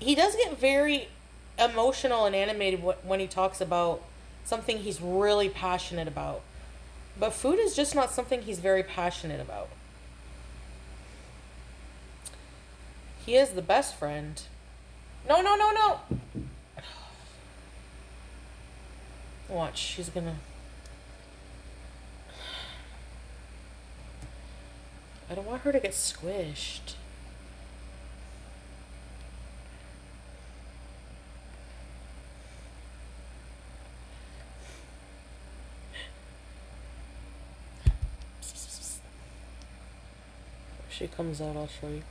He does get very emotional and animated when he talks about something he's really passionate about. But food is just not something he's very passionate about. He is the best friend. No, no, no, no. Watch, she's gonna... I don't want her to get squished. If she comes out, I'll show you.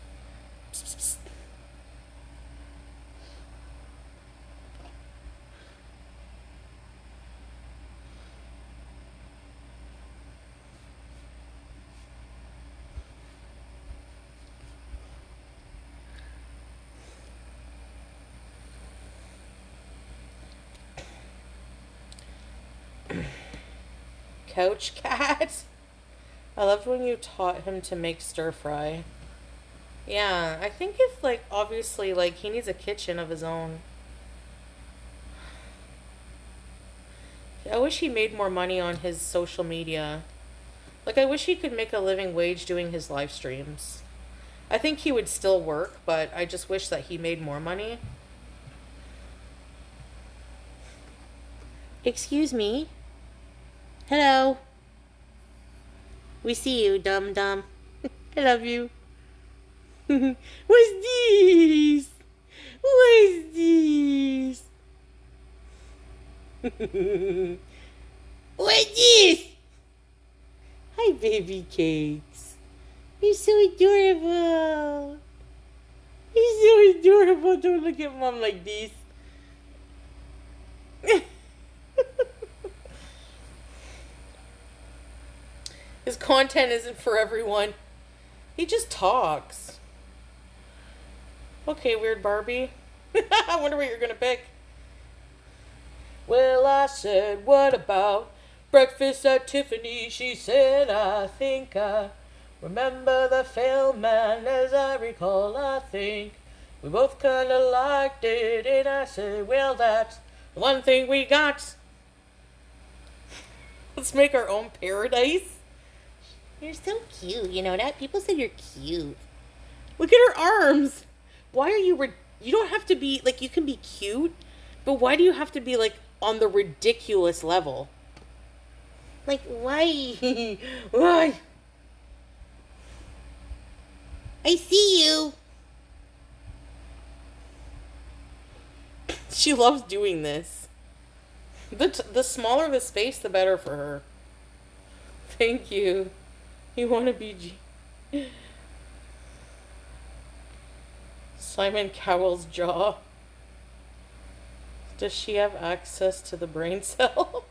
Couch cat. I loved when you taught him to make stir fry. Yeah, I think if, like, obviously, like, he needs a kitchen of his own. I wish he made more money on his social media. Like, I wish he could make a living wage doing his live streams. I think he would still work, but I just wish that he made more money. Excuse me. Hello. We see you, dum-dum. I love you. What's this? What's this? What's this? Hi, baby cakes. You're so adorable. You're so adorable. Don't look at mom like this. His content isn't for everyone. He just talks. Okay, weird Barbie. I wonder what you're gonna pick. Well, I said, what about breakfast at Tiffany? She said, I think I remember the film, and as I recall, I think we both kinda liked it. And I said, well, that's the one thing we got. Let's make our own paradise. You're so cute, you know that? People say you're cute. Look at her arms. Why are you... You don't have to be... Like, you can be cute, but why do you have to be, like, on the ridiculous level? Like, why? Why? I see you. She loves doing this. The smaller the space, the better for her. Thank you. You want to be Simon Cowell's jaw. Does she have access to the brain cell?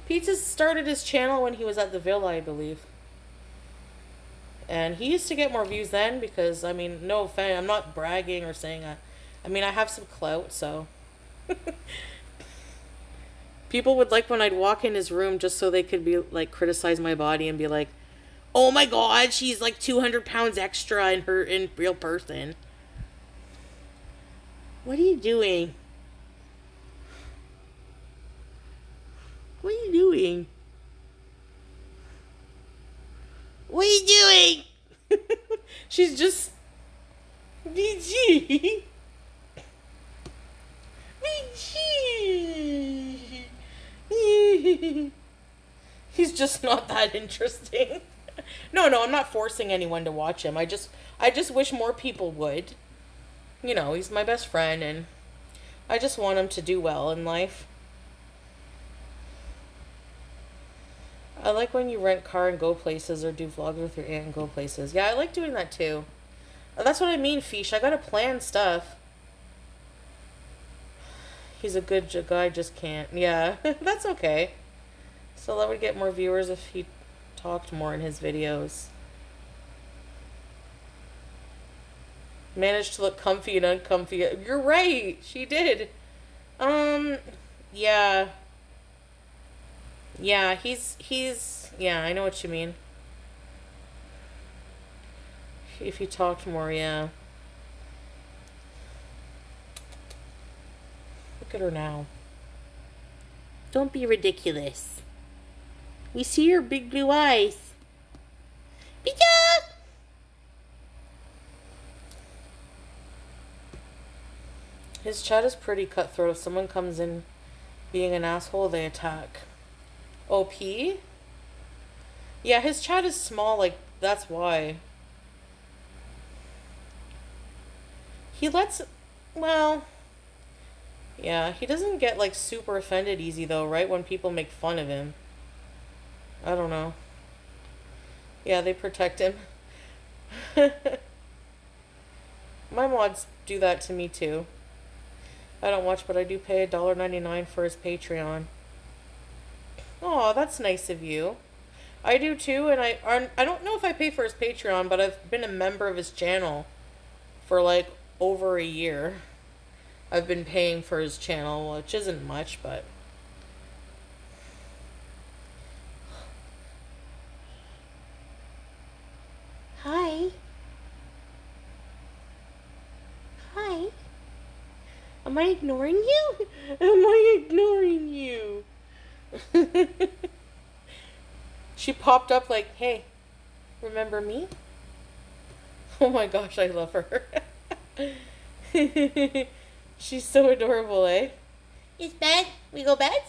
Pizza started his channel when he was at the Villa, I believe. And he used to get more views then because, I mean, no offense, I'm not bragging or saying I mean, I have some clout, so... People would like when I'd walk in his room just so they could be like criticize my body and be like, "Oh my God, she's like 200 pounds extra in real person." What are you doing? What are you doing? What are you doing? She's just BG. He's just not that interesting. No, I'm not forcing anyone to watch him. I just wish more people would. You know, he's my best friend and I just want him to do well in life. I like when you rent car and go places or do vlogs with your aunt and go places. Yeah, I like doing that too. That's what I mean, Fish. I gotta plan stuff. He's a good guy, just can't. Yeah, that's okay. So that would get more viewers if he talked more in his videos. Managed to look comfy and uncomfy. You're right, she did. Yeah. Yeah, yeah, I know what you mean. If he talked more, yeah. Look at her now. Don't be ridiculous. We see your big blue eyes. Pika! His chat is pretty cutthroat. If someone comes in being an asshole, they attack. OP? Yeah, his chat is small, like, that's why. He lets... Well... Yeah, he doesn't get, like, super offended easy, though, right? When people make fun of him. I don't know. Yeah, they protect him. My mods do that to me, too. I don't watch, but I do pay $1.99 for his Patreon. Oh, that's nice of you. I do too, and I don't know if I pay for his Patreon, but I've been a member of his channel for like over a year. I've been paying for his channel, which isn't much, but... Hi. Hi. Am I ignoring you? Am I ignoring you? She popped up like, hey, remember me? Oh my gosh, I love her. She's so adorable, eh? It's bed. We go bed?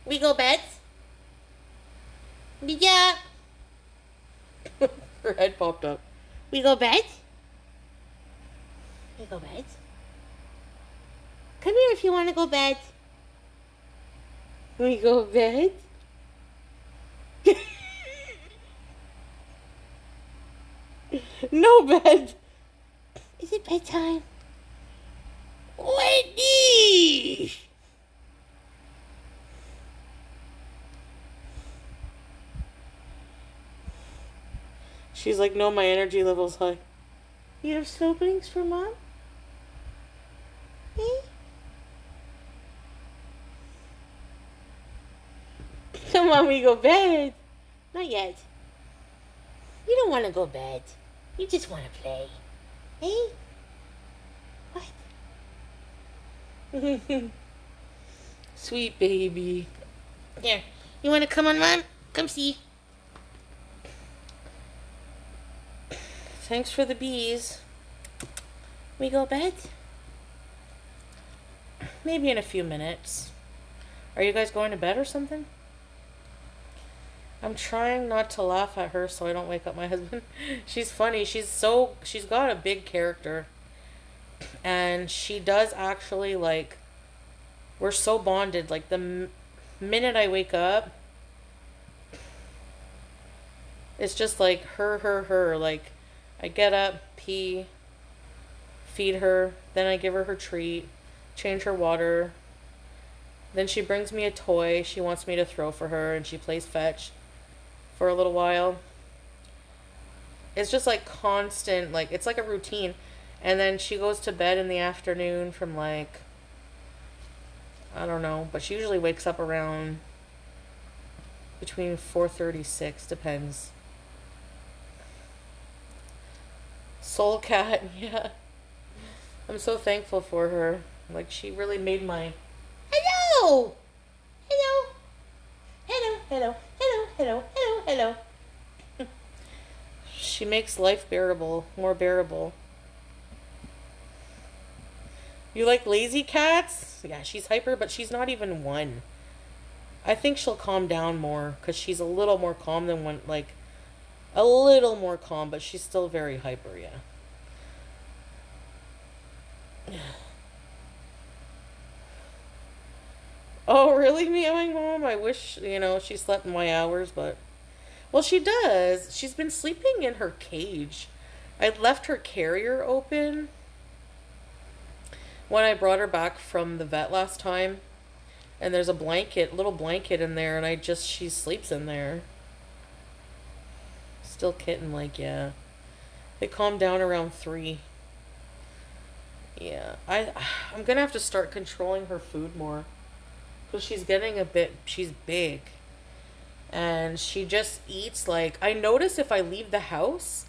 We go bed? Yeah. Her head popped up. We go bed? We go bed? Come here if you want to go bed. We go bed? No bed. Is it bedtime? Wendy! She's like, no, my energy level's high. You have siblings for mom? Hey? Come on, we go bed. Not yet. You don't want to go bed. You just want to play. Hey? What? Sweet baby. Here. You want to come on, Mom? Come see. Thanks for the bees. We go bed? Maybe in a few minutes. Are you guys going to bed or something? I'm trying not to laugh at her so I don't wake up my husband. She's funny. She's got a big character. And she does actually, like, we're so bonded. Like, the minute I wake up, it's just like her. Like, I get up, pee, feed her, then I give her her treat, change her water. Then she brings me a toy she wants me to throw for her, and she plays fetch for a little while. It's just like constant, like, it's like a routine. And then she goes to bed in the afternoon from like, I don't know, but she usually wakes up around between 4:36, depends. Soul cat, yeah. I'm so thankful for her. Like, she really made my... Hello! Hello! Hello, hello, hello, hello, hello, hello. She makes life bearable, more bearable. You like lazy cats? Yeah, she's hyper, but she's not even one. I think she'll calm down more because she's a little more calm than one, like a little more calm, but she's still very hyper, yeah. Oh, really, meowing mom? I wish, she slept my hours, but. Well, she does. She's been sleeping in her cage. I left her carrier open when I brought her back from the vet last time. And there's a little blanket in there, and she sleeps in there. Still kitten like, yeah. They calm down around 3. Yeah, I'm gonna have to start controlling her food more. Because she's big. And she just eats like, I notice if I leave the house,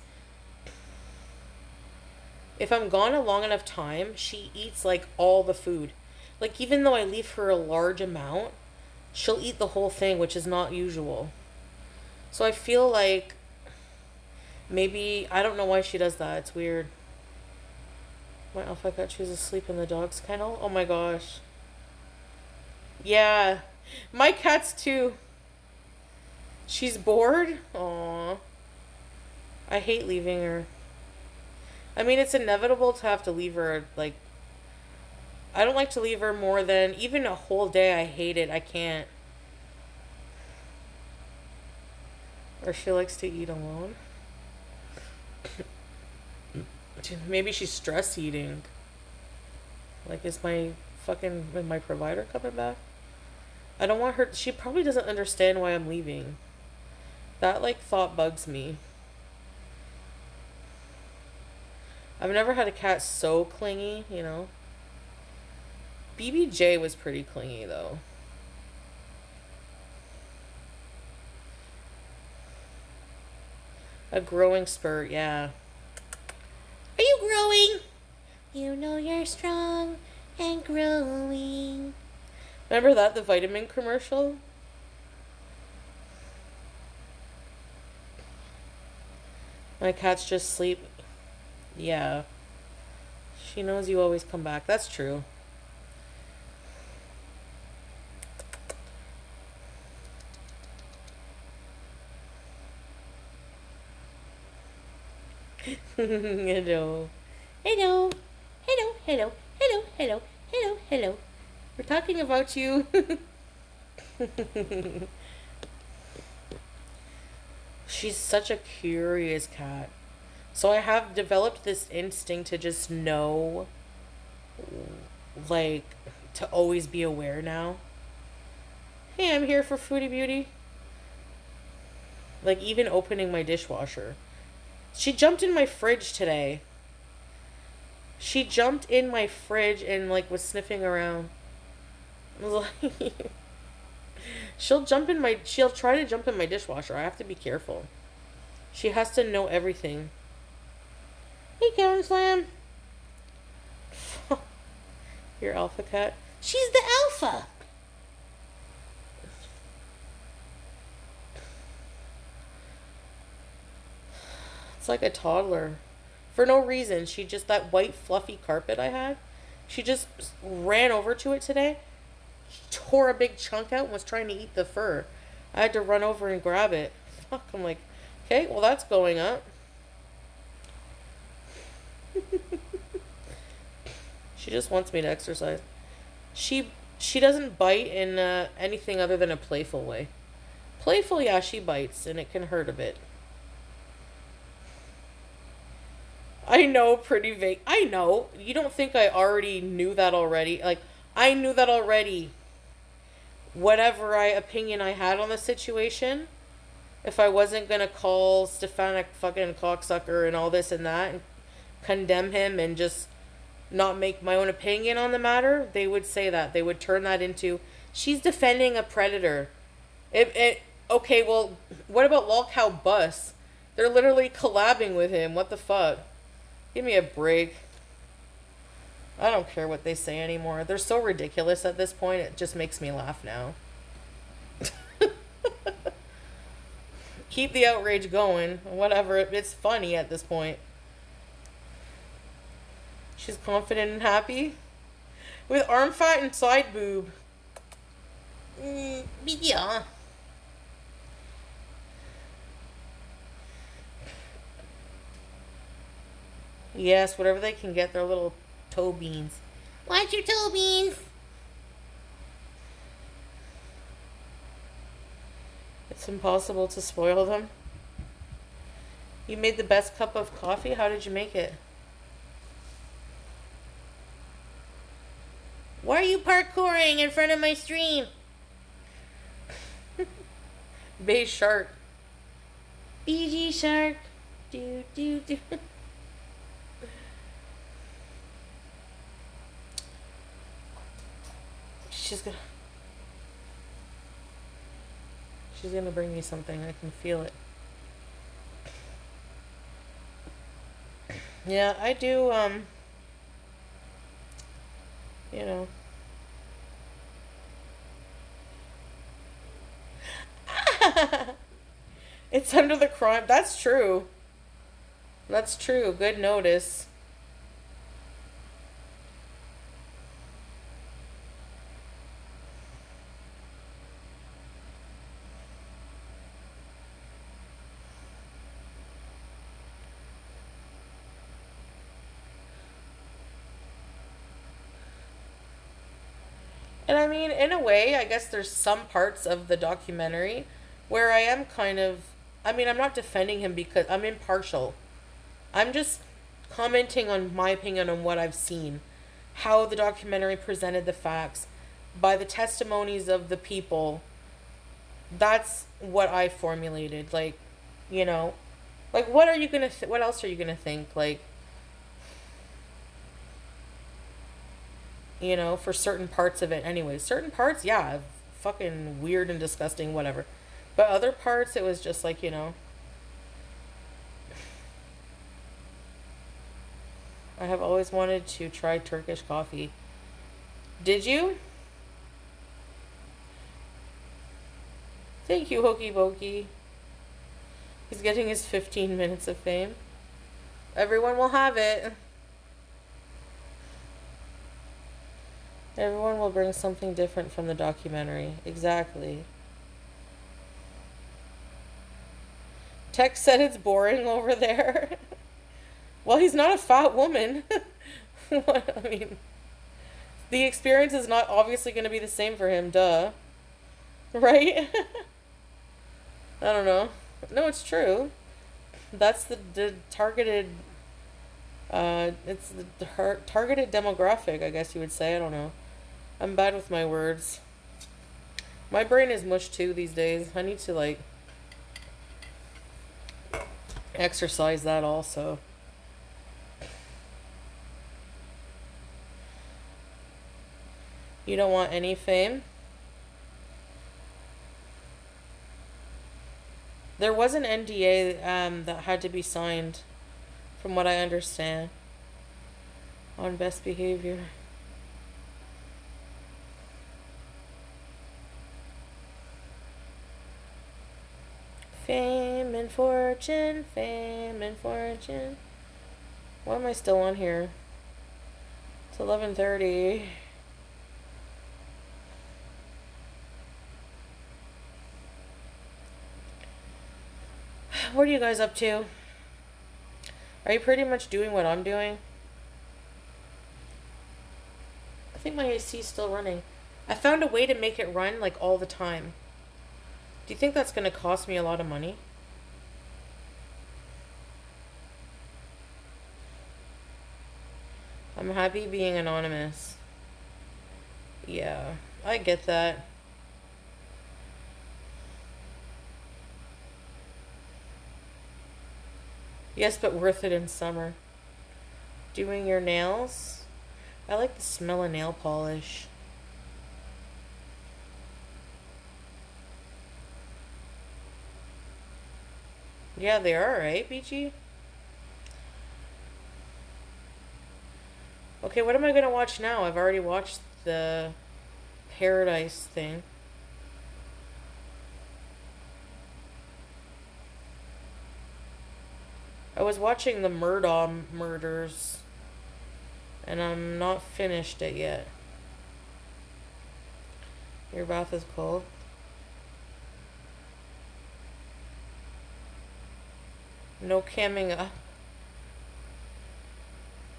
if I'm gone a long enough time, she eats like all the food. Like even though I leave her a large amount, she'll eat the whole thing, which is not usual. So I feel like maybe, I don't know why she does that. It's weird. My alpha cat chooses asleep in the dog's kennel. Oh my gosh. Yeah. My cat's too. She's bored? Aww. I hate leaving her. I mean, it's inevitable to have to leave her, like, I don't like to leave her more than, even a whole day. I hate it. I can't. Or she likes to eat alone. Maybe she's stress eating. Like, is my provider coming back? I don't want her, she probably doesn't understand why I'm leaving. That, like, thought bugs me. I've never had a cat so clingy, BBJ was pretty clingy, though. A growing spurt, yeah. Are you growing? You know you're strong and growing. Remember that, the vitamin commercial? My cats just sleep. Yeah. She knows you always come back. That's true. Hello. Hello. Hello. Hello. Hello. Hello. Hello. Hello. We're talking about you. She's such a curious cat. So I have developed this instinct to just know, like, to always be aware now. Hey, I'm here for Foodie Beauty. Like, even opening my dishwasher. She jumped in my fridge today. She jumped in my fridge and, like, was sniffing around. I was like... She'll try to jump in my dishwasher. I have to be careful. She has to know everything. Hey, Karen Slam. Your alpha cat. She's the alpha. It's like a toddler. For no reason. She just, that white fluffy carpet I had, she just ran over to it today, tore a big chunk out and was trying to eat the fur. I had to run over and grab it. Fuck, I'm like, okay, well that's going up. She just wants me to exercise. She doesn't bite in anything other than a playful way. Playful, yeah, she bites, and it can hurt a bit. I know, pretty vague. I know. You don't think I already knew that already? Like, I knew that already. Whatever opinion I had on the situation, if I wasn't gonna call Stefanik fucking cocksucker and all this and that, and condemn him and just not make my own opinion on the matter, they would say that. They would turn that into, she's defending a predator. Okay, well, what about Lolcow Bus? They're literally collabing with him. What the fuck? Give me a break. I don't care what they say anymore. They're so ridiculous at this point, it just makes me laugh now. Keep the outrage going. Whatever. It's funny at this point. She's confident and happy. With arm fat and side boob. Yeah. Yes, whatever they can get, their little toe beans. Watch your toe beans. It's impossible to spoil them. You made the best cup of coffee? How did you make it? Why are you parkouring in front of my stream? Bay shark. BG shark. Do, do, do. She's gonna bring me something. I can feel it. Yeah, I do, you know. It's under the crime. That's true. That's true. Good notice. And I mean, in a way, I guess there's some parts of the documentary where I am kind of. I mean, I'm not defending him because I'm impartial. I'm just commenting on my opinion on what I've seen, how the documentary presented the facts by the testimonies of the people. That's what I formulated. Like, you know, like what are you gonna? What else are you gonna think? Like, you know, for certain parts of it anyway. Certain parts, yeah, fucking weird and disgusting, whatever. But other parts, it was just like, you know, I have always wanted to try Turkish coffee. Did you? Thank you, Hokey Pokey. He's getting his 15 minutes of fame. Everyone will have it. Everyone will bring something different from the documentary. Exactly. Tex said it's boring over there. Well, he's not a fat woman. I mean, the experience is not obviously going to be the same for him, duh. Right? I don't know. No, it's true. That's the targeted, it's the targeted demographic, I guess you would say. I don't know. I'm bad with my words. My brain is mush too these days. I need to, like, exercise that also. You don't want any fame? There was an NDA that had to be signed, from what I understand, on best behavior. Fame and fortune, fame and fortune. Why am I still on here? It's 11:30. What are you guys up to? Are you pretty much doing what I'm doing? I think my AC is still running. I found a way to make it run like all the time. Do you think that's going to cost me a lot of money? I'm happy being anonymous. Yeah, I get that. Yes, but worth it in summer. Doing your nails? I like the smell of nail polish. Yeah, they are, right, Beachy? Okay, what am I gonna watch now? I've already watched the Paradise thing. I was watching the Murdaugh murders, and I'm not finished it yet. Your bath is cold. No camming up.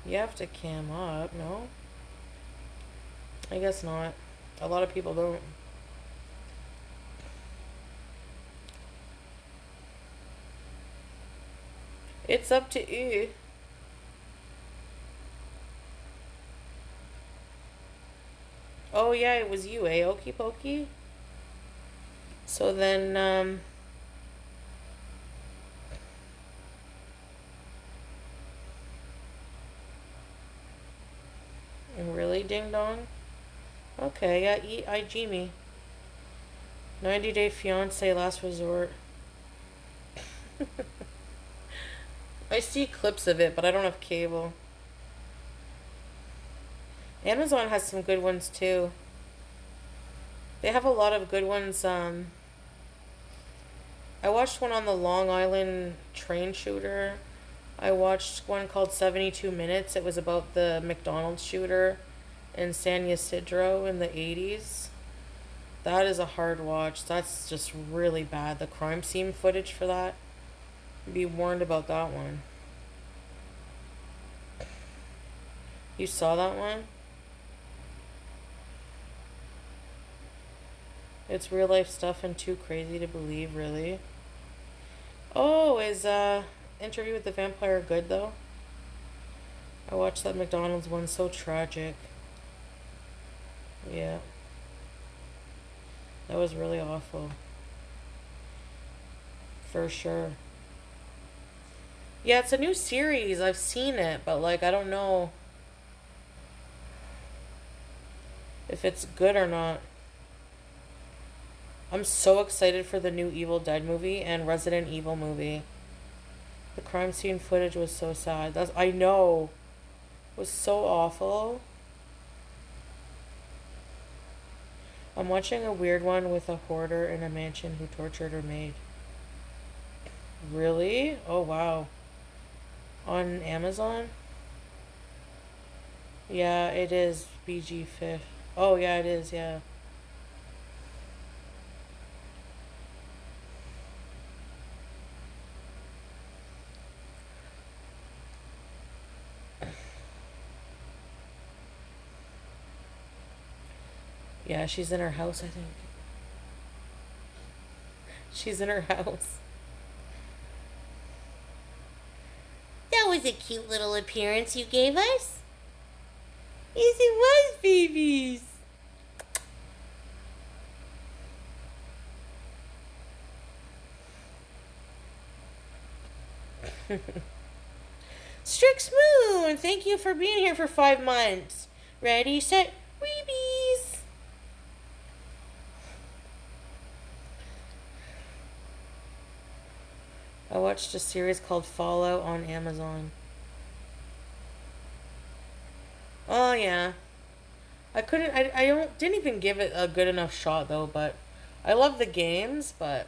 You have to cam up, no? I guess not. A lot of people don't. It's up to you. Oh yeah, it was you, eh? Okie pokey. So then, really, ding dong? Okay, yeah, IG me. 90-day fiance last resort. I see clips of it, but I don't have cable. Amazon has some good ones too. They have a lot of good ones. I watched one on the Long Island train shooter. I watched one called 72 Minutes. It was about the McDonald's shooter in San Ysidro in the 80s. That is a hard watch. That's just really bad. The crime scene footage for that. Be warned about that one. You saw that one? It's real life stuff and too crazy to believe, really. Oh, is Interview with the Vampire good though? I watched that McDonald's one, so tragic. Yeah. That was really awful. For sure. Yeah, it's a new series. I've seen it, but like I don't know if it's good or not. I'm so excited for the new Evil Dead movie and Resident Evil movie. The crime scene footage was so sad. I know. It was so awful. I'm watching a weird one with a hoarder in a mansion who tortured her maid. Really? Oh wow. On Amazon? Yeah, it is BG Fish. Oh yeah, it is, yeah. Yeah, she's in her house, I think. She's in her house. That was a cute little appearance you gave us. Yes, it was, babies. Strix Moon, thank you for being here for 5 months. Ready, set, reebies. I watched a series called Fallout on Amazon. Oh yeah. Didn't even give it a good enough shot though, but I love the games, but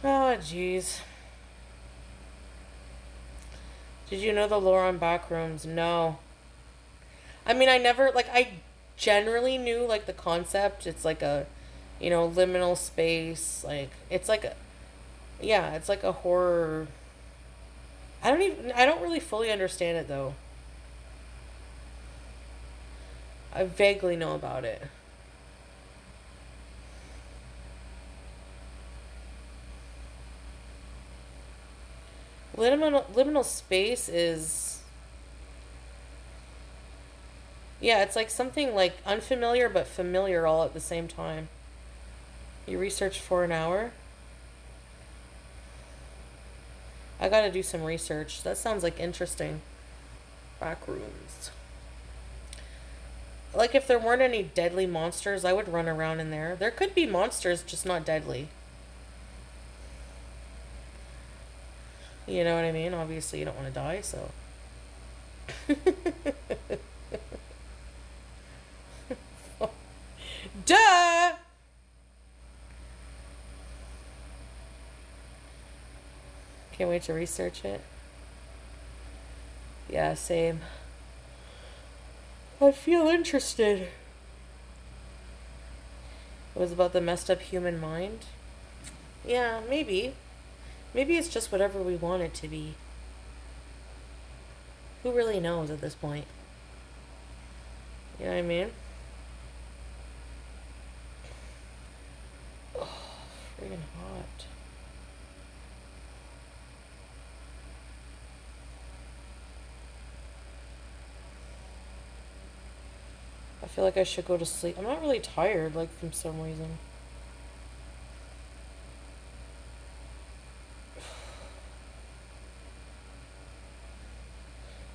oh jeez. Did you know the lore on Backrooms? No. I mean, I generally knew, like, the concept. It's like a, liminal space. Like, it's like a, yeah, it's like a horror. I don't really fully understand it, though. I vaguely know about it. Liminal space is, yeah, it's like something like unfamiliar but familiar all at the same time. You researched for an hour? I gotta do some research. That sounds like interesting. Back rooms. Like, if there weren't any deadly monsters, I would run around in there. There could be monsters, just not deadly. You know what I mean? Obviously, you don't want to die, so. Duh! Can't wait to research it. Yeah, same. I feel interested. It was about the messed up human mind. Yeah, maybe. Maybe it's just whatever we want it to be. Who really knows at this point? You know what I mean? Oh, freaking hot. I feel like I should go to sleep. I'm not really tired, like, for some reason.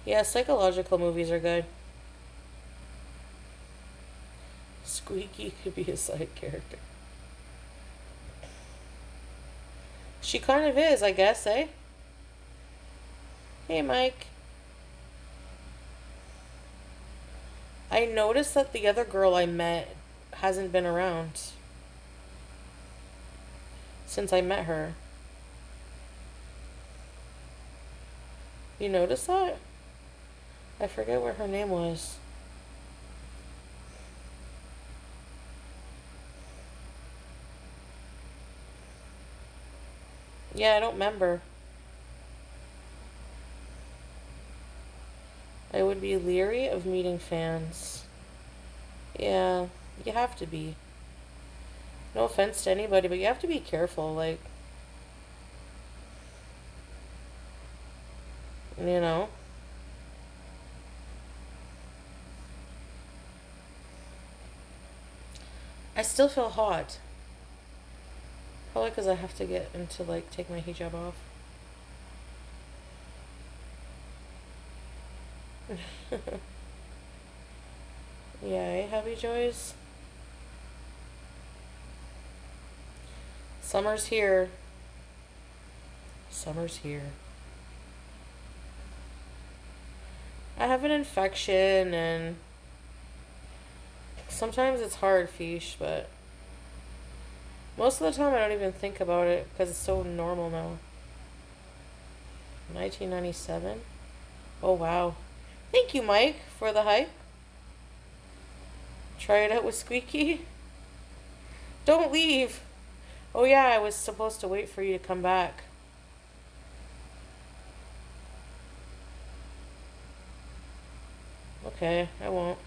Yeah, psychological movies are good. Squeaky could be a side character. She kind of is, I guess, eh? Hey, Mike. I noticed that the other girl I met hasn't been around since I met her. You noticed that? I forget what her name was. Yeah, I don't remember. I would be leery of meeting fans. Yeah, you have to be. No offense to anybody, but you have to be careful, like, you know? I still feel hot. Probably because I have to get into, like, take my hijab off. Yeah, happy joys. Summer's here. Summer's here. I have an infection and sometimes it's hard, fish, but most of the time I don't even think about it because it's so normal now. 1997? Oh, wow. Thank you, Mike, for the hype. Try it out with Squeaky. Don't leave. Oh, yeah, I was supposed to wait for you to come back. Okay, I won't.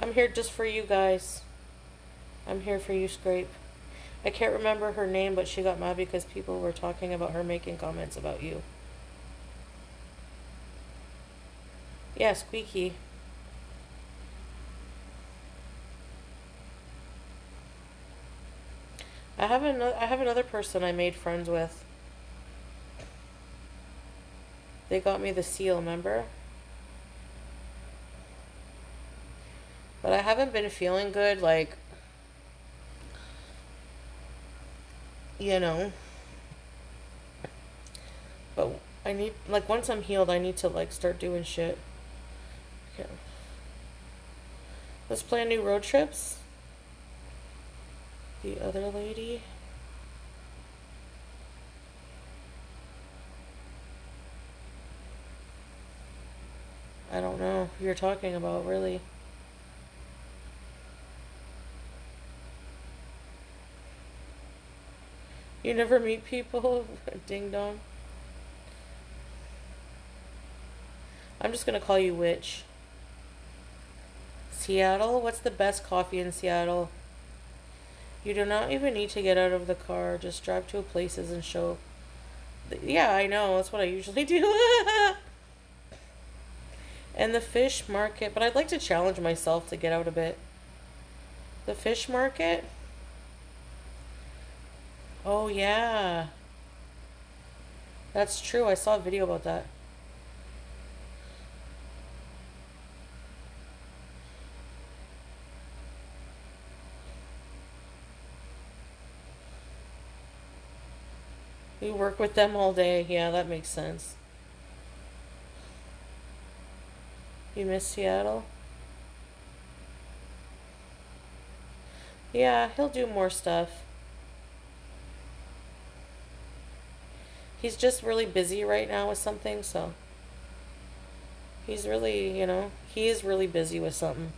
I'm here just for you guys. I'm here for you, Scrape. I can't remember her name, but she got mad because people were talking about her making comments about you. Yeah, Squeaky. I have another person I made friends with. They got me the seal, remember? But I haven't been feeling good, like, you know. But I need, like, once I'm healed, I need to, like, start doing shit. Okay. Let's plan new road trips. The other lady. I don't know who you're talking about, really. You never meet people? Ding dong. I'm just gonna call you Witch. Seattle? What's the best coffee in Seattle? You do not even need to get out of the car. Just drive to places and show. Yeah, I know. That's what I usually do. And the fish market. But I'd like to challenge myself to get out a bit. The fish market? Oh, yeah. That's true. I saw a video about that. You work with them all day. Yeah, that makes sense. You miss Seattle? Yeah, he'll do more stuff. He's just really busy right now with something, so he's really, he is really busy with something.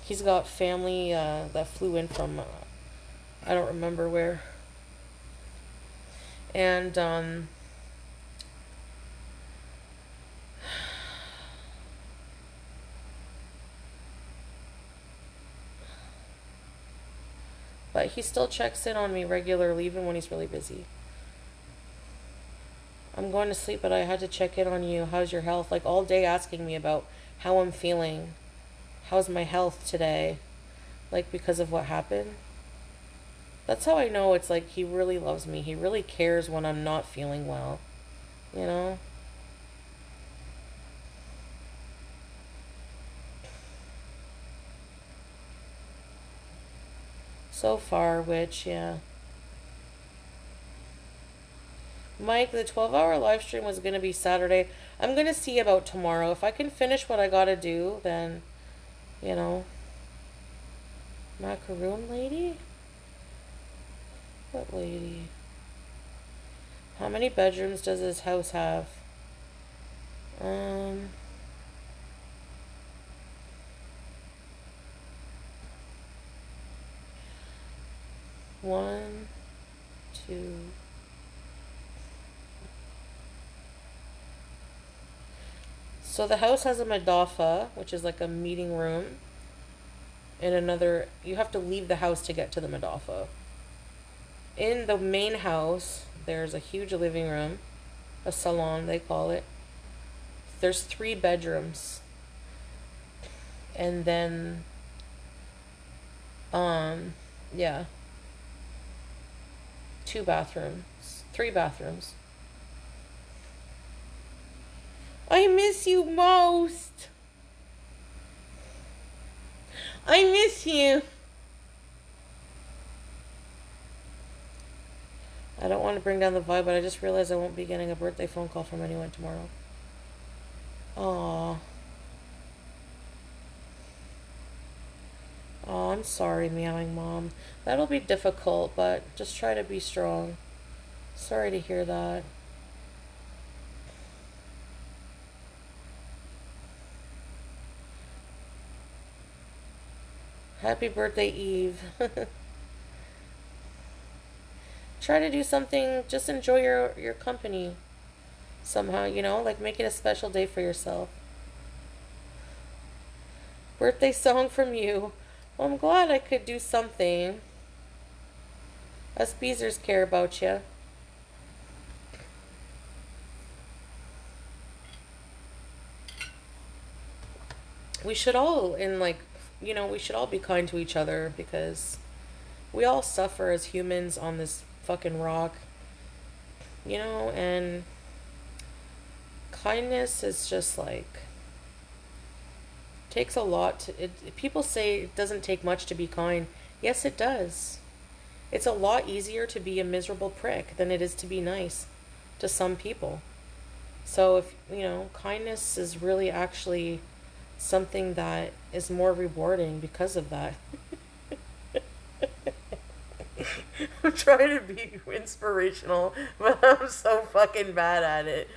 He's got family that flew in from, I don't remember where. And, but he still checks in on me regularly, even when he's really busy. I'm going to sleep, but I had to check in on you. How's your health? Like all day asking me about how I'm feeling. How's my health today? Like because of what happened. That's how I know it's like he really loves me. He really cares when I'm not feeling well. You know? So far, which, yeah. Mike, the 12-hour live stream was going to be Saturday. I'm going to see about tomorrow. If I can finish what I got to do, then, you know. Macaroon lady? What lady? How many bedrooms does this house have? One, two. So the house has a Madofa, which is like a meeting room. And another, you have to leave the house to get to the Madofa. In the main house, there's a huge living room, a salon they call it. There's 3 bedrooms. And then, yeah. 2 bathrooms. 3 bathrooms. I miss you most. I miss you. I don't want to bring down the vibe, but I just realized I won't be getting a birthday phone call from anyone tomorrow. Aww. Oh, I'm sorry, meowing mom. That'll be difficult, but just try to be strong. Sorry to hear that. Happy birthday, Eve. Try to do something, just enjoy your company somehow, like make it a special day for yourself. Birthday song from you. Well, I'm glad I could do something. Us Beezers care about you. We should all, we should all be kind to each other because we all suffer as humans on this fucking rock, and kindness is just like, takes a lot people say it doesn't take much to be kind. Yes, it does. It's a lot easier to be a miserable prick than it is to be nice to some people. So if, kindness is really actually something that is more rewarding because of that. I'm trying to be inspirational, but I'm so fucking bad at it.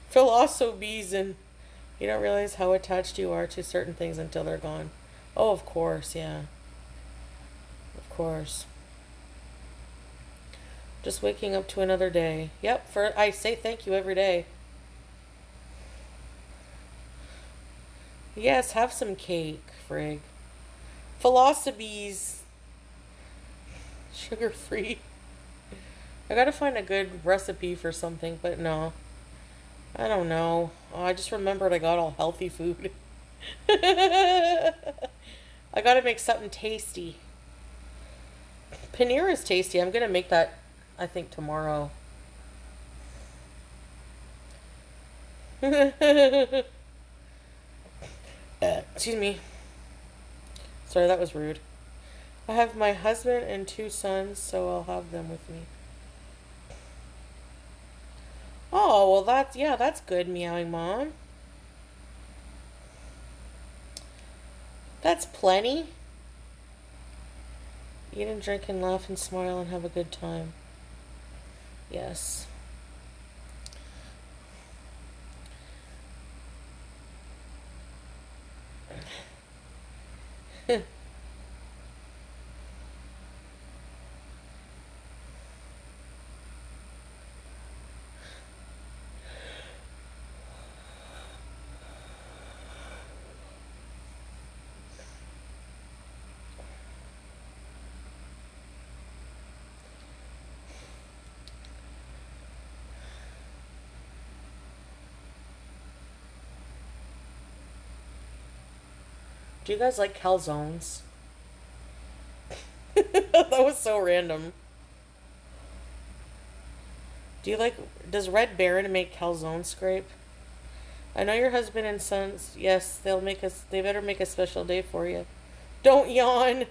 Philosophies, and you don't realize how attached you are to certain things until they're gone. Oh, of course, yeah. Of course. Just waking up to another day. Yep, I say thank you every day. Yes, have some cake, frig. Philosophies. Sugar free. I gotta find a good recipe for something, but no. I don't know. Oh, I just remembered I got all healthy food. I gotta make something tasty. Paneer is tasty. I'm gonna make that, I think, tomorrow. Excuse me. Sorry, that was rude. I have my husband and 2 sons, so I'll have them with me. Oh, well, that's good, meowing mom. That's plenty. Eat and drink and laugh and smile and have a good time. Yes. Do you guys like calzones? That was so random. Does Red Baron make calzone scrape? I know your husband and sons, yes, they better make a special day for you. Don't yawn.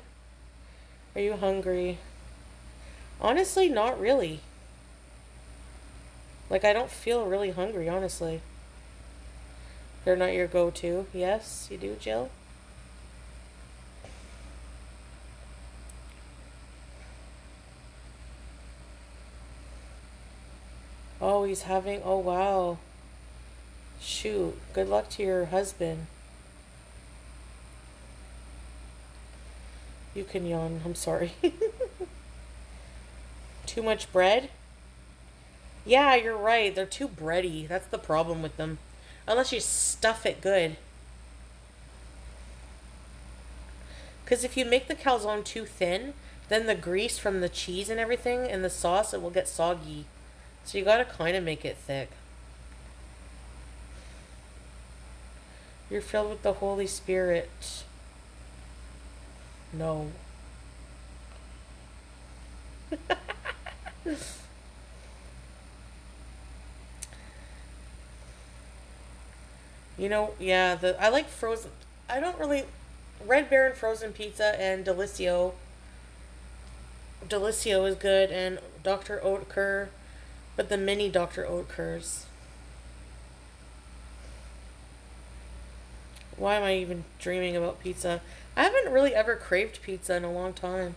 Are you hungry? Honestly, not really. Like, I don't feel really hungry, honestly. They're not your go-to. Yes, you do, Jill? Oh, oh, wow. Shoot. Good luck to your husband. You can yawn. I'm sorry. Too much bread? Yeah, you're right. They're too bready. That's the problem with them. Unless you stuff it good. Because if you make the calzone too thin, then the grease from the cheese and everything and the sauce, it will get soggy. So you gotta kind of make it thick. You're filled with the Holy Spirit. No. Yeah, I like frozen. I don't really Red Baron frozen pizza and Delicio. Delicio is good and Dr. Oetker, but the mini Dr. Oetkers. Why am I even dreaming about pizza? I haven't really ever craved pizza in a long time.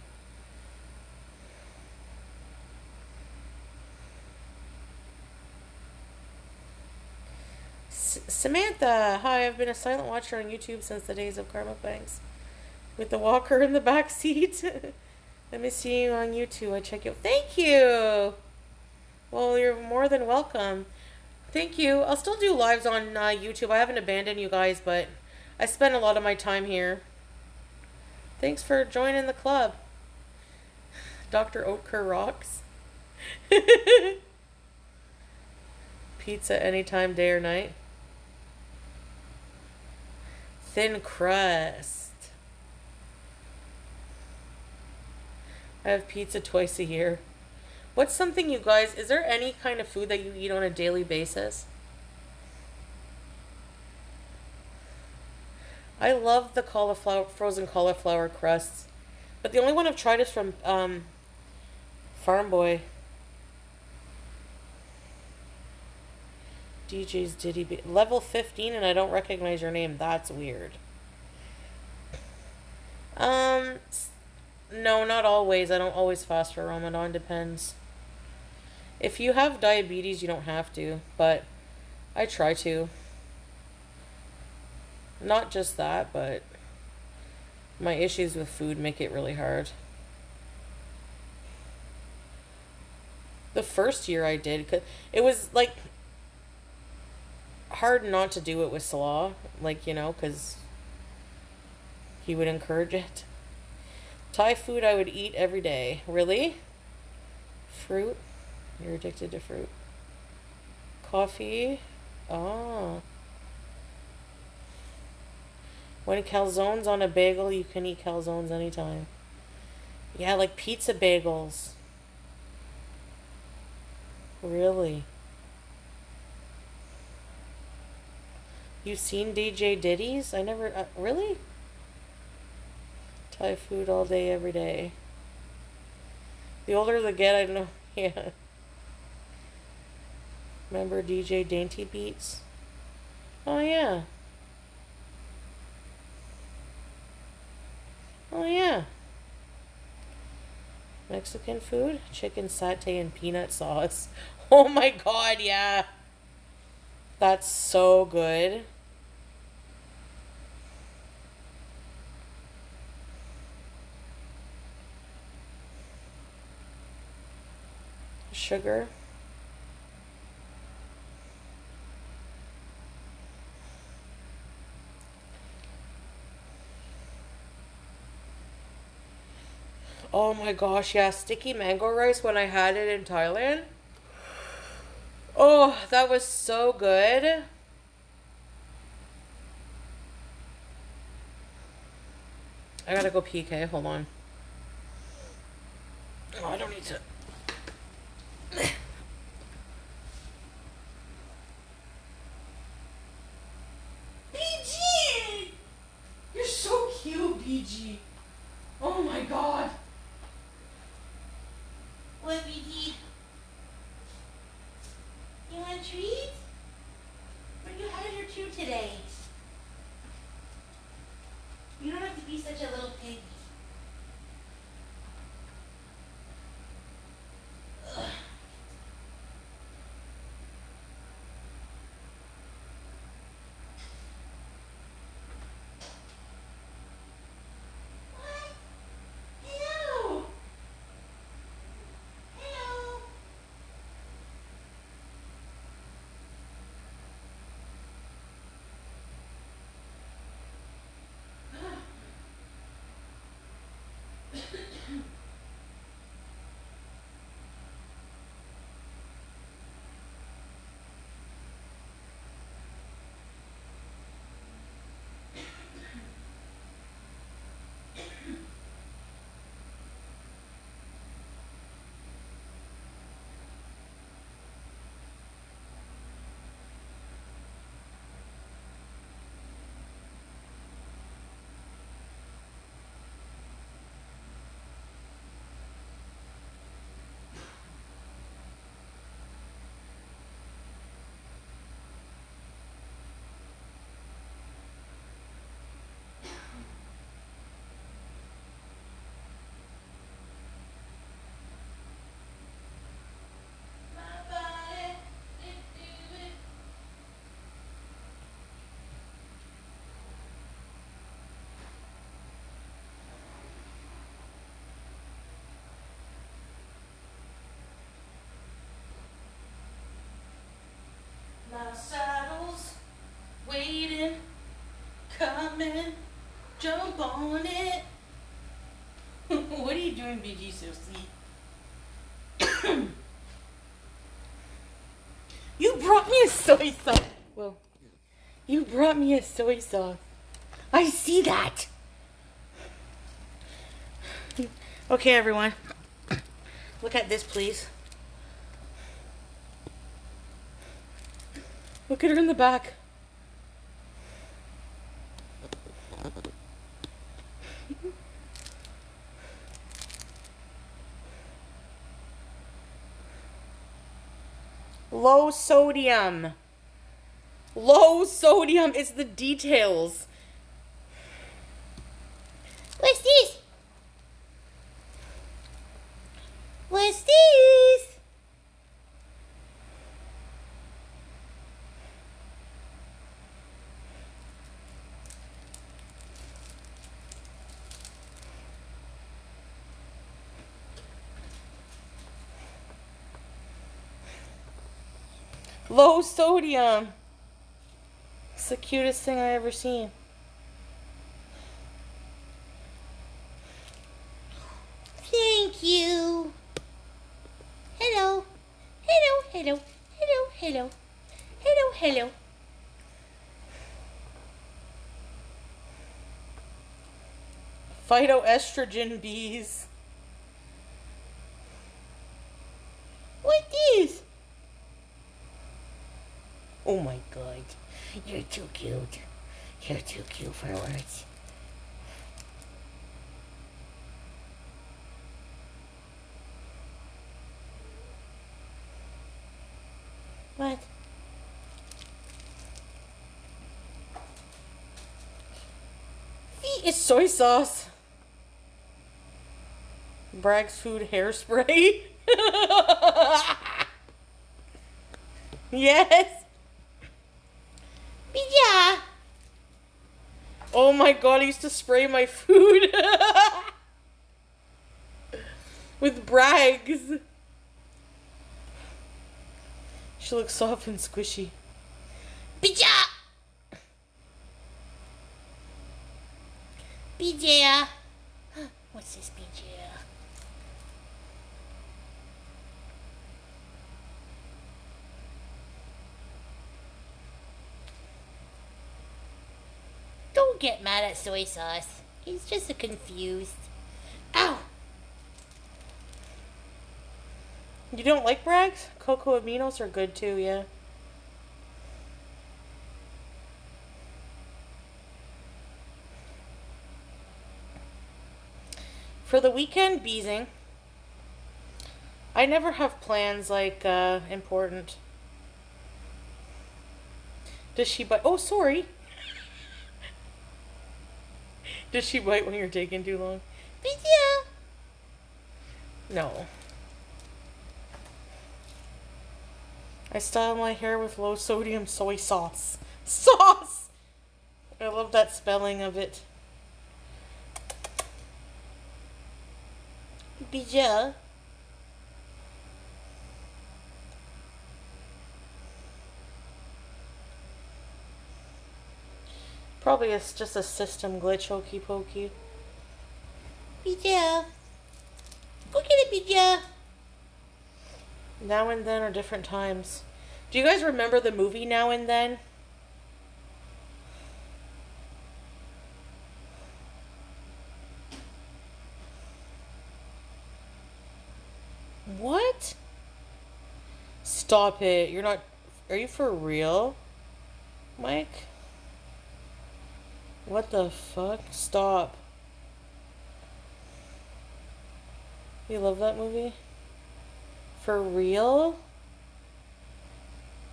Samantha, hi, I've been a silent watcher on YouTube since the days of Karma Banks. With the walker in the back seat. I miss seeing you on YouTube. I check you. Thank you. Well, you're more than welcome. Thank you. I'll still do lives on YouTube. I haven't abandoned you guys, but I spend a lot of my time here. Thanks for joining the club. Dr. Oetker rocks. Pizza anytime, day or night. Thin crust. I have pizza twice a year. What's something you guys, is there any kind of food that you eat on a daily basis? I love the frozen cauliflower crusts. But the only one I've tried is from Farm Boy. DJ's Diddy level 15 and I don't recognize your name. That's weird. No, not always. I don't always fast for Ramadan. Depends. If you have diabetes, you don't have to, but I try to. Not just that, but my issues with food make it really hard. The first year I did, 'cause it was like hard not to do it with Salah, like, because he would encourage it. Thai food I would eat every day. Really? Fruit? You're addicted to fruit. Coffee? Oh. When calzone's on a bagel, you can eat calzones anytime. Yeah, like pizza bagels. Really? You've seen DJ Diddy's? I never... really? Thai food all day, every day. The older they get, I don't know. Yeah. Remember DJ Dainty Beats? Oh, yeah. Oh, yeah. Mexican food? Chicken satay and peanut sauce. Oh my god, yeah. That's so good. Sugar. Oh my gosh, yeah, sticky mango rice when I had it in Thailand. Oh, that was so good. I gotta go pee, okay? Hold on. Oh, I don't need to. BG! You're so cute, BG. Oh my god. What, BG? You want a treat? Where'd you hide your treat today? You don't have to be such a little pig. Ugh. My saddle's waiting, coming, jump on it. What are you doing, BG Susie? You brought me a soy sauce. Well, you brought me a soy sauce. I see that. Okay, everyone. Look at this, please. Look at her in the back. Low sodium. Low sodium is the details. What's this? What's this? Low sodium. It's the cutest thing I ever seen. Thank you. Hello. Hello, hello, hello, hello. Hello, hello. Phytoestrogen bees. What is? Oh my god. You're too cute. You're too cute for words. What? It's soy sauce. Bragg's Food hairspray. Yes. Yeah. Oh my god, I used to spray my food with Bragg's. She looks soft and squishy. Bija. Bija. What's this, Bija? Don't get mad at soy sauce. He's just a confused. Ow! You don't like Bragg's? Cocoa aminos are good too, yeah. For the weekend, beezing. I never have plans like important. Does she bite? Oh, sorry. Does she bite when you're taking too long? Bija. No. I style my hair with low sodium soy sauce. Sauce! I love that spelling of it. Bija. Probably it's just a system glitch, hokey pokey. Bija. Go get it, Bija. Now and Then are different times. Do you guys remember the movie Now and Then? What? Stop it. You're not... Are you for real, Mike? What the fuck? Stop. You love that movie? For real?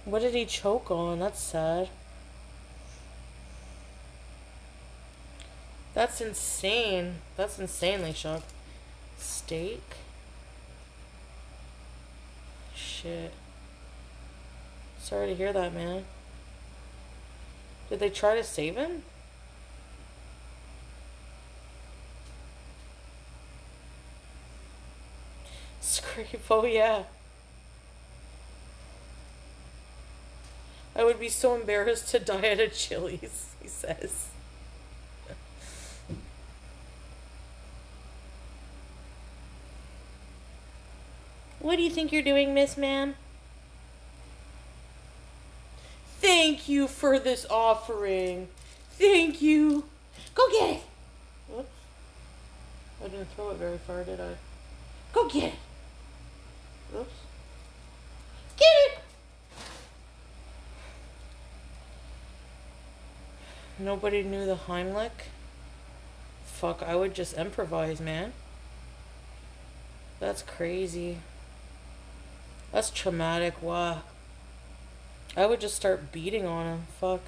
What did he choke on? That's sad. That's insane. That's insanely shocked. Steak? Shit. Sorry to hear that, man. Did they try to save him? Scrape, oh yeah. I would be so embarrassed to die at a Chili's, he says. What do you think you're doing, Miss Ma'am? Thank you for this offering. Thank you. Go get it. Whoops. I didn't throw it very far, did I? Go get it. Oops. Get it. Nobody knew the Heimlich? Fuck, I would just improvise, man. That's crazy. That's traumatic, wow. I would just start beating on him, fuck.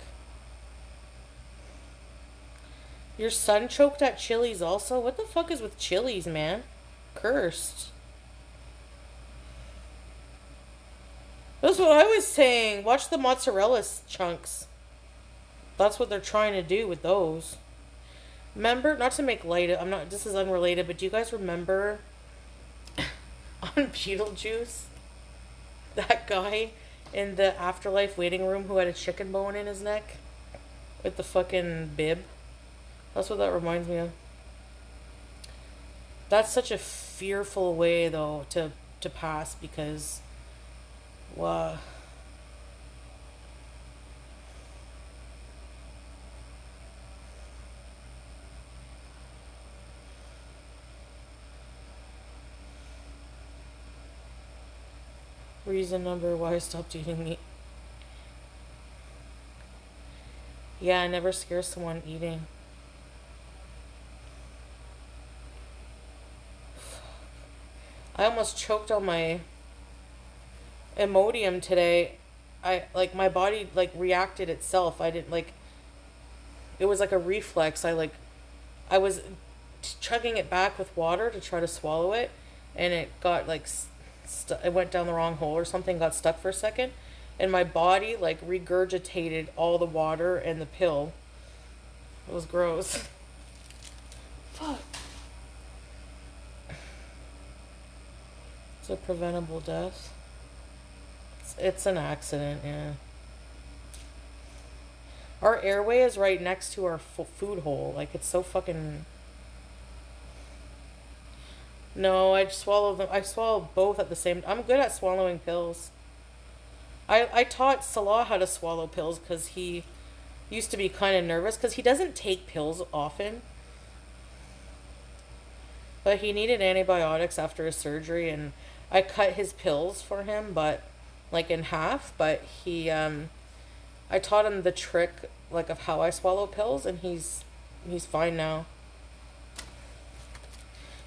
Your son choked at Chili's also? What the fuck is with Chili's, man? Cursed. That's what I was saying. Watch the mozzarella chunks. That's what they're trying to do with those. Remember, not to make light of, I'm not, this is unrelated, but do you guys remember on Beetlejuice, that guy in the afterlife waiting room who had a chicken bone in his neck with the fucking bib? That's what that reminds me of. That's such a fearful way, though, to pass, because, wow. Reason number why I stopped eating meat. Yeah, I never scare someone eating. I almost choked on my Imodium today. I like my body like reacted itself. I didn't like it was like a reflex. I was chugging it back with water to try to swallow it, and it got like it went down the wrong hole or something, got stuck for a second, and my body like regurgitated all the water and the pill. It was gross. Fuck. It's a preventable death. It's an accident, yeah. Our airway is right next to our food hole. Like, it's so fucking. No, I swallow them. I swallow both at the same. I'm good at swallowing pills. I taught Salah how to swallow pills because he used to be kind of nervous because he doesn't take pills often. But he needed antibiotics after his surgery, and I cut his pills for him, but like in half. But I taught him the trick like of how I swallow pills, and he's fine now.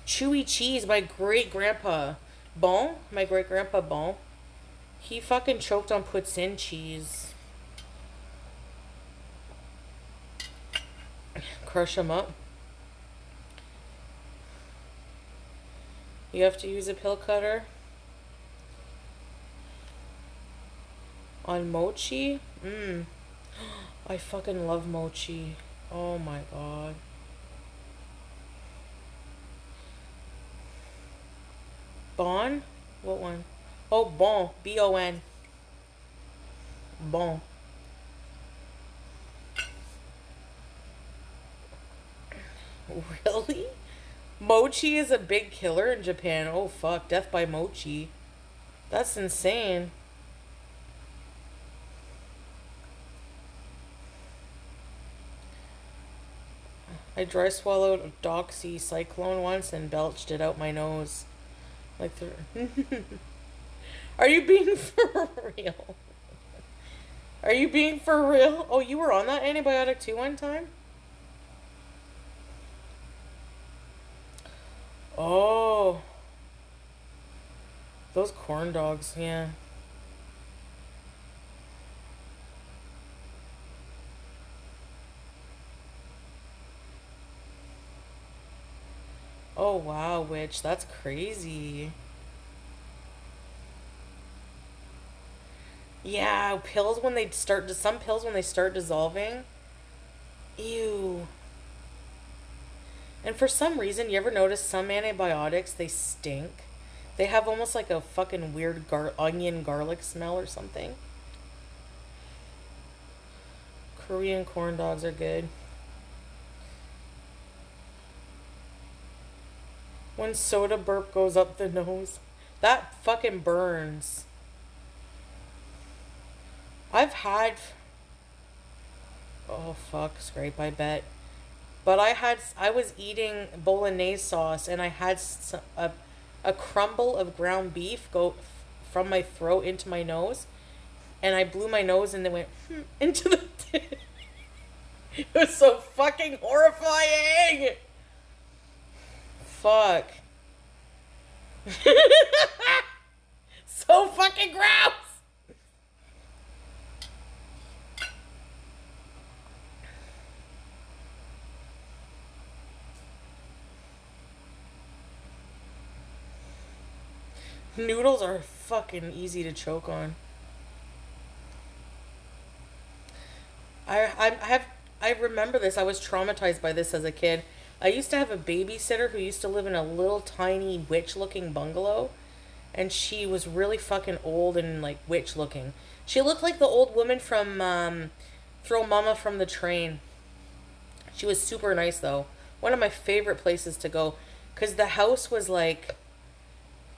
Chewy cheese, my great grandpa Bon, he fucking choked on poutine cheese. Crush him up. You have to use a pill cutter on mochi. I fucking love mochi. Oh my god. Bon? What one? Oh, Bon. B-O-N. Bon. Really? Mochi is a big killer in Japan. Oh fuck, death by mochi. That's insane. I dry swallowed a Doxy Cyclone once and belched it out my nose. Like Are you being for real? Are you being for real? Oh, you were on that antibiotic too one time? Oh. Those corn dogs, yeah. Oh wow, witch, that's crazy. Yeah, pills when they start some pills when they start dissolving. Ew. And for some reason, you ever notice some antibiotics, they stink? They have almost like a fucking weird onion garlic smell or something. Korean corn dogs are good. When soda burp goes up the nose. That fucking burns. I've had. Oh fuck, scrape, I bet. But I was eating bolognese sauce and I had a crumble of ground beef go from my throat into my nose. And I blew my nose and then went into the. It was so fucking horrifying! Fuck. So fucking gross! Noodles are fucking easy to choke on. I remember this. I was traumatized by this as a kid. I used to have a babysitter who used to live in a little tiny witch-looking bungalow, and she was really fucking old and like witch-looking. She looked like the old woman from Throw Mama from the Train. She was super nice though. One of my favorite places to go, because the house was like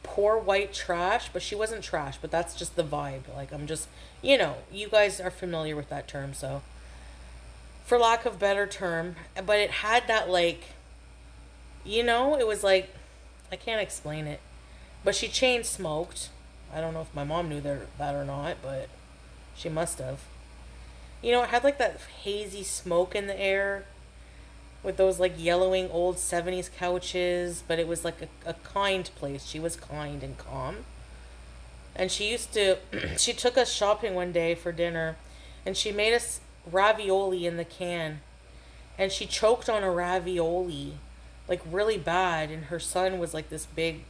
poor white trash, but she wasn't trash, but that's just the vibe. Like, I'm just, you guys are familiar with that term, so for lack of better term, but it had that like, it was like, I can't explain it, but she chain smoked. I don't know if my mom knew that or not, but she must have. You know, it had like that hazy smoke in the air with those like yellowing old 70s couches, but it was like a kind place. She was kind and calm. And she used to, she took us shopping one day for dinner and she made us ravioli in the can. And she choked on a ravioli like really bad. And her son was like this big,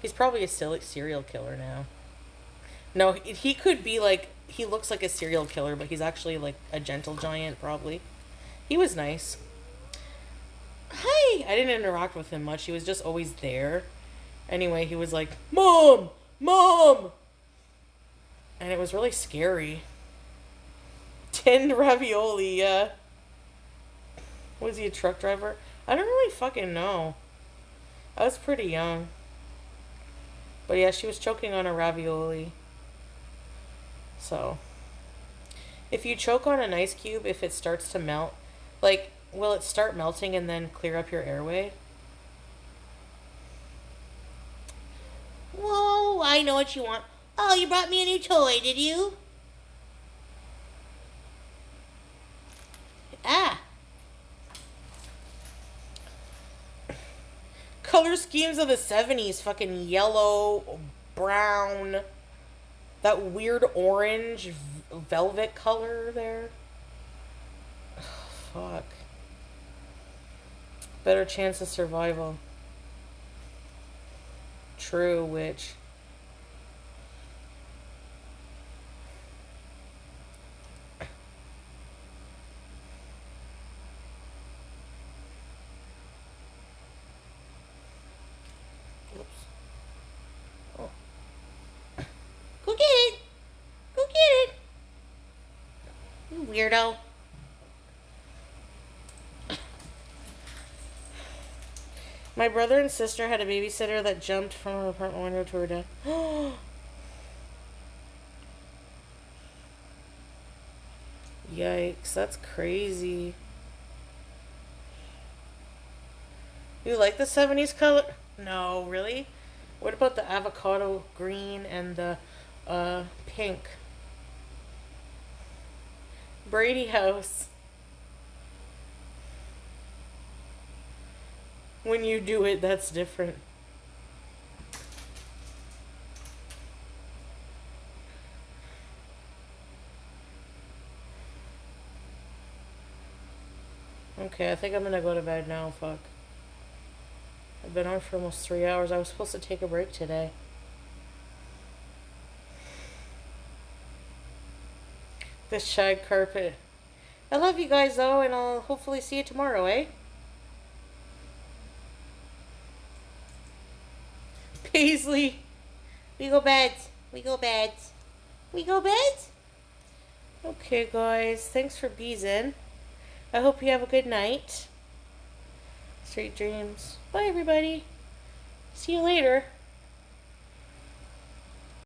he's probably a serial killer now. No, he could be like, he looks like a serial killer, but he's actually like a gentle giant, probably. He was nice. Hi! I didn't interact with him much. He was just always there. Anyway, he was like, Mom! Mom! And it was really scary. Tinned ravioli, yeah. Was he a truck driver? I don't really fucking know. I was pretty young. But yeah, she was choking on a ravioli. So, if you choke on an ice cube, if it starts to melt, like, will it start melting and then clear up your airway? Whoa, I know what you want. Oh, you brought me a new toy, did you? Ah, Color schemes of the 70s, fucking yellow, brown, that weird orange velvet color there. Fuck. Better chance of survival. True, witch. Oops. Oh. go get it. Go get it. You weirdo. My brother and sister had a babysitter that jumped from an apartment window to her death. Yikes, that's crazy. You like the 70s color? No, really? What about the avocado green and the pink? Brady House. When you do it, that's different. Okay, I think I'm gonna go to bed now, fuck. I've been on for almost 3 hours. I was supposed to take a break today. This shag carpet. I love you guys though, and I'll hopefully see you tomorrow, eh? Paisley. We go bed. We go bed. We go bed. Okay, guys. Thanks for beezing. I hope you have a good night. Sweet dreams. Bye, everybody. See you later.